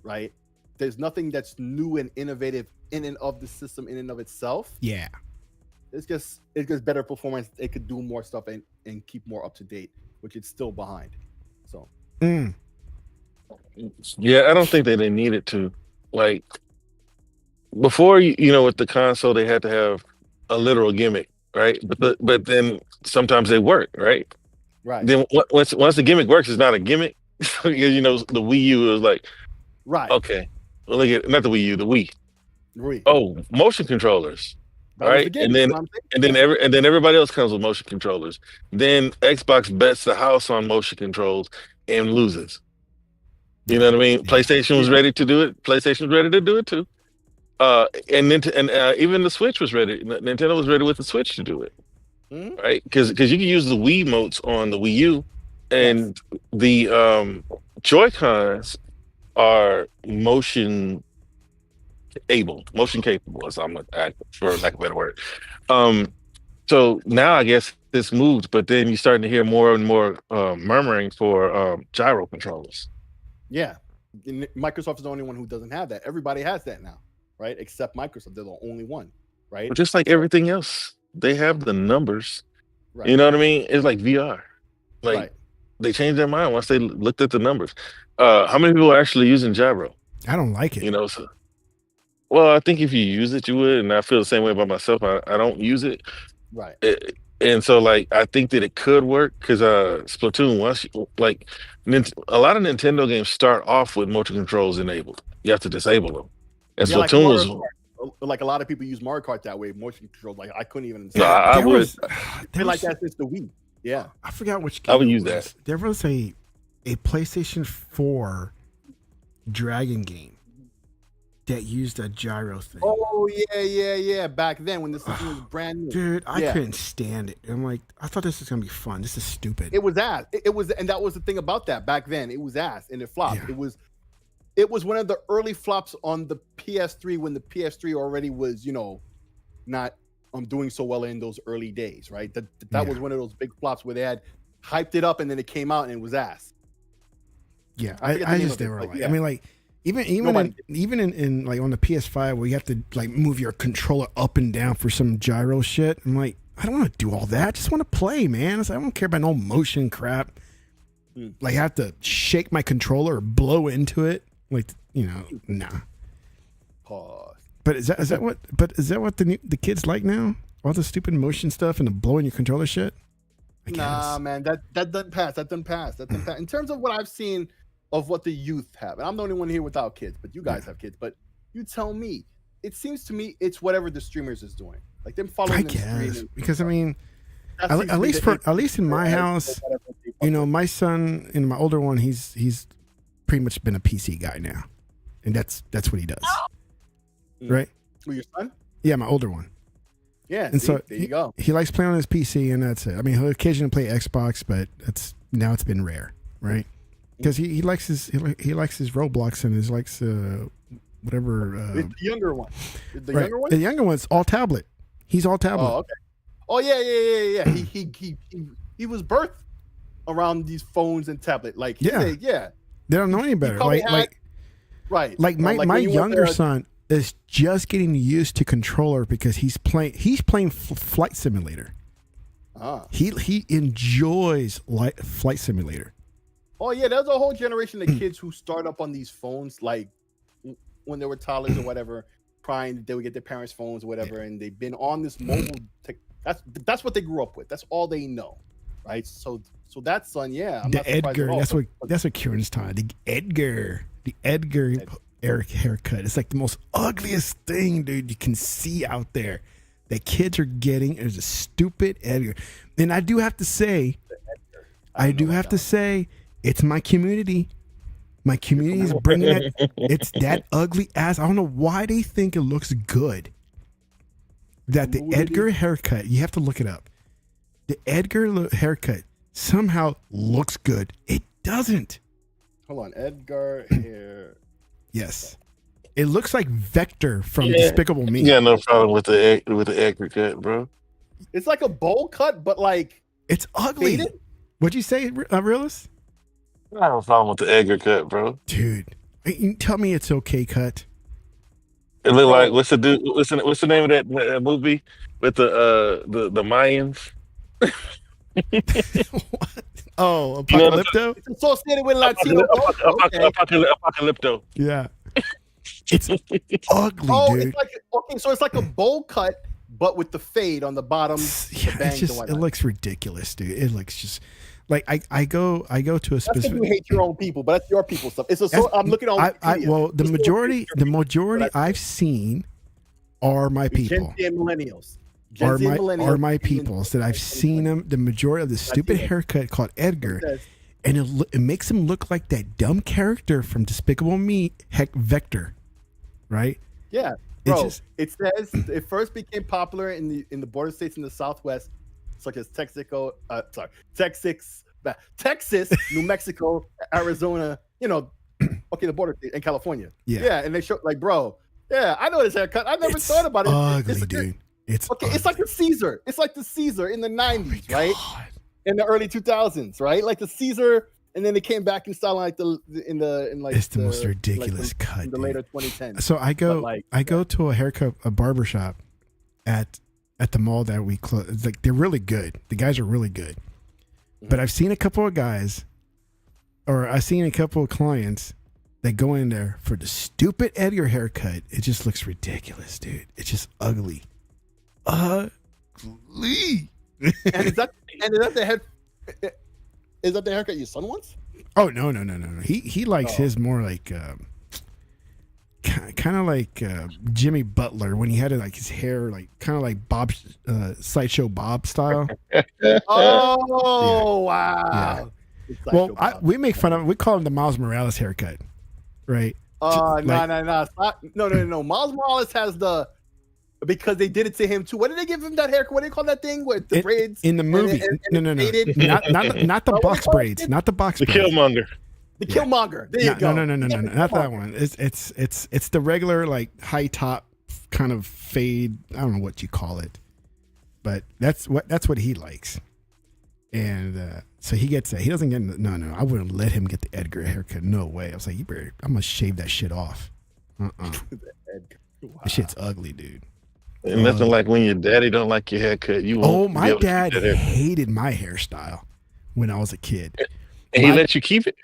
right? There's nothing that's new and innovative in and of the system in and of itself. Yeah. It's just better performance. It could do more stuff and keep more up to date, which it's still behind. So yeah, I don't think that they needed to. Like before, with the console, they had to have a literal gimmick, right? But then sometimes they work, right? Right. Then once the gimmick works, it's not a gimmick. Because the Wii U was like, right. Okay, well, look at not the Wii U, the Wii. Right. Oh, motion controllers. Right, and then everybody else comes with motion controllers. Then Xbox bets the house on motion controls and loses. You know what I mean? PlayStation was ready to do it. PlayStation was ready to do it too. And even the Switch was ready. Nintendo was ready with the Switch to do it, right? Because you can use the Wii motes on the Wii U, and the Joy-Cons are motion capable, as I'm gonna add, for lack of a better word. So now I guess this moved, but then you're starting to hear more and more murmuring for gyro controllers. Yeah, Microsoft is the only one who doesn't have that. Everybody has that now, right? Except Microsoft, they're the only one, right? But just like everything else, they have the numbers. Right. You know what I mean? It's like VR. Right. They changed their mind once they looked at the numbers. How many people are actually using gyro? I don't like it. So. Well, I think if you use it, you would, and I feel the same way about myself. I don't use it, right? And so, I think that it could work because Splatoon, a lot of Nintendo games start off with motion controls enabled. You have to disable them. And Splatoon was like a lot of people use Mario Kart that way, motion controls. Like I couldn't even. No, I would. Like that since the Wii. Yeah, I forgot which game I would use that. There was a PlayStation 4 Dragon game that used a gyro thing. Oh yeah. Back then when the system was brand new, dude, I couldn't stand it. I'm like, I thought this was gonna be fun. This is stupid. It was ass. It was, and that was the thing about that back then. It was ass, and it flopped. Yeah. It was one of the early flops on the PS3 when the PS3 already was, not doing so well in those early days, right? That was one of those big flops where they had hyped it up and then it came out and it was ass. Yeah, I just never like. I mean, like. Even in like on the PS5 where you have to like move your controller up and down for some gyro shit, I'm like, I don't want to do all that. I just want to play, man. I don't care about no motion crap. Like I have to shake my controller or blow into it. Like, nah. Pause. But is that what the kids like now? All the stupid motion stuff and the blowing your controller shit? Nah, man, that doesn't pass. That doesn't pass. In terms of what I've seen of what the youth have, and I'm the only one here without kids, but you guys have kids. But you tell me, it seems to me it's whatever the streamers is doing, Like them following I them guess screaming. because I mean, That at seems to be least the at least in my age house, or whatever they fuck you know, with. my son and my older one, he's pretty much been a PC guy now, and that's what he does, right? Who, your son? Yeah, my older one. Yeah, And see, so there you go. he likes playing on his PC, and that's it. I mean, he'll occasionally play Xbox, but it's been rare, right? Because he likes his Roblox and his likes whatever. It's the younger one. The right. younger one? The younger one's all tablet. He's all tablet. Oh, okay. Oh yeah. He was birthed around these phones and tablet. Like Yeah. They don't know any better. probably Like right. like my when you went younger to- son is just getting used to controller because he's playing Flight Simulator. Ah. He enjoys Flight Simulator. Oh yeah, there's a whole generation of kids who start up on these phones like when they were toddlers or whatever, crying that they would get their parents' phones or whatever, and they've been on this mobile tech. That's what they grew up with. That's all they know, right? So that son, yeah, I'm The not surprised Edgar, at all. that's what Kieran's talking. The Edgar Eric haircut. It's like the most ugliest thing, dude, you can see out there that kids are getting is a stupid Edgar. And I do have to say, it's my community. My community is bringing it. It's that ugly ass. I don't know why they think it looks good. That the Edgar haircut, you have to look it up. The Edgar haircut somehow looks good. It doesn't. Hold on, Edgar hair. Yes. It looks like Vector from Despicable Me. Yeah, no problem with the Edgar cut, bro. It's like a bowl cut, but like It's ugly. faded? What'd you say, Realist? I have a problem with the Edgar cut, bro. Dude, you tell me it's okay cut. It look like what's the name of that movie with the Mayans? What? Oh, You know what I'm Apocalypto? It's associated with Latino. Okay. Apocalypto. Yeah. It's ugly, Oh, dude. it's like so it's like a bowl cut, but with the fade on the bottom. Yeah, the bangs it's just and it whatnot. looks ridiculous, dude. It looks just like I go to a That's because specific. you hate your own people, but that's your people stuff. It's I'm looking on. Wikipedia. Well, the It's majority but I've seen are my people. Gen Z and millennials. Are Gen Z and my millennials. peoples that I've seen them. The majority of the stupid haircut called Edgar, It says, and it makes him look like that dumb character from Despicable Me, Vector, right? Yeah, It bro. just- It says it first became popular in the border states in the Southwest, such as Texas, New Mexico, Arizona. You know, okay, the border state, and California. Yeah. And they show like, bro. Yeah, I know this haircut. I never It's thought about it. ugly, It's- dude. It's Okay, it's like the Caesar. It's like the Caesar in the '90s, right? God. In the early 2000s, right? Like the Caesar, and then it came back in style like It's the most ridiculous cut, in the dude. later 2010s. So I go like- to a barber shop at the mall that we close. It's like they're really good. The guys are really good. But I've seen a couple of guys, or I've seen a couple of clients that go in there for the stupid Edgar haircut. It just looks ridiculous, dude. It's just ugly. Ugly. And is that the head? Is that the haircut your son wants? Oh no. He likes his more like kind of like Jimmy Butler when he had like his hair like kind of like Bob Sideshow Bob style. Oh wow! It's like Well, your Bob. we make fun of it. We call him the Miles Morales haircut, right? No. No. Miles Morales has because they did it to him too. What did they give him that haircut? What do they call that thing with the braids in the movie? No. faded? Not the What box do you call braids. it? Not the box The braids. Killmonger. The Killmonger. There you go. No, not that one. It's the regular like high top kind of fade. I don't know what you call it, but that's what he likes. And so he gets that. He doesn't get no. I wouldn't let him get the Edgar haircut. No way. I was like, I'm gonna shave that shit off. Wow. That shit's ugly, dude. And nothing like when your daddy don't like your haircut. You won't Oh, be my able to dad keep that haircut. hated my hairstyle when I was a kid. And he my- let you keep it.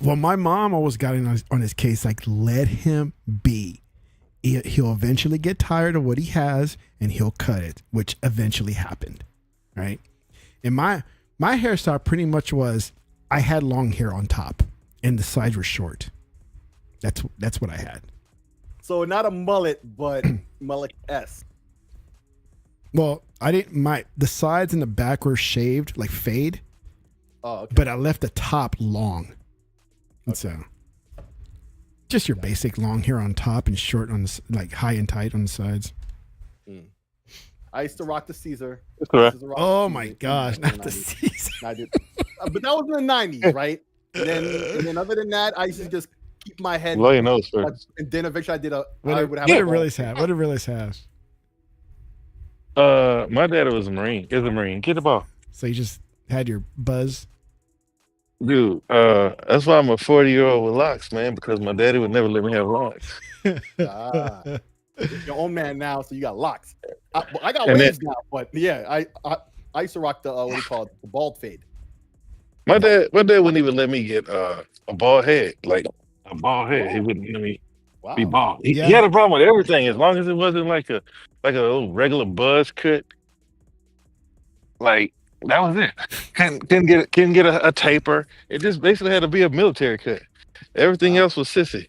Well, my mom always got in on his case, like, let him be. He'll eventually get tired of what he has, and he'll cut it, which eventually happened, right? And my hairstyle pretty much was, I had long hair on top, and the sides were short. That's what I had. So not a mullet, but mullet-esque. Well, I didn't. The sides and the back were shaved, like fade. Oh, okay. But I left the top long. And so, just your basic long hair on top and short on the, like high and tight on the sides. I used to rock the Caesar. Oh my gosh, not the Caesar. But that was in the 90s, right? And then other than that, I used to just keep my head. Blow your nose first. And then eventually I did a. What did Willis have? What did Willis have? My daddy was a Marine. Is a Marine. Get the ball. So you just had your buzz. Dude, that's why I'm a 40-year-old with locks, man, because my daddy would never let me have locks. You're your own man now, so you got locks. I got waves now, but yeah, I used to rock the what do you call it, the bald fade. My dad wouldn't even let me get a bald head, like a bald head. He wouldn't let me be bald. He had a problem with everything, as long as it wasn't like a little regular buzz cut. Like that was it. Couldn't get a taper. It just basically had to be a military cut. Everything else was sissy.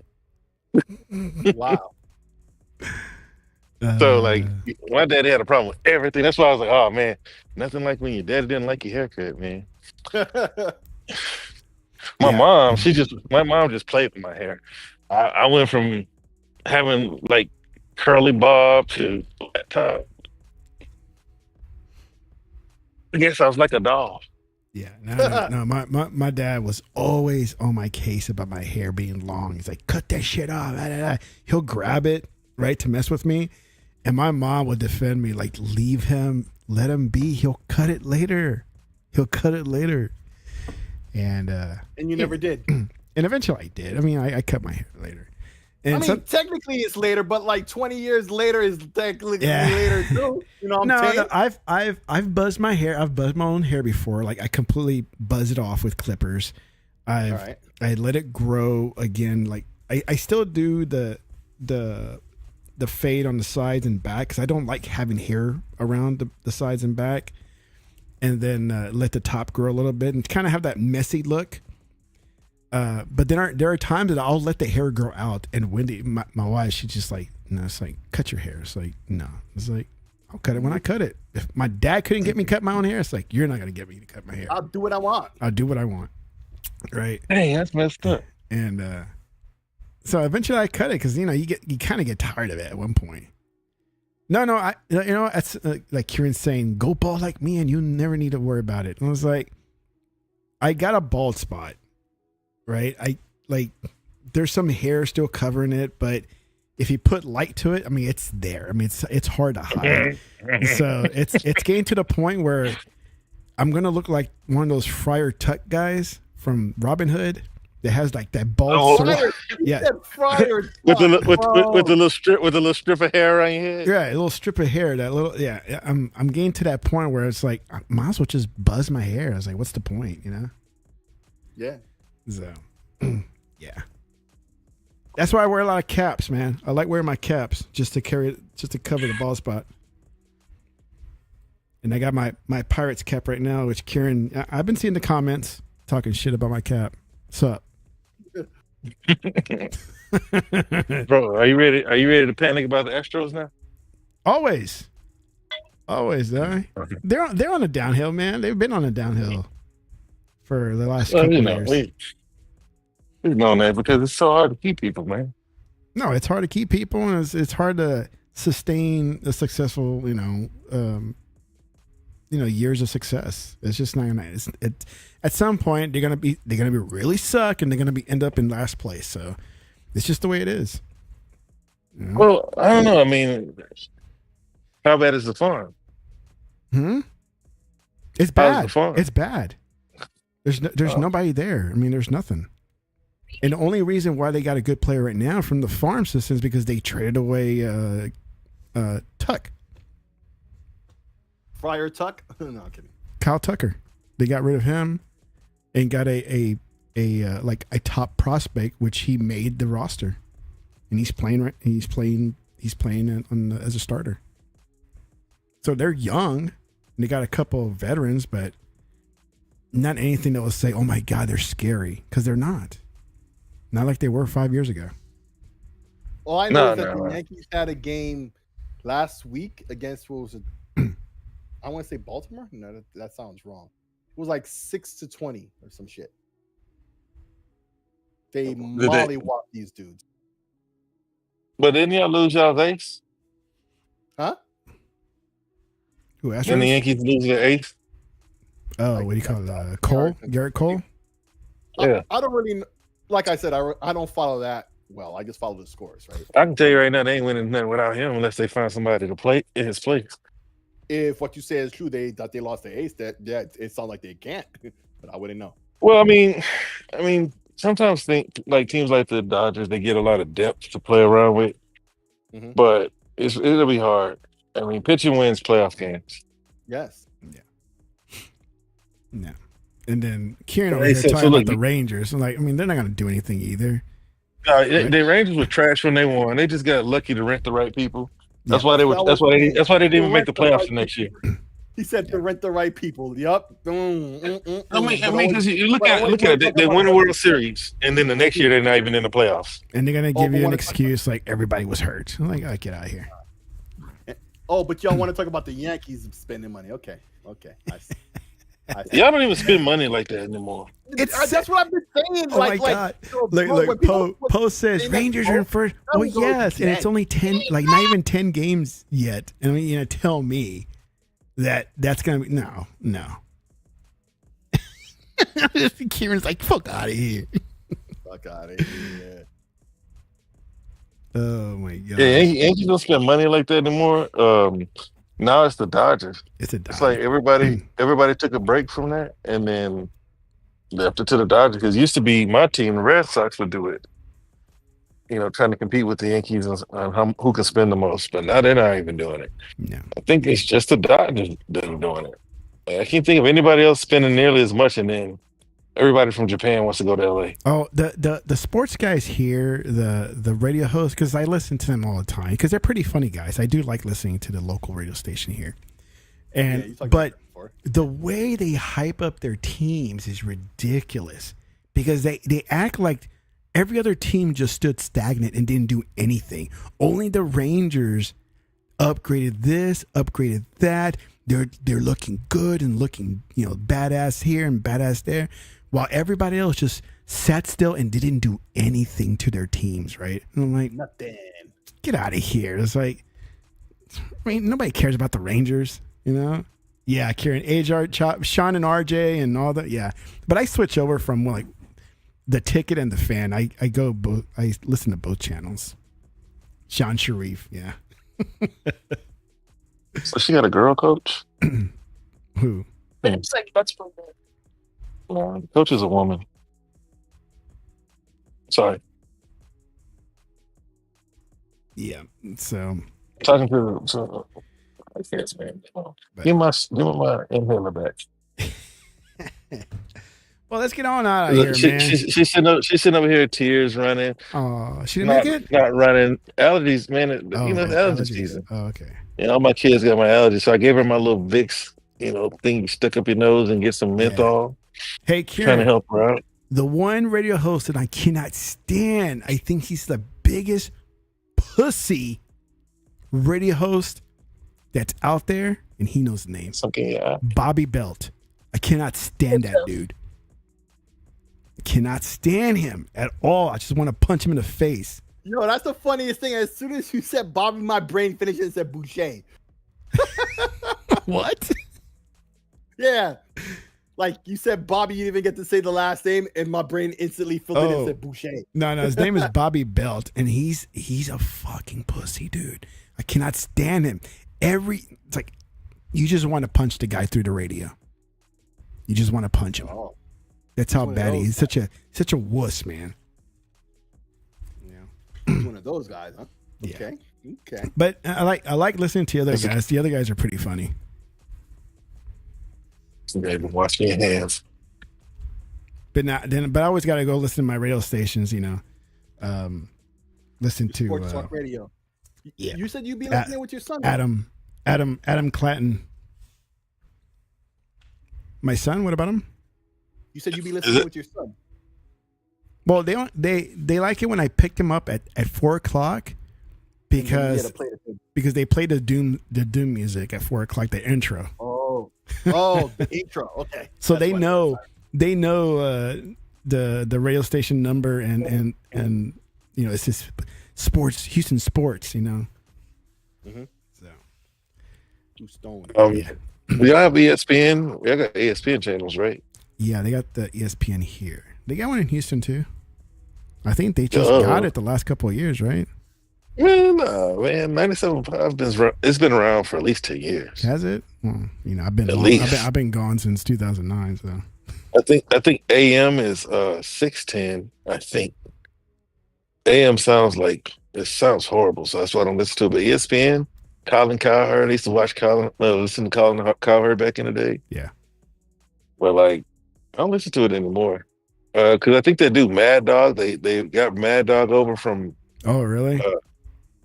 Wow. So like my daddy had a problem with everything. That's why I was like, oh man, nothing like when your daddy didn't like your haircut, man. My mom just played with my hair. I went from having like curly bob to flat top. I guess I was like a doll. Yeah, no. My dad was always on my case about my hair being long. He's like, cut that shit off. He'll grab it, right, to mess with me. And my mom would defend me, like, leave him, let him be. He'll cut it later. And you never did. And eventually I did. I mean, I cut my hair later. And technically it's later, but like 20 years later is technically later too. You know what I'm saying? No, I've buzzed my hair. I've buzzed my own hair before. Like I completely buzz it off with clippers. I let it grow again. Like I still do the fade on the sides and back because I don't like having hair around the sides and back. And then let the top grow a little bit and kind of have that messy look. But then there are times that I'll let the hair grow out, and Wendy, my wife, she's just like, no, it's like, cut your hair. It's like, no, it's like, I'll cut it when I cut it. If my dad couldn't get me to cut my own hair, it's like, you're not gonna get me to cut my hair. I'll do what I want. Right? Hey, that's messed up. And so eventually I cut it because you kind of get tired of it at one point. No, that's like Kieran's saying, go bald like me, and you never need to worry about it. And I was like, I got a bald spot. Right. There's some hair still covering it, but if you put light to it, I mean, it's there. I mean, it's hard to hide. So it's getting to the point where I'm going to look like one of those Friar Tuck guys from Robin Hood that has like that bald sword. Yeah. Friar Tuck, with a little strip of hair on your head. Yeah. A little strip of hair, I'm getting to that point where it's like, I might as well just buzz my hair. I was like, what's the point, you know? Yeah. So, yeah. That's why I wear a lot of caps, man. I like wearing my caps just to cover the bald spot. And I got my Pirates cap right now, which Kieran, I've been seeing the comments talking shit about my cap. What's up? Bro, are you ready? Are you ready to panic about the Astros now? Always, though. They're on a downhill, man. They've been on a downhill for the last couple years. We've known that because it's so hard to keep people, man. No, it's hard to keep people, and it's hard to sustain a successful, years of success. It's just not gonna. At some point they're gonna be really suck, and they're gonna end up in last place. So it's just the way it is. You know? Well, I don't know. I mean, how bad is the farm? It's bad. It's bad. There's nobody there. I mean, there's nothing. And the only reason why they got a good player right now from the farm system is because they traded away Tuck. Friar Tuck? No, I'm kidding. Kyle Tucker. They got rid of him and got a top prospect, which he made the roster, and he's playing as a starter. So they're young, and they got a couple of veterans, but not anything that will say, "Oh my God, they're scary," because they're not. Not like they were 5 years ago. All I know is that the Yankees had a game last week against, what was it? I want to say Baltimore. No, that sounds wrong. It was like 6-20 or some shit. They mollywop these dudes. But didn't y'all lose y'all's ace? Huh? Who? And the Yankees lose their ace? Oh, what do you call it? Cole? Garrett Cole? Yeah. I don't really, like I said, I don't follow that well. I just follow the scores, right? I can tell you right now, they ain't winning nothing without him unless they find somebody to play in his place. If what you say is true, they lost their ace. That it sounds like they can't, but I wouldn't know. Well, I mean, sometimes teams like the Dodgers, they get a lot of depth to play around with, but it'll be hard. I mean, pitching wins playoff games. Yes. Yeah. And then Kieran over here talking about the Rangers. I'm like, I mean, they're not going to do anything either. The Rangers were trash when they won. They just got lucky to rent the right people. That's why they were. That's why they didn't even make the playoffs the next year. He said to rent the right people. Yup. I mean, because you look at it. They win the World Series, and then the next year they're not even in the playoffs. And they're gonna give you an excuse like everybody was hurt. I'm like, oh, get out of here. Oh, but y'all want to talk about the Yankees spending money? Okay. I see. Y'all don't even spend money like that anymore. That's what I've been saying. Oh my God! Look, Poe says Rangers are in first. Well, yes, and it's only 10, like not even 10 games yet. And I mean, tell me that's gonna be no. Kieran's like, fuck out of here. Fuck out of here. Oh my God! Yeah, Yankees don't spend money like that anymore. Now it's the Dodgers. It's like everybody took a break from that and then left it to the Dodgers. Because it used to be my team, the Red Sox, would do it. Trying to compete with the Yankees on who can spend the most. But now they're not even doing it. No. I think it's just the Dodgers that are doing it. I can't think of anybody else spending nearly as much, and then everybody from Japan wants to go to LA. Oh, the sports guys here, the radio hosts, because I listen to them all the time because they're pretty funny guys. I do like listening to the local radio station here, but the way they hype up their teams is ridiculous because they act like every other team just stood stagnant and didn't do anything. Only the Rangers upgraded this, upgraded that. They're looking good and looking badass here and badass there. While everybody else just sat still and didn't do anything to their teams, right? And I'm like, nothing. Get out of here. It's like, I mean, nobody cares about the Rangers, Yeah, Kieran, HR, Sean and RJ and all that. Yeah. But I switch over from like the Ticket and the Fan. I listen to both channels. Sean Sharif, yeah. So she got a girl coach? Who? It's like that's for the coach is a woman. Sorry. Yeah. So talking to I can't man. Give my inhaler back. Well, let's get on out of here, man. She's sitting over here, tears running. Oh, she didn't make it? Not running. Allergies, man. Allergy season. Oh, okay. All my kids got my allergies, so I gave her my little Vicks, thing you stick up your nose and get some menthol. Hey, Kieran, trying to help her out. The one radio host that I cannot stand, I think he's the biggest pussy radio host that's out there, and he knows the name. Okay, yeah. Bobby Belt. I cannot stand that dude. I cannot stand him at all. I just want to punch him in the face. Yo, that's the funniest thing. As soon as you said Bobby, my brain finished and said Boucher. What? Yeah. Like you said Bobby, you didn't even get to say the last name, and my brain instantly filled in and said Boucher. No, his name is Bobby Belt, and he's a fucking pussy, dude. I cannot stand him. It's like you just want to punch the guy through the radio. You just want to punch him. Oh. That's how bad he is. Such a wuss, man. He's one of those guys, huh? Yeah. Okay. But I like listening to the other guys. The other guys are pretty funny. Wash your hands. But I always got to go listen to my radio stations. Listen to Sports Talk Radio. Yeah. You said you'd be listening with your son. Adam Clanton. My son. What about him? You said you'd be listening with your son. Well, they like it when I picked him up at 4:00 because they play the Doom music at 4:00, the intro. Oh. the intro. Okay. So That's they what it know was. the radio station number and you know, it's just sports, Houston sports, you know. Mhm. So Two Stone. yeah. We have ESPN. We got ESPN channels, right? Yeah, they got the ESPN here. They got one in Houston too. I think they just Oh. got it the last couple of years, right? Man, no, man. 97.5 it's been around for at least 10 years. Has it? Well, you know, I've been At long, least. I've been gone since 2009. So I think AM is 610. I think AM sounds like it sounds horrible, so that's why I don't listen to it. But ESPN, Colin Cowherd. I used to watch listen to Colin Cowherd back in the day. yeah. But like, I don't listen to it anymore. Because I think they do Mad Dog. They got Mad Dog over from Oh, really?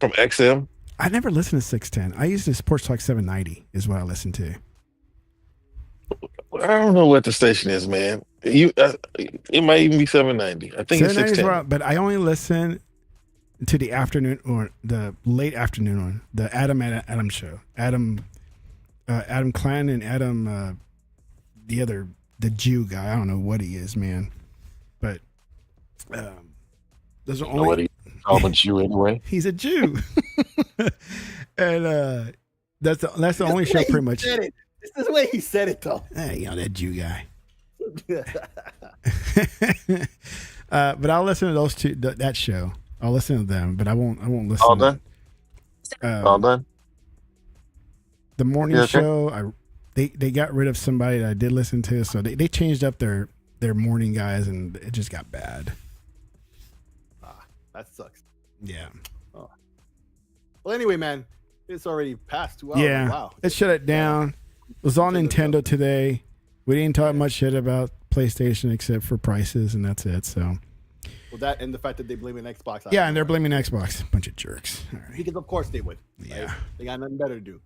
XM. I never listened to 610. I used to Sports Talk 790 is what I listened to. I don't know what the station is, man. It might even be 790. I think it's 790 is 610. where but I only listen to the afternoon or the late afternoon one, the Adam show. Adam Clan and Adam the Jew guy. I don't know what he is, man. But those are only Nobody called you anyway. he's a Jew. And that's the only show pretty much. This is the way he said it, though. Hey, you know, that Jew guy. But I'll listen to those two. That show. I'll listen to them, but I won't listen. All done. All done. The morning You okay? show. They got rid of somebody that I did listen to, so they changed up their morning guys, and it just got bad. That sucks. Yeah. Well, anyway, man, it's already past 2 hours. Yeah. Wow. It shut it down. It was on Nintendo today. We didn't talk much shit about PlayStation except for prices, and that's it. So. Well, that and the fact that they blame an Xbox. Yeah, and they're blaming Xbox. Bunch of jerks. All right. Because of course they would. Yeah. Right? They got nothing better to do.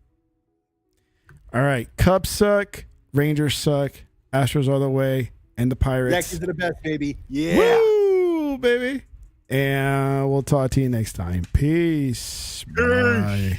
All right. Cubs suck. Rangers suck. Astros are the way. And the Pirates. Yankees are the best, baby. Yeah. Woo, baby. And we'll talk to you next time. Peace. Bye.